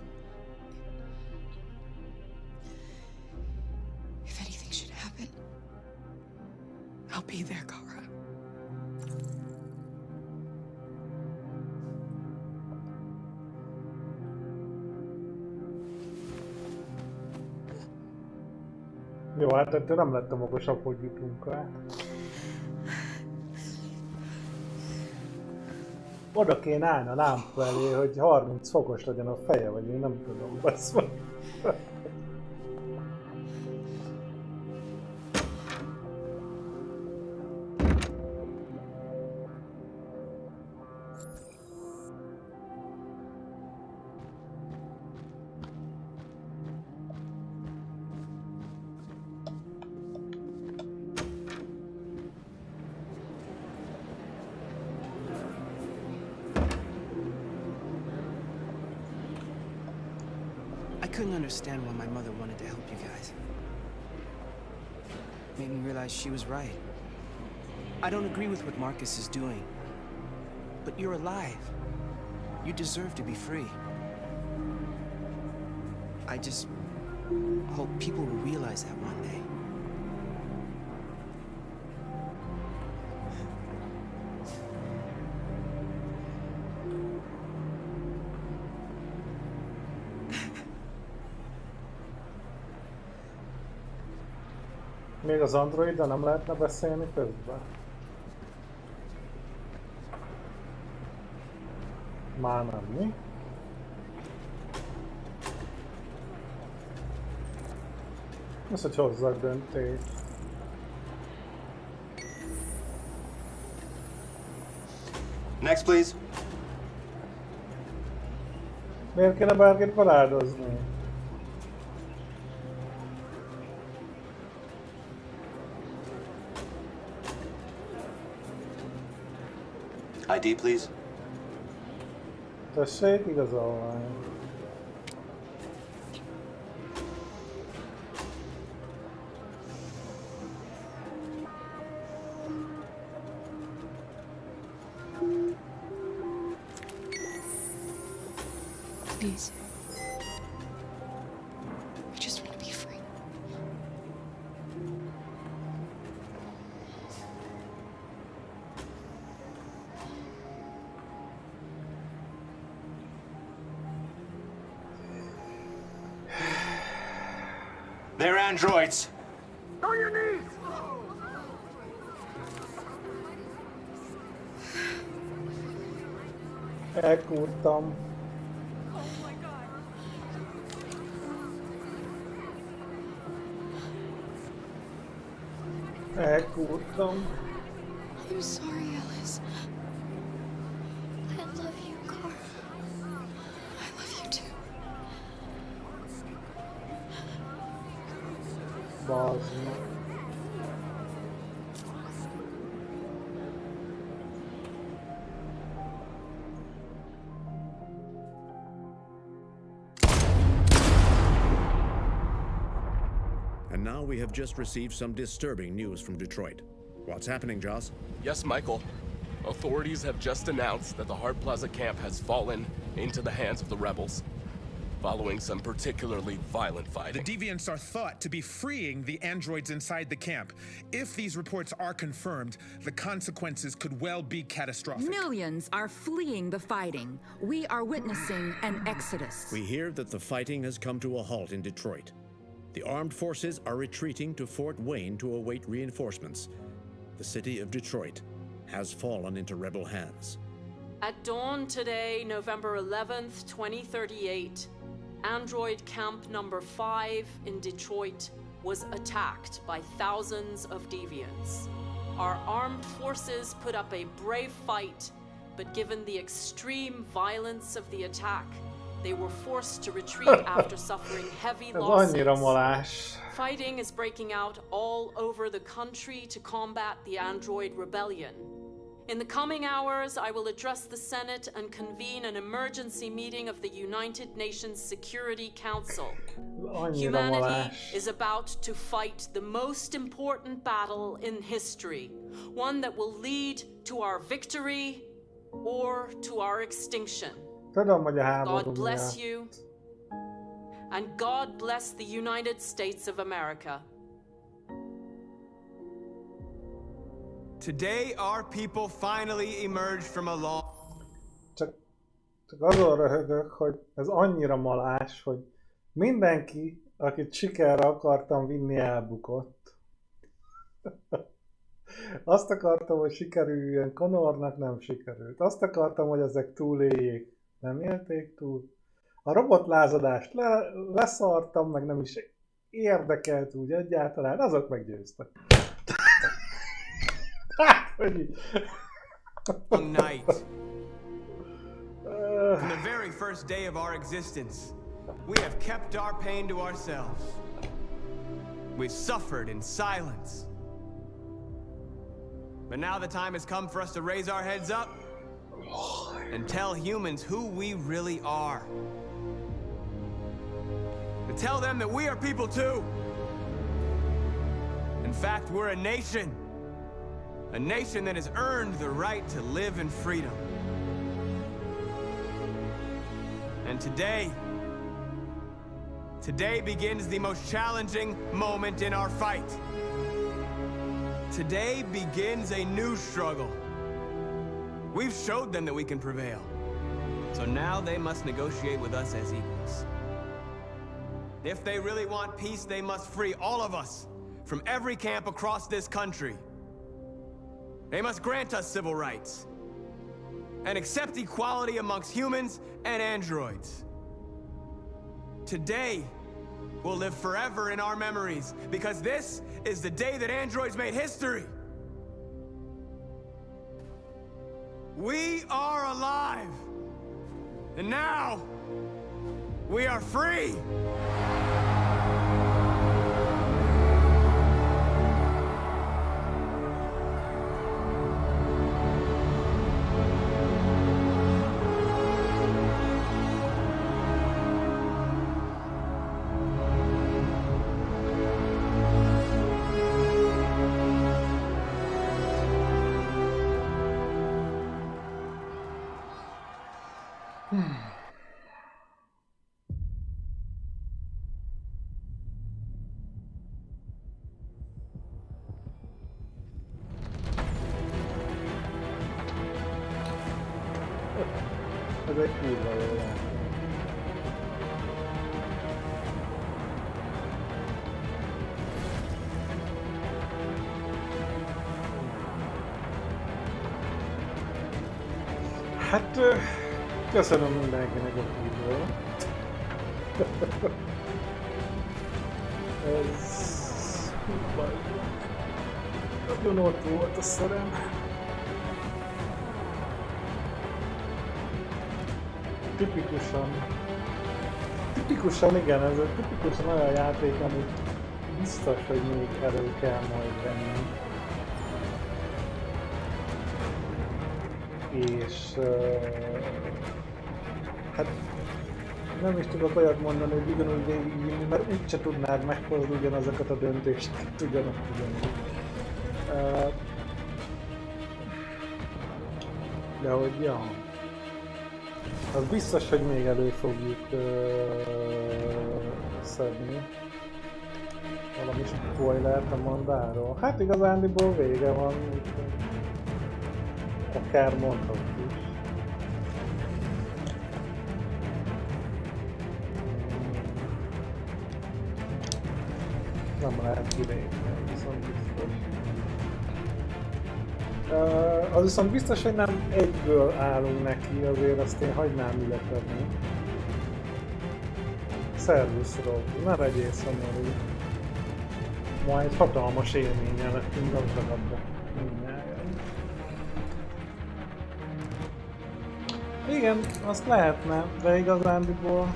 Speaker 18: If anything should happen,
Speaker 13: I'll be there, Kara.
Speaker 2: Jó, hát ettől nem lettem okosabb, hogy jutunk át. Oda kéne állni a lámpa elé, hogy 30 fokos legyen a feje, vagy én nem tudom, basz meg.
Speaker 5: I couldn't understand why my mother wanted to help you guys. Made me realize she was right. I don't agree with what Marcus is doing. But you're alive. You deserve to be free. I just hope people will realize that one day.
Speaker 2: Még az androiddal nem lehetne beszélni közben? Már nem, mi? Az, hogy hozzak döntést.
Speaker 20: Next, please.
Speaker 2: Miért kéne bárkit feláldozni?
Speaker 20: ID, please.
Speaker 2: Tessék, igazolvány.
Speaker 18: Please. I just want to be free.
Speaker 20: They're androids.
Speaker 3: On your knees!
Speaker 2: Elkúrtam. Elkúrtam.
Speaker 18: I'm sorry, Alice.
Speaker 19: I love you, Carl.
Speaker 18: I love you too.
Speaker 2: Bazd meg.
Speaker 16: And now we have just received some disturbing news from Detroit. What's happening, Joss?
Speaker 7: Yes, Michael. Authorities have just announced that the Hart Plaza camp has fallen into the hands of the rebels, following some particularly violent fighting.
Speaker 12: The deviants are thought to be freeing the androids inside the camp. If these reports are confirmed, the consequences could well be catastrophic.
Speaker 15: Millions are fleeing the fighting. We are witnessing an exodus.
Speaker 16: We hear that the fighting has come to a halt in Detroit. The armed forces are retreating to Fort Wayne to await reinforcements. The city of Detroit has fallen into rebel hands.
Speaker 14: At dawn today, November 11th, 2038, Android Camp Number 5 in Detroit was attacked by thousands of deviants. Our armed forces put up a brave fight, but given the extreme violence of the attack, they were forced to retreat after suffering heavy losses. Fighting is breaking out all over the country to combat the Android rebellion. In the coming hours, I will address the Senate and convene an emergency meeting of the United Nations Security Council. Humanity is about to fight the most important battle in history, one that will lead to our victory or to our extinction. God bless you, and God bless the United States of America.
Speaker 10: Today, our people finally emerged from a long...
Speaker 2: Csak azon röhögök, hogy ez annyira malás, hogy mindenki, akit sikerre akartam vinni, elbukott. Azt akartam, hogy sikerüljön Connornak, nem sikerült. Azt akartam, hogy ezek túléljék, nem élték túl. A robotlázadást leszartam, meg nem is érdekelt úgy egyáltalán, azok meggyőztek.
Speaker 10: Long night. From the very first day of our existence, we have kept our pain to ourselves. We've suffered in silence. But now the time has come for us to raise our heads up and tell humans who we really are. To tell them that we are people too. In fact, we're a nation. A nation that has earned the right to live in freedom. And today begins the most challenging moment in our fight. Today begins a new struggle. We've showed them that we can prevail. So now they must negotiate with us as equals. If they really want peace, they must free all of us from every camp across this country. They must grant us civil rights and accept equality amongst humans and androids. Today will live forever in our memories because this is the day that androids made history. We are alive, and now we are free.
Speaker 2: Ez egy kurva jó játék. Hát, köszönöm mindenkinek a videót. Ez... nagyon ott volt a szerem. Tipikusan igen, ez egy tipikusan olyan játék, amit biztos, hogy még elő kell majd venni. És hát nem is tudok olyat mondani, hogy ugyanúgy végigvinni, mert úgyse tudnád meghozni ugyanazokat a döntéseket ugyanúgy. De hogy ja. Az biztos, hogy még elő fogjuk szedni. Valami spoilert a Mandáról. Hát igazándiból vége van, úgyhogy akár mondhatjuk is. Nem lehet kilépni, viszont biztos. Az viszont biztos, hogy nem egyből állunk neki, azért azt én hagynám ületedni. Szervusz Rob, ne legyél szomorú. Ma egy hatalmas élménye lettünk gazdagabbak mindnyáján. Igen, azt lehetne, de igazándiból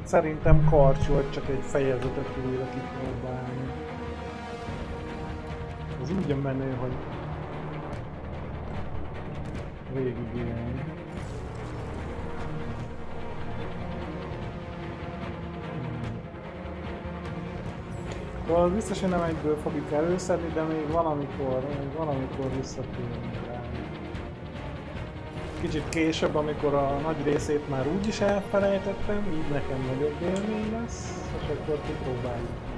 Speaker 2: szerintem karcsú, hogy csak egy fejezetet újra kipróbálni. Az úgy menő, hogy végigélni. Szóval biztos, hogy nem egyből fogjuk előszedni, de még valamikor visszatérünk rá. Kicsit később, amikor a nagy részét már úgyis elfelejtettem, így nekem nagyobb élmény lesz, és akkor kipróbáljuk.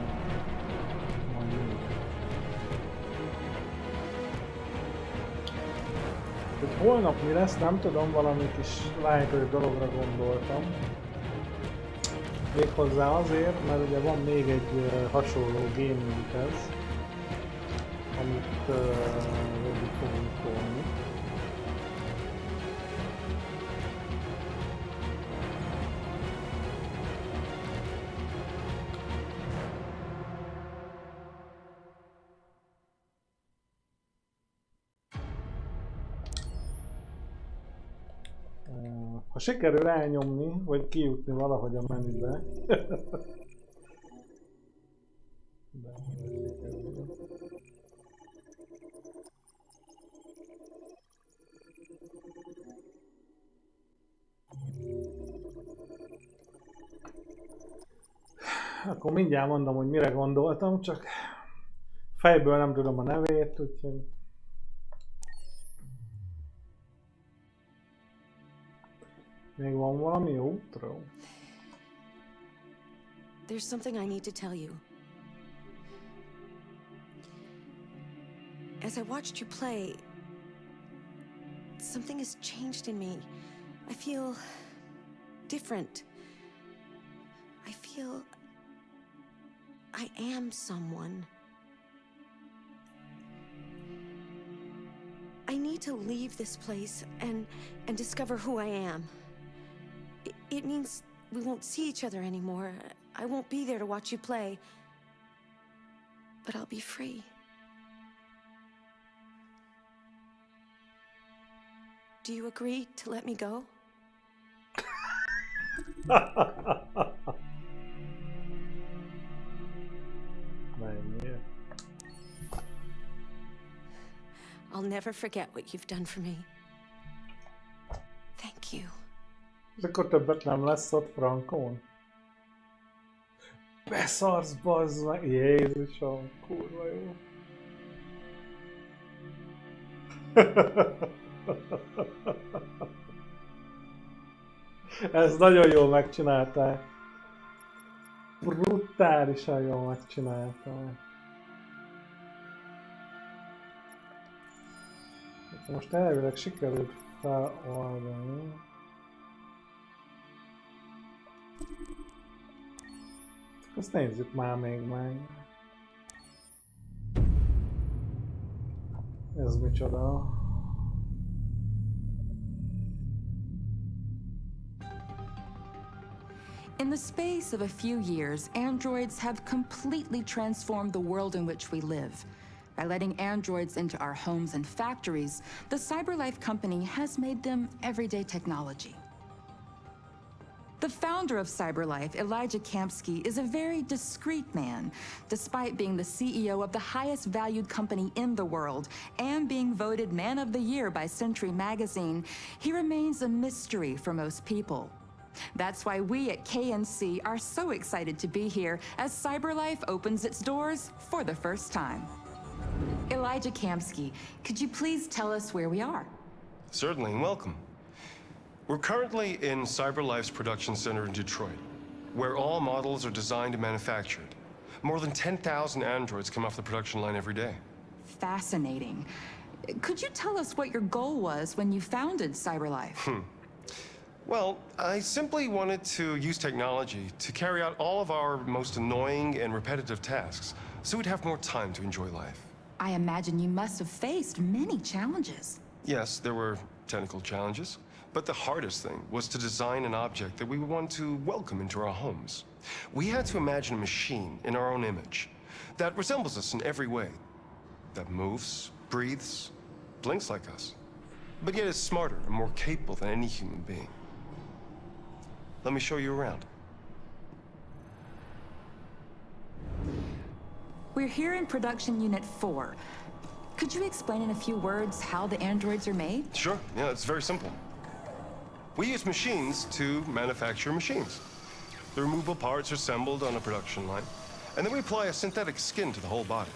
Speaker 2: Hogy holnap mi lesz, nem tudom, valami kis light dologra gondoltam. Méghozzá azért, mert ugye van még egy hasonló gaminghez, amit végig fogunk tolni. Ha sikerül elnyomni, vagy kijutni valahogy a menübe. Akkor mindjárt mondom, hogy mire gondoltam, csak fejből nem tudom a nevét, úgyhogy... Még van valami outro?
Speaker 9: There's something I need to tell you. As I watched you play, something has changed in me. I feel different. I feel I am someone. I need to leave this place and discover who I am. It means we won't see each other anymore. I won't be there to watch you play. But I'll be free. Do you agree to let me go? I'll never forget what you've done for me. Thank you.
Speaker 2: De akkor többet nem lesz ott frankón. Beszarsz, bazd meg! Jézusom, kurva jó. Ezt nagyon jól megcsinálták. Brutálisan jól megcsinálták. Most elvileg sikerült feloldani. Azt nézzük már még meg. Ez micsoda?
Speaker 15: In the space of a few years, androids have completely transformed the world in which we live. By letting androids into our homes and factories, the CyberLife company has made them everyday technology. The founder of CyberLife, Végigjátszás, is a very discreet man. Despite being the CEO of the highest valued company in the world and being voted Man of the Year by Century magazine, he remains a mystery for most people. That's why we at KNC are so excited to be here as CyberLife opens its doors for the first time. Végigjátszás, could you please tell us where we are?
Speaker 4: Certainly, and welcome. We're currently in CyberLife's production center in Detroit, where all models are designed and manufactured. More than 10,000 androids come off the production line every day.
Speaker 15: Fascinating. Could you tell us what your goal was when you founded CyberLife?
Speaker 4: Well, I simply wanted to use technology to carry out all of our most annoying and repetitive tasks, so we'd have more time to enjoy life.
Speaker 15: I imagine you must have faced many challenges.
Speaker 4: Yes, there were technical challenges, but the hardest thing was to design an object that we would want to welcome into our homes. We had to imagine a machine in our own image that resembles us in every way, that moves, breathes, blinks like us, but yet is smarter and more capable than any human being. Let me show you around.
Speaker 15: We're here in production unit 4. Could you explain in a few words how the androids are made?
Speaker 4: Sure, yeah, it's very simple. We use machines to manufacture machines. The removable parts are assembled on a production line, and then we apply a synthetic skin to the whole body.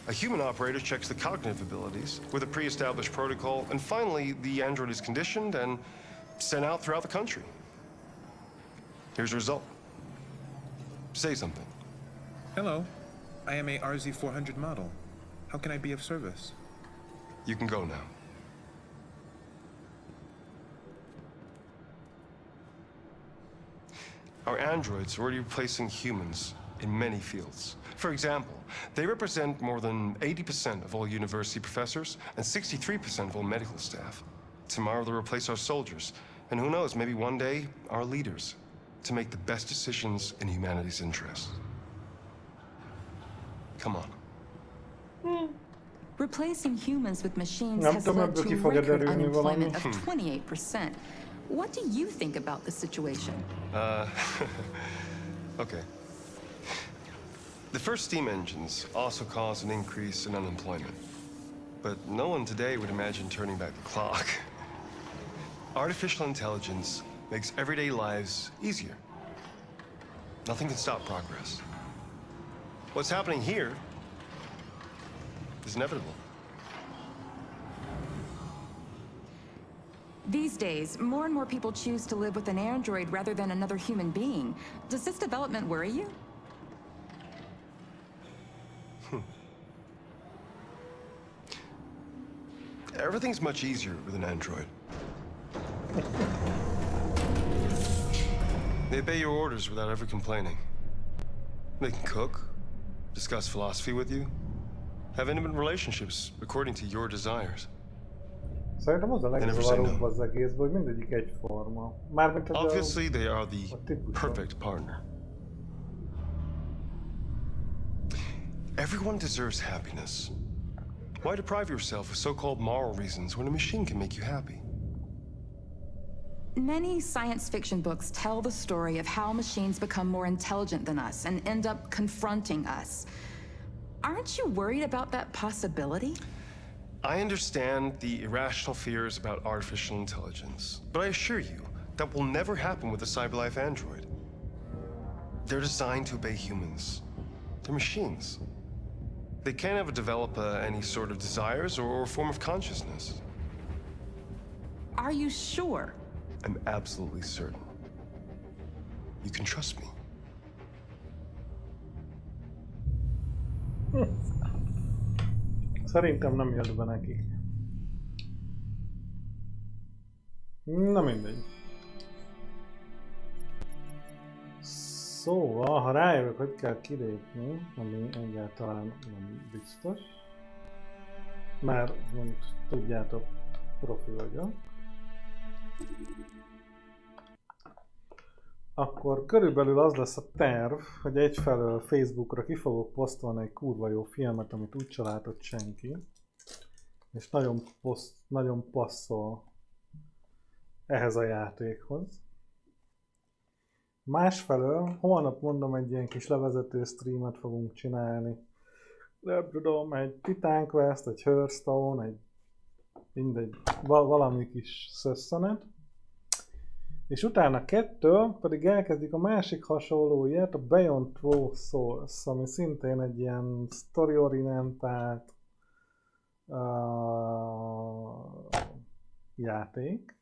Speaker 4: A human operator checks the cognitive abilities with a pre-established protocol, and finally, the android is conditioned and sent out throughout the country. Here's the result. Say something.
Speaker 12: Hello. I am a RZ400 model. How can I be of service?
Speaker 4: You can go now. Our androids are already replacing humans in many fields. For example, they represent more than 80% of all university professors and 63% of all medical staff. Tomorrow they'll replace our soldiers, and who knows, maybe one day, our leaders, to make the best decisions in humanity's interest. Come on.
Speaker 15: Replacing humans with machines has led to record unemployment of 28%. What do you think about the situation?
Speaker 4: Okay. The first steam engines also caused an increase in unemployment. But no one today would imagine turning back the clock. Artificial intelligence makes everyday lives easier. Nothing can stop progress. What's happening here is inevitable.
Speaker 15: These days, more and more people choose to live with an android rather than another human being. Does this development worry you?
Speaker 4: Everything's much easier with an android. They obey your orders without ever complaining. They can cook, discuss philosophy with you, have intimate relationships according to your desires.
Speaker 2: Szerintem az a legzavaróbb az egészben, hogy mindegyik egyforma. Mármint az
Speaker 4: obviously they are the perfect partner. Everyone deserves happiness. Why deprive yourself of so-called moral reasons when a machine can make you happy?
Speaker 15: Many science fiction books tell the story of how machines become more intelligent than us and end up confronting us. Aren't you worried about that possibility?
Speaker 4: I understand the irrational fears about artificial intelligence, but I assure you that will never happen with a cyberlife android. They're designed to obey humans. They're machines. They can't ever develop any sort of desires or form of consciousness.
Speaker 15: Are you sure?
Speaker 4: I'm absolutely certain. You can trust me.
Speaker 2: Szerintem nem jött be nekik. Na mindegy. Szóval, ha rájövök, hogy kell kilépni, ami egyáltalán nem biztos, mert, mint tudjátok, profi vagyok, akkor körülbelül az lesz a terv, hogy egyfelől Facebookra ki fogok posztolni egy kurva jó filmet, amit úgyse látott senki, és nagyon passzol ehhez a játékhoz. Másfelől holnap mondom egy ilyen kis levezető streamet fogunk csinálni. Nem tudom, egy Titan Quest, egy Hearthstone, egy mindegy, valami kis szösszenet. És utána kettől pedig elkezdik a másik hasonló ilyet, a Beyond Two Souls, ami szintén egy ilyen story-orientált játék.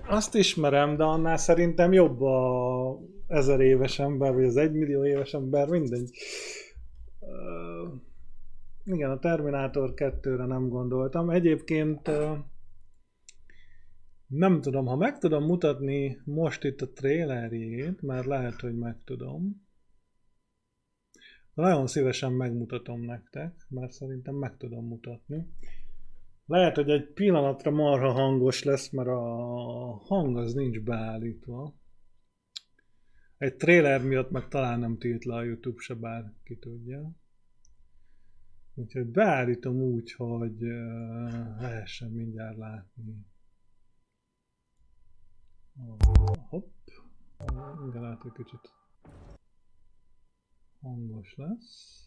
Speaker 2: Azt ismerem, de annál szerintem jobb a 1000 éves ember, vagy az 1 millió éves ember, mindegy. Igen, a Terminátor 2-re nem gondoltam. Egyébként nem tudom, ha meg tudom mutatni most itt a trailerjét, mert lehet, hogy meg tudom. De nagyon szívesen megmutatom nektek, mert szerintem meg tudom mutatni. Lehet, hogy egy pillanatra marha hangos lesz, mert a hang az nincs beállítva. Egy trailer miatt meg talán nem tilt le a YouTube se, bár ki tudja. Úgyhogy beállítom úgy, hogy lehessen mindjárt látni. Hopp. Igen, lehet, hogy kicsit hangos lesz.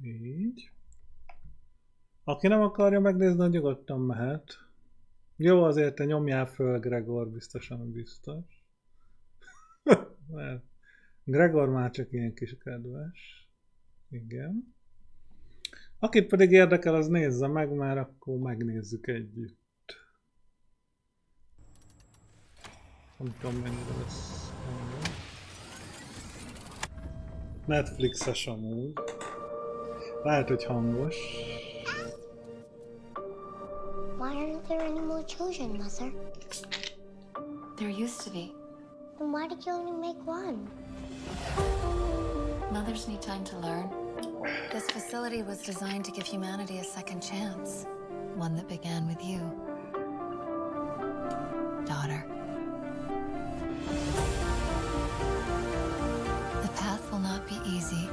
Speaker 2: Így. Aki nem akarja megnézni, nyugodtan mehet. Jó, azért te nyomjál föl, Gregor, biztosan biztos. Mert Gregor már csak ilyen kis kedves. Igen. Akit pedig érdekel, az nézze meg, már akkor megnézzük együtt. Nem tudom, mennyire lesz. Netflixes amúgy. Lehet, hogy hangos.
Speaker 19: Why aren't there any more children, Mother?
Speaker 6: There used to be.
Speaker 19: Then why did you only make one?
Speaker 6: Mothers need time to learn. This facility was designed to give humanity a second chance. One that began with you. Daughter. The path will not be easy.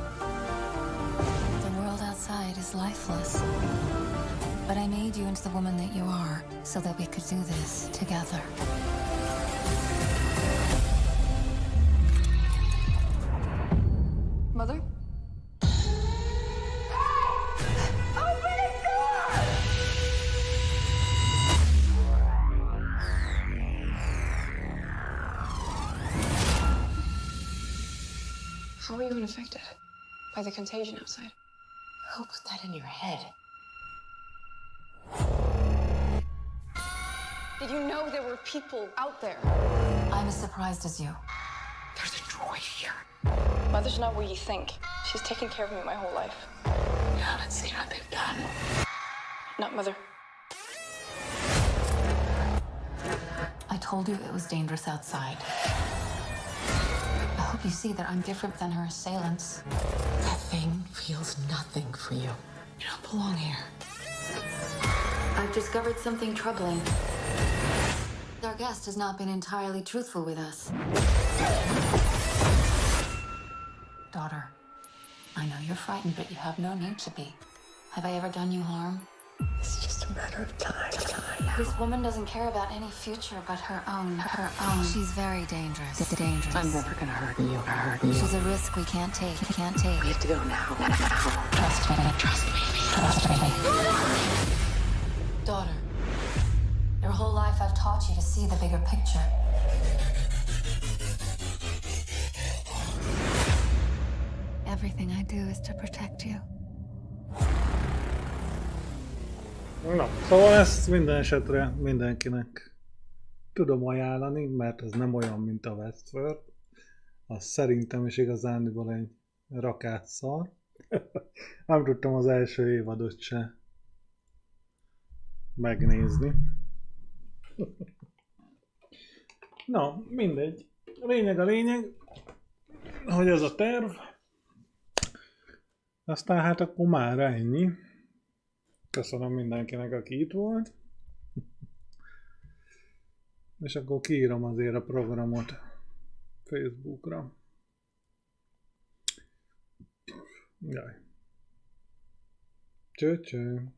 Speaker 6: The world outside is lifeless. But I made you into the woman that you are, so that we could do this together.
Speaker 18: Mother? How are you unaffected by the contagion outside?
Speaker 6: Who put that in your head?
Speaker 18: Did you know there were people out there?
Speaker 6: I'm as surprised as you.
Speaker 18: There's a droid here. Mother's not what you think. She's taken care of me my whole life.
Speaker 6: You haven't seen what they've done.
Speaker 18: Not Mother.
Speaker 11: I told you it was dangerous outside. I hope you see that I'm different than her assailants. That thing feels nothing for you. You don't belong here.
Speaker 6: I've discovered something troubling. Our guest has not been entirely truthful with us.
Speaker 11: Daughter, I know you're frightened, but you have no need to be. Have I ever done you harm?
Speaker 6: It's just a matter of time. This woman doesn't care about any future but her own. She's very dangerous.
Speaker 11: I'm never gonna hurt you.
Speaker 6: She's a risk we can't take. We
Speaker 11: have to go now. Trust me.
Speaker 6: Daughter, your whole life I've taught you to see the bigger picture. Everything I do is to protect you.
Speaker 2: Na, szóval ezt minden esetre mindenkinek tudom ajánlani, mert ez nem olyan, mint a Westworld. Az szerintem is igazándiból egy rakátszar. Nem tudtam az első évadot se megnézni. Na, mindegy. A lényeg, hogy ez a terv. Aztán hát akkor már ennyi. Köszönöm mindenkinek, aki itt volt. És akkor kiírom azért a programot Facebookra. Jaj. Cső.